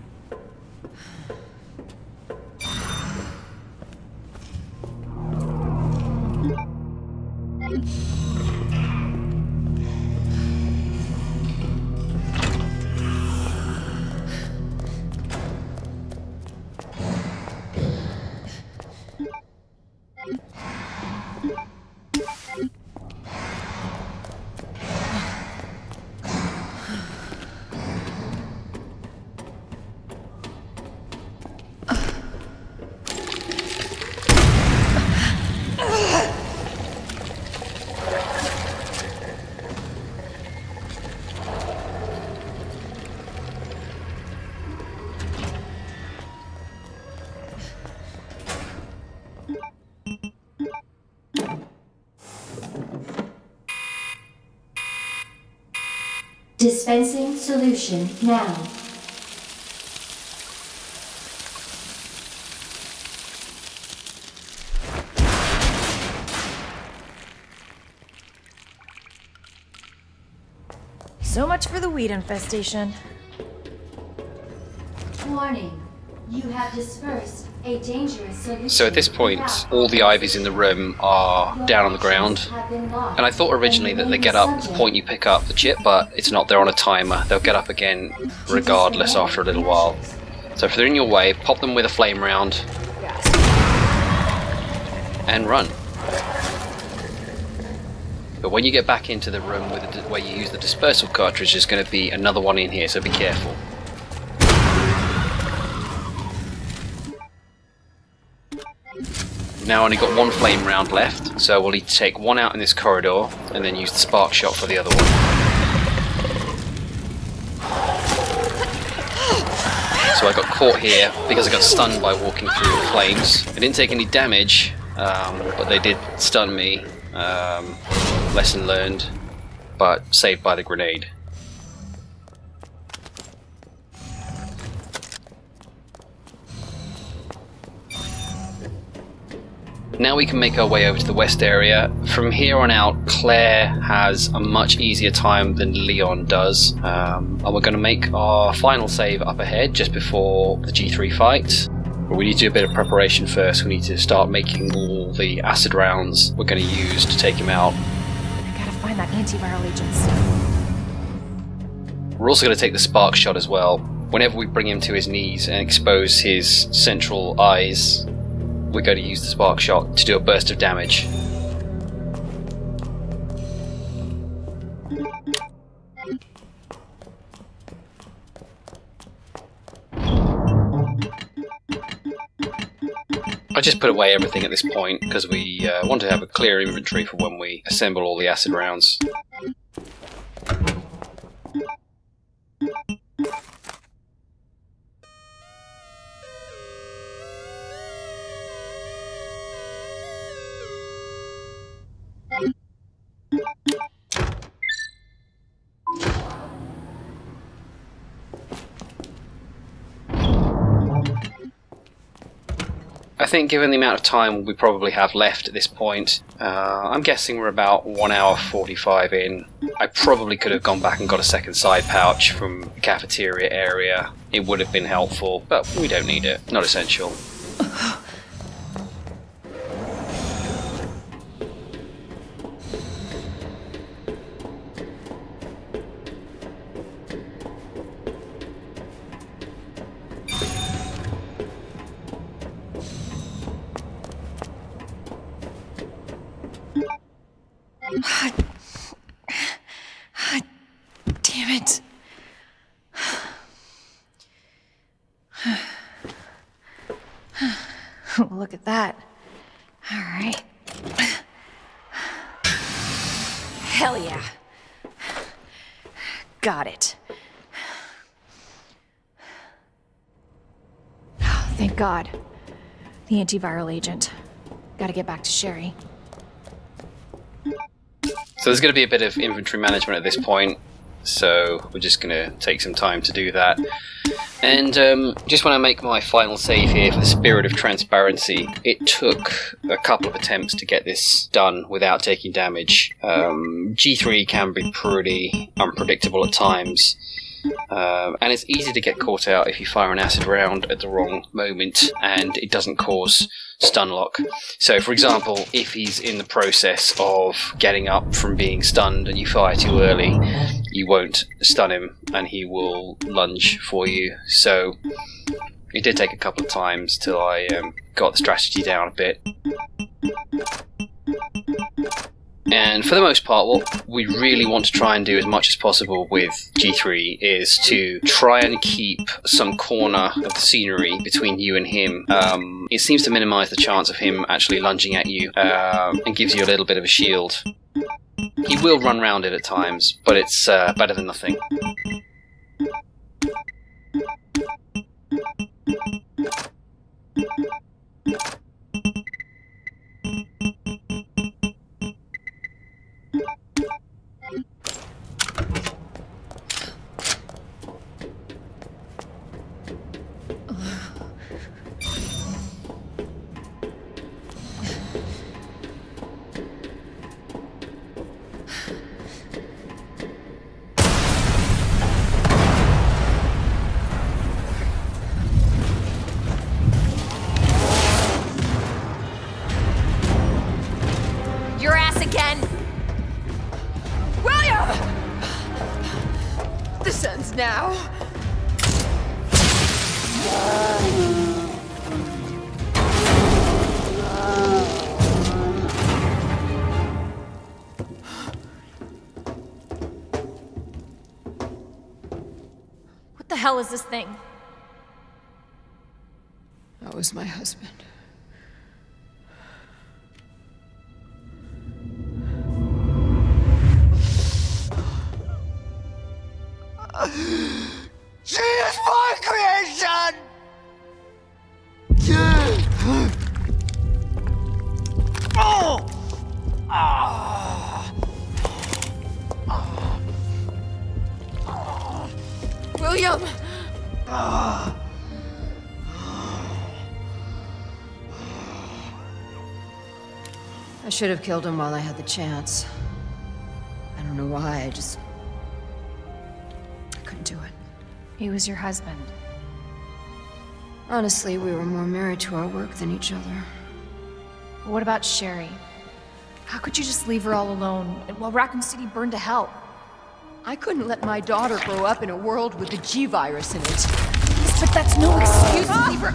Speaker 17: Dispensing solution now.
Speaker 6: So much for the weed infestation.
Speaker 17: Warning. You have dispersed a dangerous solution.
Speaker 2: So at this point, all the Ivies in the room are down on the ground. And I thought originally that they get up the point you pick up the chip, but it's not. They're on a timer. They'll get up again regardless after a little while. So if they're in your way, pop them with a flame round and run. But when you get back into the room where you use the dispersal cartridge, there's going to be another one in here, so be careful. Now only got one flame round left, so we'll need to take one out in this corridor and then use the spark shot for the other one. So I got caught here because I got stunned by walking through the flames. I didn't take any damage, but they did stun me. Lesson learned, but saved by the grenade. Now we can make our way over to the west area. From here on out, Claire has a much easier time than Leon does. And we're going to make our final save up ahead just before the G3 fight. But we need to do a bit of preparation first. We need to start making all the acid rounds we're going to use to take him out.
Speaker 6: I gotta find that antiviral agent soon.
Speaker 2: We're also going to take the spark shot as well. Whenever we bring him to his knees and expose his central eyes, we're going to use the spark shot to do a burst of damage. I just put away everything at this point because we want to have a clear inventory for when we assemble all the acid rounds. I think given the amount of time we probably have left at this point, I'm guessing we're about 1 hour 45 in. I probably could have gone back and got a second side pouch from the cafeteria area. It would have been helpful, but we don't need it. Not essential.
Speaker 6: Damn it. Look at that. All right. Hell yeah. Got it. Oh, thank God. The antiviral agent. Gotta get back to Sherry.
Speaker 2: So there's going to be a bit of inventory management at this point. so we're just going to take some time to do that. And just want to make my final save here for the spirit of transparency. It took a couple of attempts to get this done without taking damage. G3 can be pretty unpredictable at times. And it's easy to get caught out if you fire an acid round at the wrong moment and it doesn't cause stun lock. So for example, if he's in the process of getting up from being stunned and you fire too early, you won't stun him and he will lunge for you. So it did take a couple of times till I got the strategy down a bit. And for the most part, what we really want to try and do as much as possible with G3 is to try and keep some corner of the scenery between you and him. It seems to minimize the chance of him actually lunging at you and gives you a little bit of a shield. He will run round it at times, but it's better than nothing.
Speaker 15: Now.
Speaker 6: What the hell is this thing?
Speaker 15: That was my husband.
Speaker 7: She is my creation!
Speaker 15: William! I should have killed him while I had the chance. I don't know why, I couldn't do it.
Speaker 6: He was your husband.
Speaker 15: Honestly, we were more married to our work than each other.
Speaker 6: But what about Sherry? How could you just leave her all alone while Raccoon City burned to hell?
Speaker 15: I couldn't let my daughter grow up in a world with the G virus in it.
Speaker 6: Yes, but that's no excuse to leave her.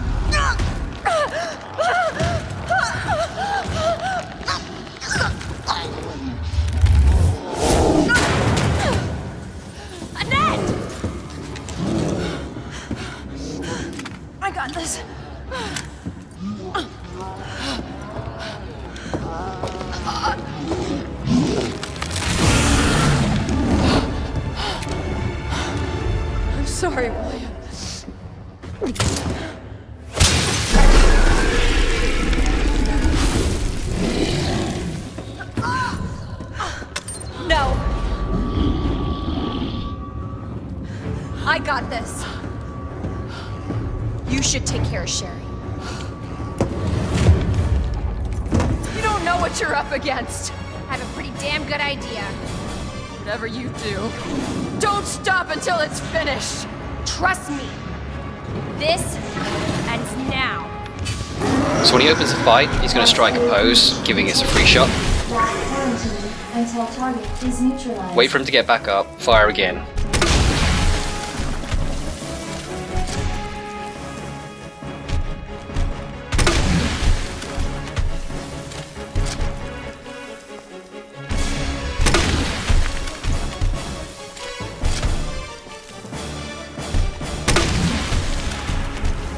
Speaker 6: Annette! I got this.
Speaker 15: I'm sorry, William.
Speaker 6: No. I got this. You should take care of Sherry.
Speaker 15: You don't know what you're up against.
Speaker 6: I have a pretty damn good idea.
Speaker 15: Whatever you do, don't stop until it's finished.
Speaker 6: Trust me. This ends now.
Speaker 2: So when he opens the fight, he's going to strike a pose, giving us a free shot.
Speaker 17: Until target is neutralized.
Speaker 2: Wait for him to get back up, fire again.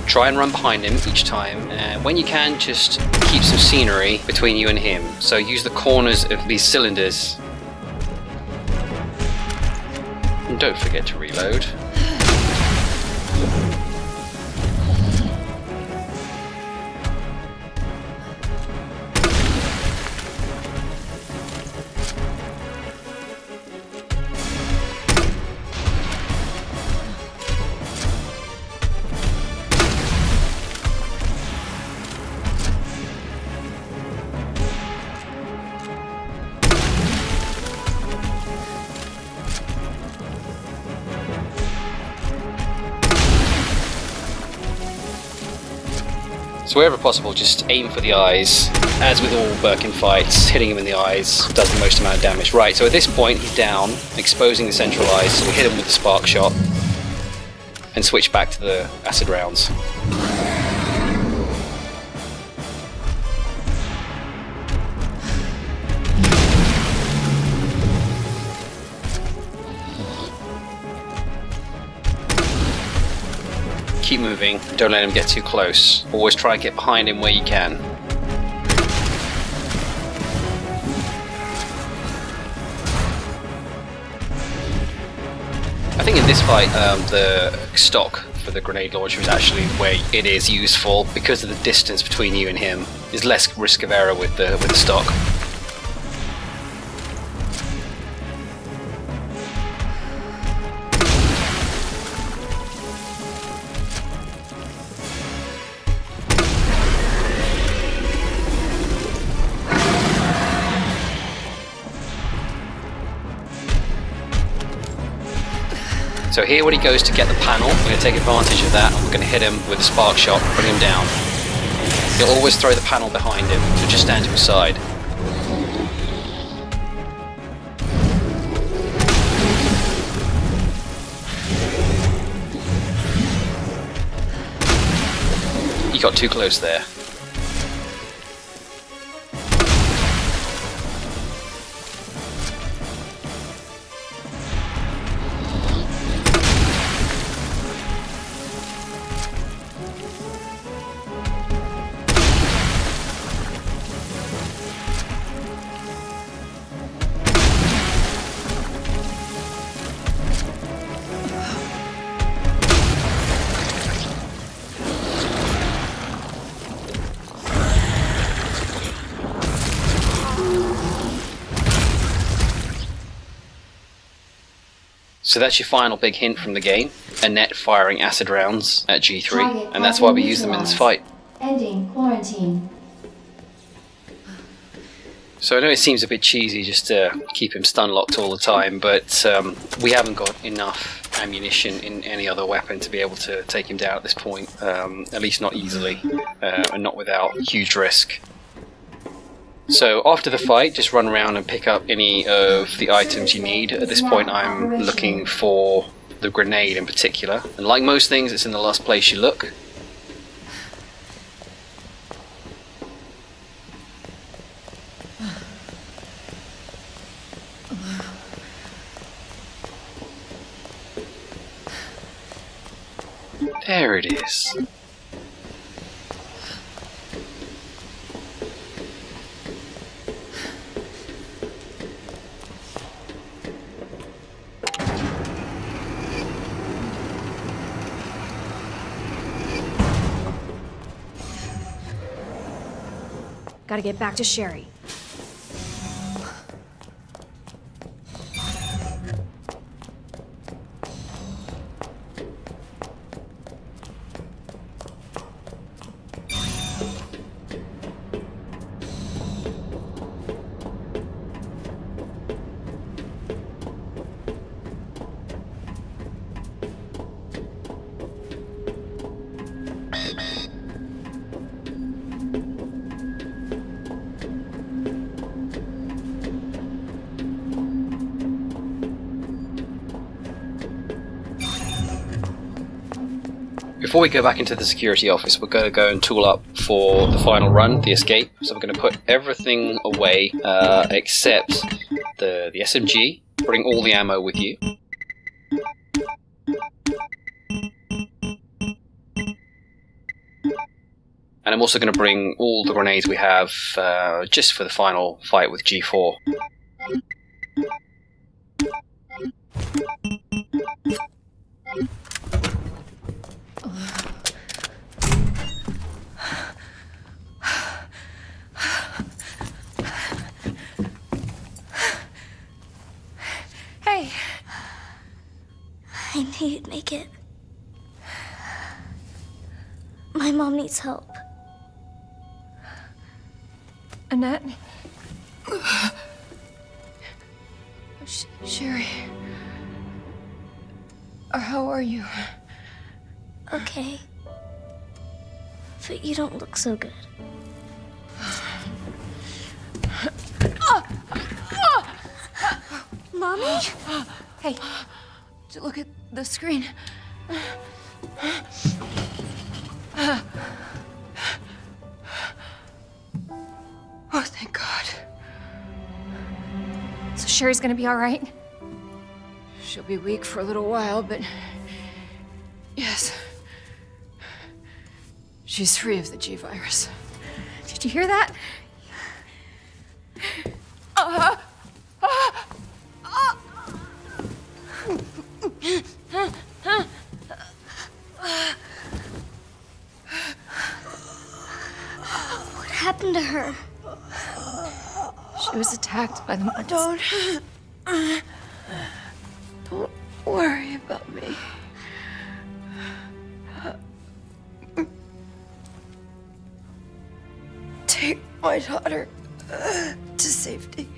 Speaker 2: Try and run behind him each time, and when you can, just keep some scenery between you and him. So use the corners of these cylinders. And don't forget to reload. So wherever possible, just aim for the eyes. As with all Birkin fights, hitting him in the eyes does the most amount of damage. Right, so at this point he's down, exposing the central eyes, so we hit him with the spark shot and switch back to the acid rounds. Keep moving, don't let him get too close. Always try to get behind him where you can. I think in this fight, the stock for the grenade launcher is actually where it is useful because of the distance between you and him. There's less risk of error with the stock. So here when he goes to get the panel, we're going to take advantage of that and we're going to hit him with a spark shot, bring him down. He'll always throw the panel behind him, so just stand to his side. He got too close there. So that's your final big hint from the game, Annette firing acid rounds at G3, and that's why we use them in this fight.
Speaker 17: Ending quarantine.
Speaker 2: So I know it seems a bit cheesy just to keep him stun locked all the time, but we haven't got enough ammunition in any other weapon to be able to take him down at this point, at least not easily, and not without huge risk. So after the fight, just run around and pick up any of the items you need. At this point I'm looking for the grenade in particular, and like most things it's in the last place you look. There it is.
Speaker 6: Gotta get back to Sherry.
Speaker 2: Before we go back into the security office, we're going to go and tool up for the final run, the escape. So we're going to put everything away except the SMG. Bring all the ammo with you. And I'm also going to bring all the grenades we have just for the final fight with G4.
Speaker 11: Hey. I knew you'd make it. My mom needs help.
Speaker 6: Annette? Sherry? How are you?
Speaker 11: Okay. But you don't look so good. Mommy?
Speaker 15: Hey, look at the screen. Oh, thank God.
Speaker 6: So Sherry's gonna be all right?
Speaker 15: She'll be weak for a little while, but yes. She's free of the G virus.
Speaker 6: Did you hear that?
Speaker 11: What happened to her?
Speaker 6: She was attacked by the monsters.
Speaker 15: Don't worry about me. Take my daughter to safety.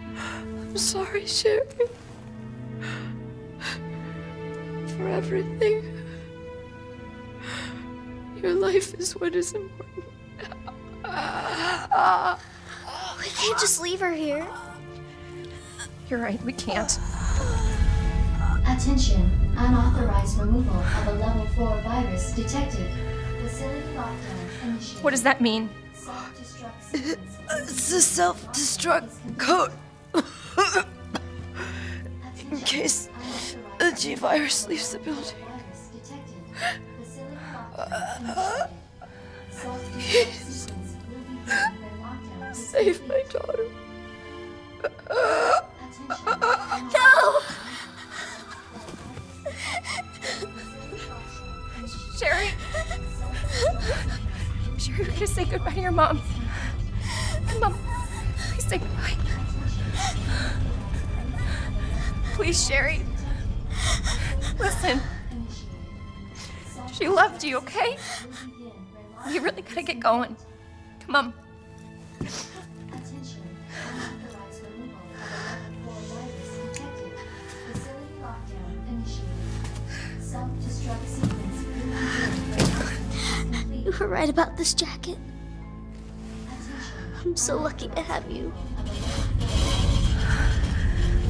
Speaker 15: I'm sorry, Sherry. For everything. Your life is what is important.
Speaker 11: We can't just leave her here.
Speaker 6: You're right, we can't.
Speaker 17: Attention, unauthorized removal of a level 4 virus detected. Facility lockdown initiated.
Speaker 6: What does that mean?
Speaker 17: Self-destruct sequence.
Speaker 15: It's a self-destruct code. In case the G virus leaves the building.
Speaker 17: Virus detected. Facility lockdown initiated. Self-destruct sequence will be used when lockdown is
Speaker 15: Save my daughter.
Speaker 11: No!
Speaker 6: Sherry? Sherry, we're gonna say goodbye to your mom. Mom, please say goodbye. Please, Sherry. Listen. She loved you, okay? You really gotta get going. Come on.
Speaker 17: Attention, unauthorized removal of a level 4 virus detected. Facility lockdown initiated. Self-destruct sequence will be complete.
Speaker 11: You were right about this jacket. I'm so lucky to have you.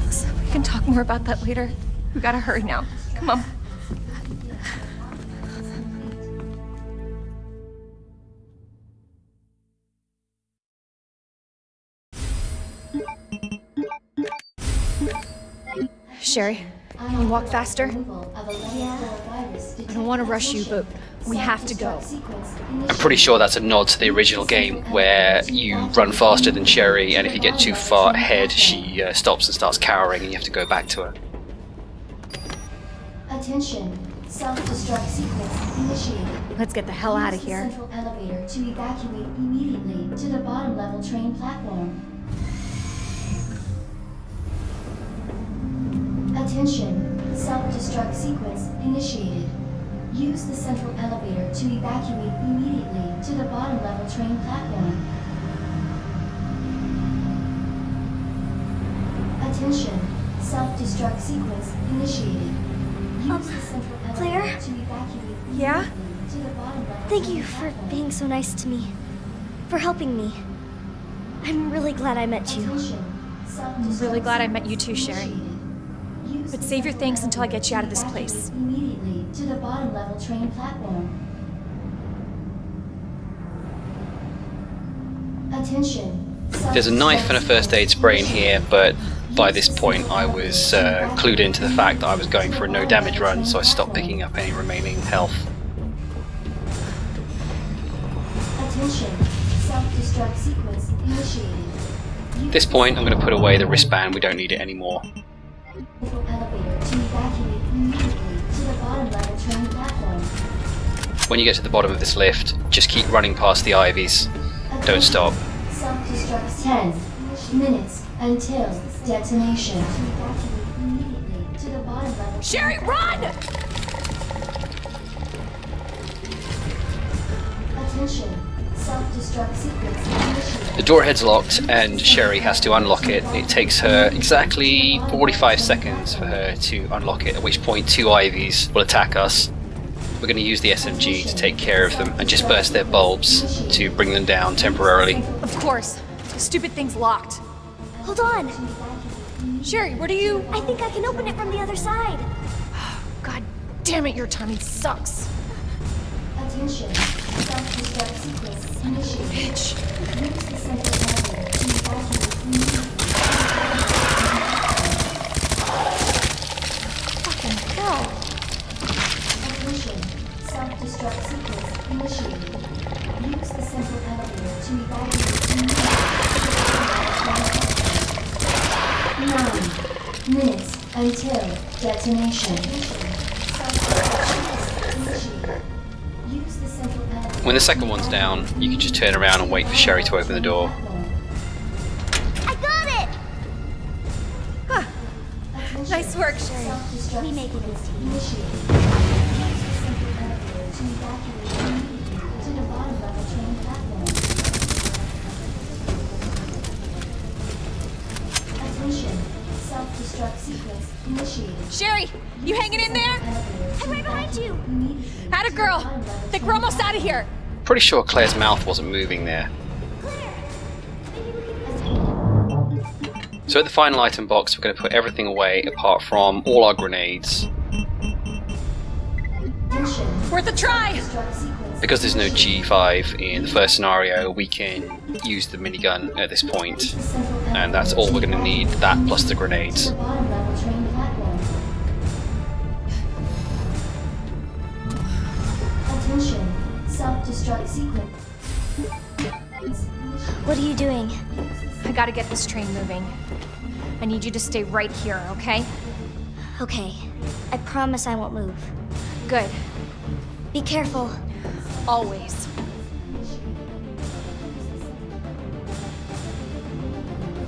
Speaker 6: Listen, we can talk more about that later. We gotta hurry now. Come on. Sherry, can you walk faster? I don't want to rush you, but we have to go.
Speaker 2: I'm pretty sure that's a nod to the original game where you run faster than Sherry, and if you get too far ahead, she stops and starts cowering and you have to go back to her.
Speaker 17: Attention, self-destruct sequence initiated.
Speaker 6: Let's get the hell out of here.
Speaker 17: Use the central elevator to evacuate immediately to the bottom level train platform. Attention, self-destruct sequence initiated. Use the central elevator to evacuate immediately to the bottom level train platform. Attention, self-destruct sequence initiated. Use the central
Speaker 11: Claire?
Speaker 17: elevator to evacuate
Speaker 6: Yeah?
Speaker 17: immediately to the bottom level
Speaker 11: Thank
Speaker 17: train
Speaker 11: you for
Speaker 17: platform.
Speaker 11: being so nice to me. For helping me. I'm really glad I met you.
Speaker 17: Attention,
Speaker 6: I'm really glad I met you too, Sherry. But save your thanks until I get you out of this place.
Speaker 17: Immediately to the bottom level train platform. Attention.
Speaker 2: There's a knife and a first aid spray in here, but by this point I was clued into the fact that I was going for a no damage run, so I stopped picking up any remaining health.
Speaker 17: Attention. Self-destruct sequence initiated.
Speaker 2: At this point I'm going to put away the wristband, we don't need it anymore.
Speaker 17: Elevator to evacuate immediately to the bottom level train platform.
Speaker 2: When you get to the bottom of this lift, just keep running past the ivies. Don't stop.
Speaker 17: Self-destruct 10 minutes until detonation. To evacuate immediately to the bottom level.
Speaker 6: Sherry, run!
Speaker 17: Attention. Self-destruct sequence initiated.
Speaker 2: The door head's locked and Sherry has to unlock it. It takes her exactly 45 seconds for her to unlock it, at which point two ivies will attack us. we're going to use the SMG to take care of them and just burst their bulbs to bring them down temporarily.
Speaker 6: Of course. The stupid thing's locked.
Speaker 11: Hold on.
Speaker 6: Sherry, what are you...
Speaker 11: I think I can open it from the other side.
Speaker 6: God damn it, your timing sucks.
Speaker 17: Attention. Self-destruct sequence initiated. Use the center elevator to evacuate.
Speaker 6: Fucking hell.
Speaker 17: Attention. Self-destruct sequence initiated. Use the central elevator to evacuate. 9 minutes until detonation.
Speaker 2: When the second one's down, you can just turn around and wait for Sherry to open the door.
Speaker 11: I got it!
Speaker 6: Huh. Nice work, Sherry.
Speaker 11: We make it easy.
Speaker 17: Attention. Self-destruct sequence initiated.
Speaker 6: Sherry, you hanging in there?
Speaker 11: I'm right behind you.
Speaker 6: Atta girl. Think we're almost out of here.
Speaker 2: Pretty sure Claire's mouth wasn't moving there. So at the final item box, we're going to put everything away apart from all our grenades.
Speaker 6: Worth a try!
Speaker 2: Because there's no G5 in the first scenario, we can use the minigun at this point, and that's all we're going to need, that plus the grenades.
Speaker 17: Attention. Self-destruct sequence.
Speaker 11: What are you doing?
Speaker 6: I gotta get this train moving. I need you to stay right here, okay?
Speaker 11: Okay. I promise I won't move.
Speaker 6: Good.
Speaker 11: Be careful.
Speaker 6: Always.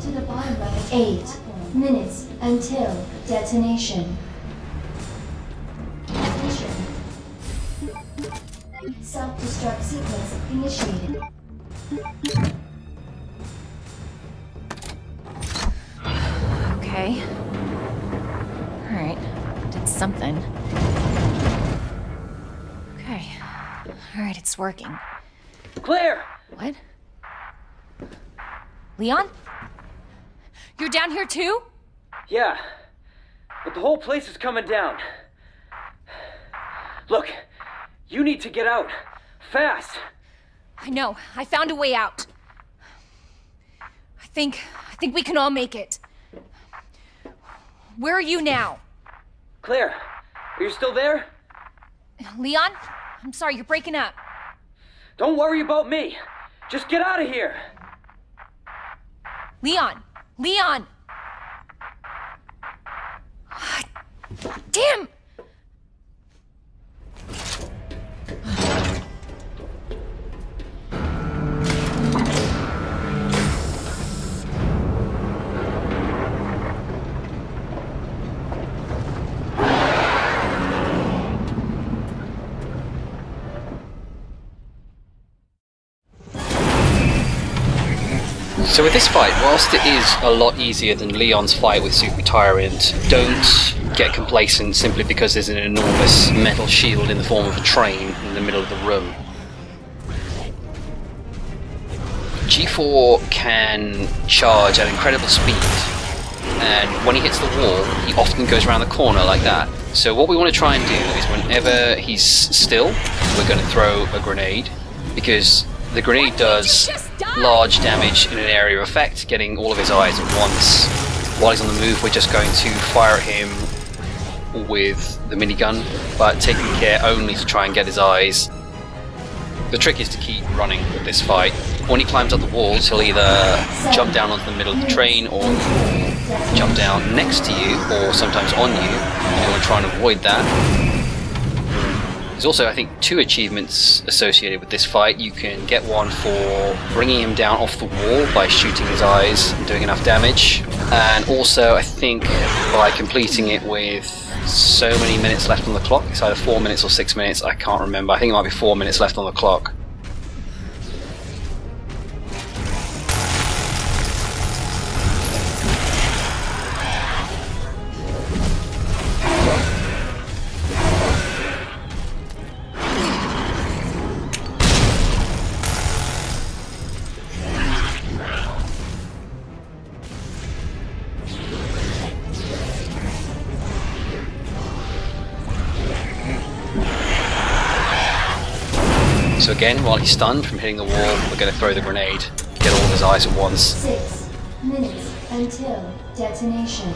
Speaker 17: To the bottom level. 8 minutes until detonation. Attention. Self-destruct sequence initiated.
Speaker 6: Okay. Alright. Did something. Okay. Alright, it's working.
Speaker 8: Claire!
Speaker 6: What? Leon? You're down here too?
Speaker 8: Yeah, but the whole place is coming down. Look, you need to get out. Fast!
Speaker 6: I know. I found a way out. I think we can all make it. Where are you now?
Speaker 8: Claire, are you still there?
Speaker 6: Leon? I'm sorry, you're breaking up.
Speaker 8: Don't worry about me. Just get out of here.
Speaker 6: Leon! Leon! Damn!
Speaker 2: So with this fight, whilst it is a lot easier than Leon's fight with Super Tyrant, don't get complacent simply because there's an enormous metal shield in the form of a train in the middle of the room. G4 can charge at incredible speed, and when he hits the wall, he often goes around the corner like that. So what we want to try and do is whenever he's still, we're going to throw a grenade, because the grenade does large damage in an area of effect, getting all of his eyes at once. While he's on the move, we're just going to fire at him with the minigun, but taking care only to try and get his eyes. The trick is to keep running with this fight. When he climbs up the walls, he'll either jump down onto the middle of the train, or jump down next to you, or sometimes on you, and you want to try and avoid that. There's also, I think, 2 achievements associated with this fight. You can get one for bringing him down off the wall by shooting his eyes and doing enough damage, and also I think by completing it with so many minutes left on the clock. It's either 4 minutes or 6 minutes, I can't remember. I think it might be 4 minutes left on the clock. So again, while he's stunned from hitting the wall, we're going to throw the grenade, get all of his eyes at once.
Speaker 17: 6 minutes until detonation.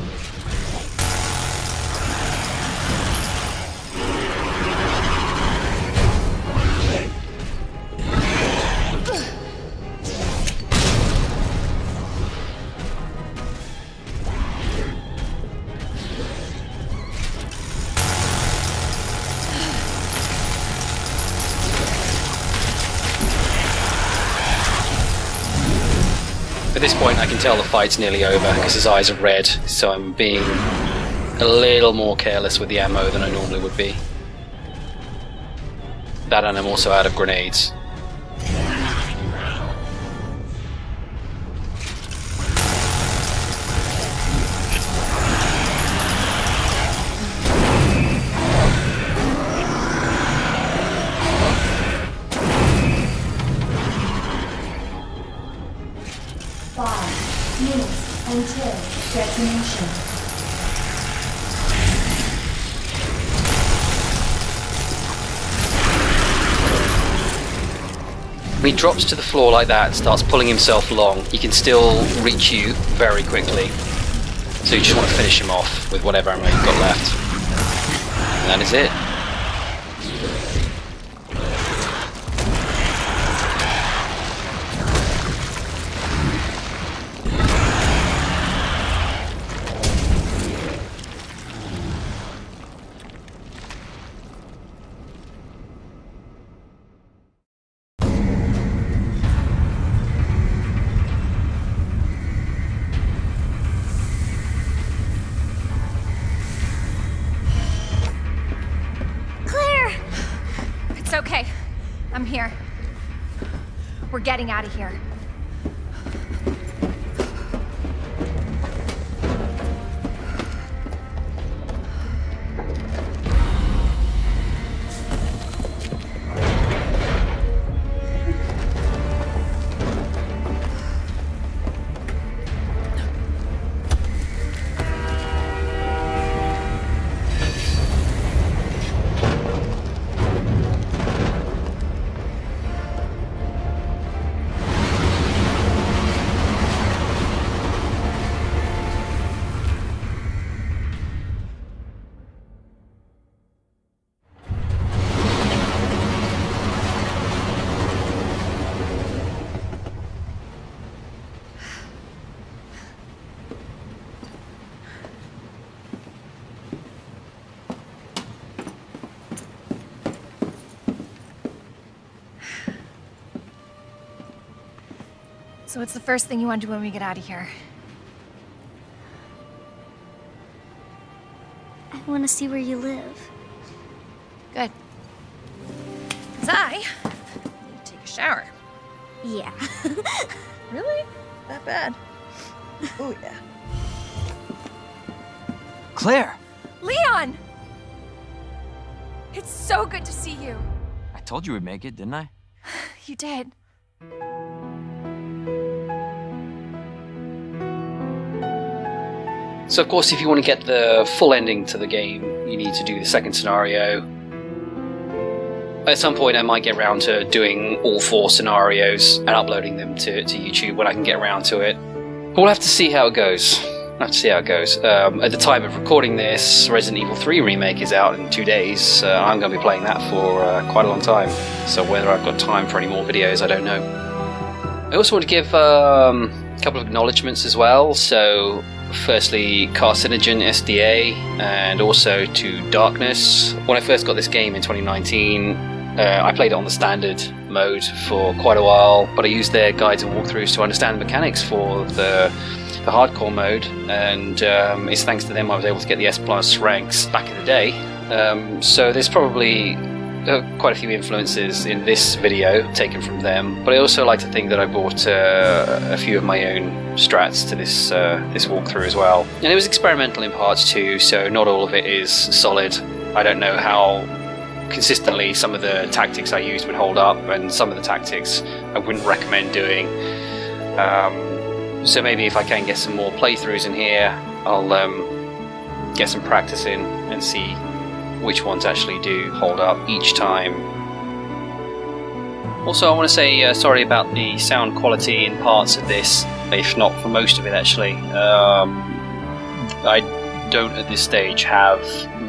Speaker 2: At this point I can tell the fight's nearly over because his eyes are red, so I'm being a little more careless with the ammo than I normally would be. That, and I'm also out of grenades.
Speaker 17: Until detonation.
Speaker 2: When he drops to the floor like that and starts pulling himself along, he can still reach you very quickly. So you just want to finish him off with whatever ammo you've got left. And that is it.
Speaker 6: It's okay. I'm here. We're getting out of here. So what's the first thing you want to do when we get out of here?
Speaker 11: I want to see where you live.
Speaker 6: Good. 'Cause I need to take a shower.
Speaker 11: Yeah.
Speaker 6: Really? That bad? Oh, yeah.
Speaker 8: Claire!
Speaker 6: Leon! It's so good to see you.
Speaker 8: I told you we'd make it, didn't I?
Speaker 6: You did.
Speaker 2: So of course, if you want to get the full ending to the game, you need to do the second scenario. At some point I might get around to doing all 4 scenarios and uploading them to YouTube when I can get around to it. But we'll have to see how it goes. At the time of recording this, Resident Evil 3 Remake is out in 2 days. I'm going to be playing that for quite a long time. So whether I've got time for any more videos, I don't know. I also want to give a couple of acknowledgements as well. So firstly, Carcinogen SDA, and also to Darkness. When I first got this game in 2019, I played it on the standard mode for quite a while, but I used their guides and walkthroughs to understand the mechanics for the hardcore mode, and it's thanks to them I was able to get the S+ ranks back in the day. So there's probably quite a few influences in this video taken from them, but I also like to think that I brought a few of my own strats to this walkthrough as well. And it was experimental in parts too, so not all of it is solid. I don't know how consistently some of the tactics I used would hold up, and some of the tactics I wouldn't recommend doing. So maybe if I can get some more playthroughs in here, I'll get some practice in and see which ones actually do hold up each time. Also, I want to say sorry about the sound quality in parts of this, if not for most of it actually. I don't at this stage have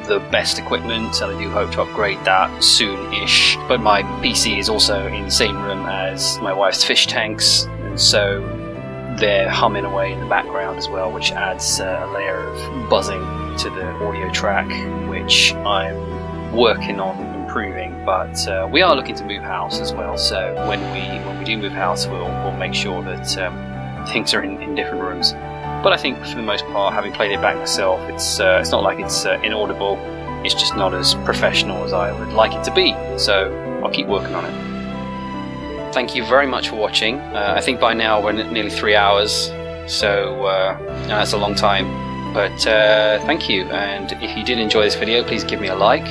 Speaker 2: the best equipment, and I do hope to upgrade that soon-ish. But my PC is also in the same room as my wife's fish tanks, and so they're humming away in the background as well, which adds a layer of buzzing to the audio track, which I'm working on improving. But we are looking to move house as well, so when we do move house, we'll make sure that things are in different rooms. But I think for the most part, having played it back myself, it's not like it's inaudible. It's just not as professional as I would like it to be. So I'll keep working on it. Thank you very much for watching. I think by now we're at nearly 3 hours, so that's a long time. But thank you, and if you did enjoy this video, please give me a like.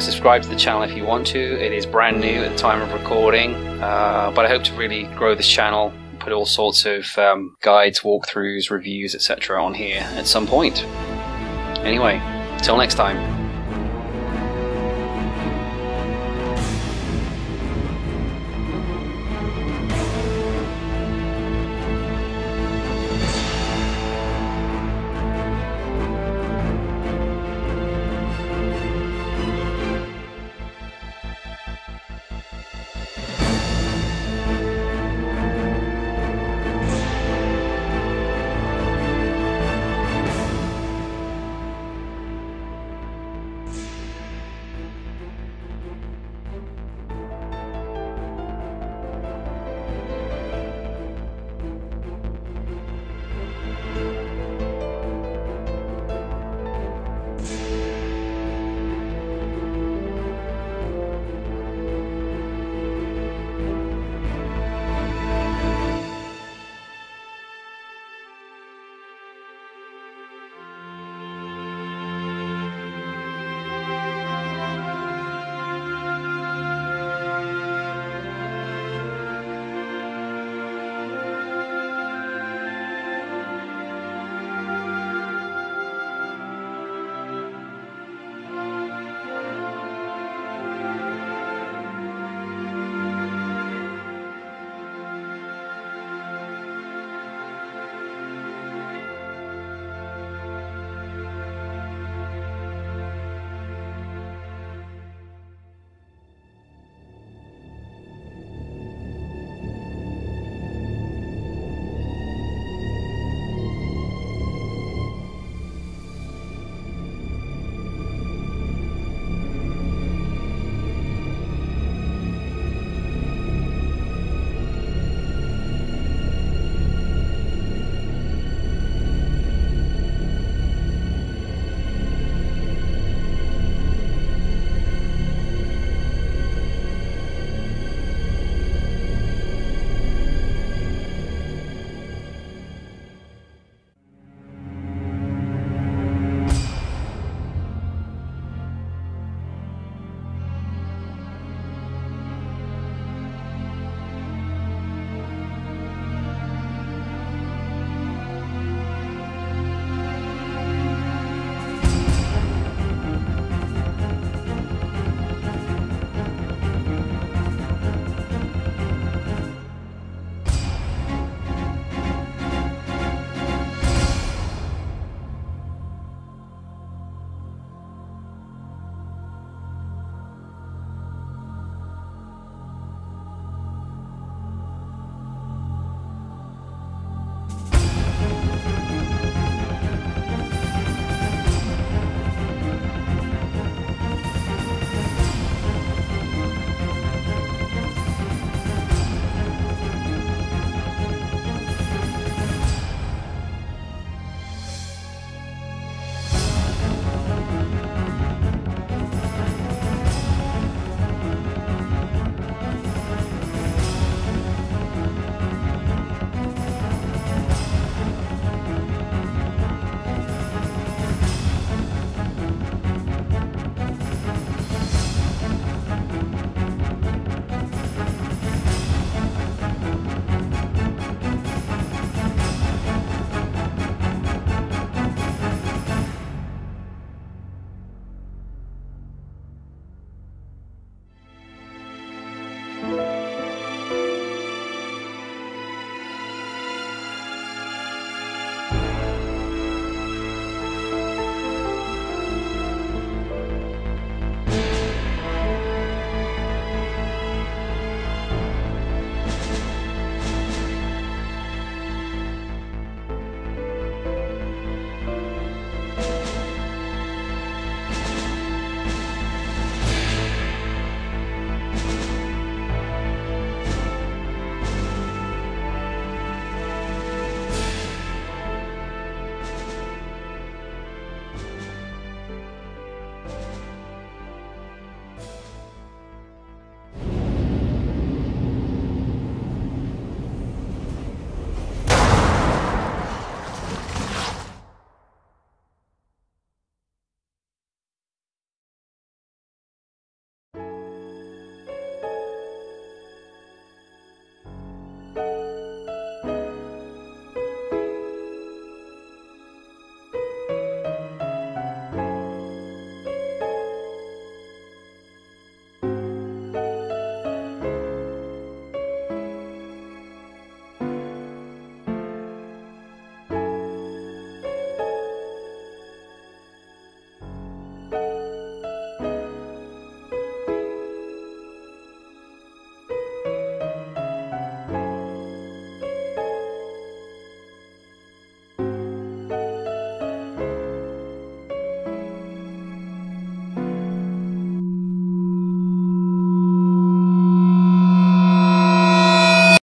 Speaker 2: Subscribe to the channel if you want to. It is brand new at the time of recording, but I hope to really grow this channel. Put all sorts of guides, walkthroughs, reviews, etc. on here at some point. Anyway, till next time.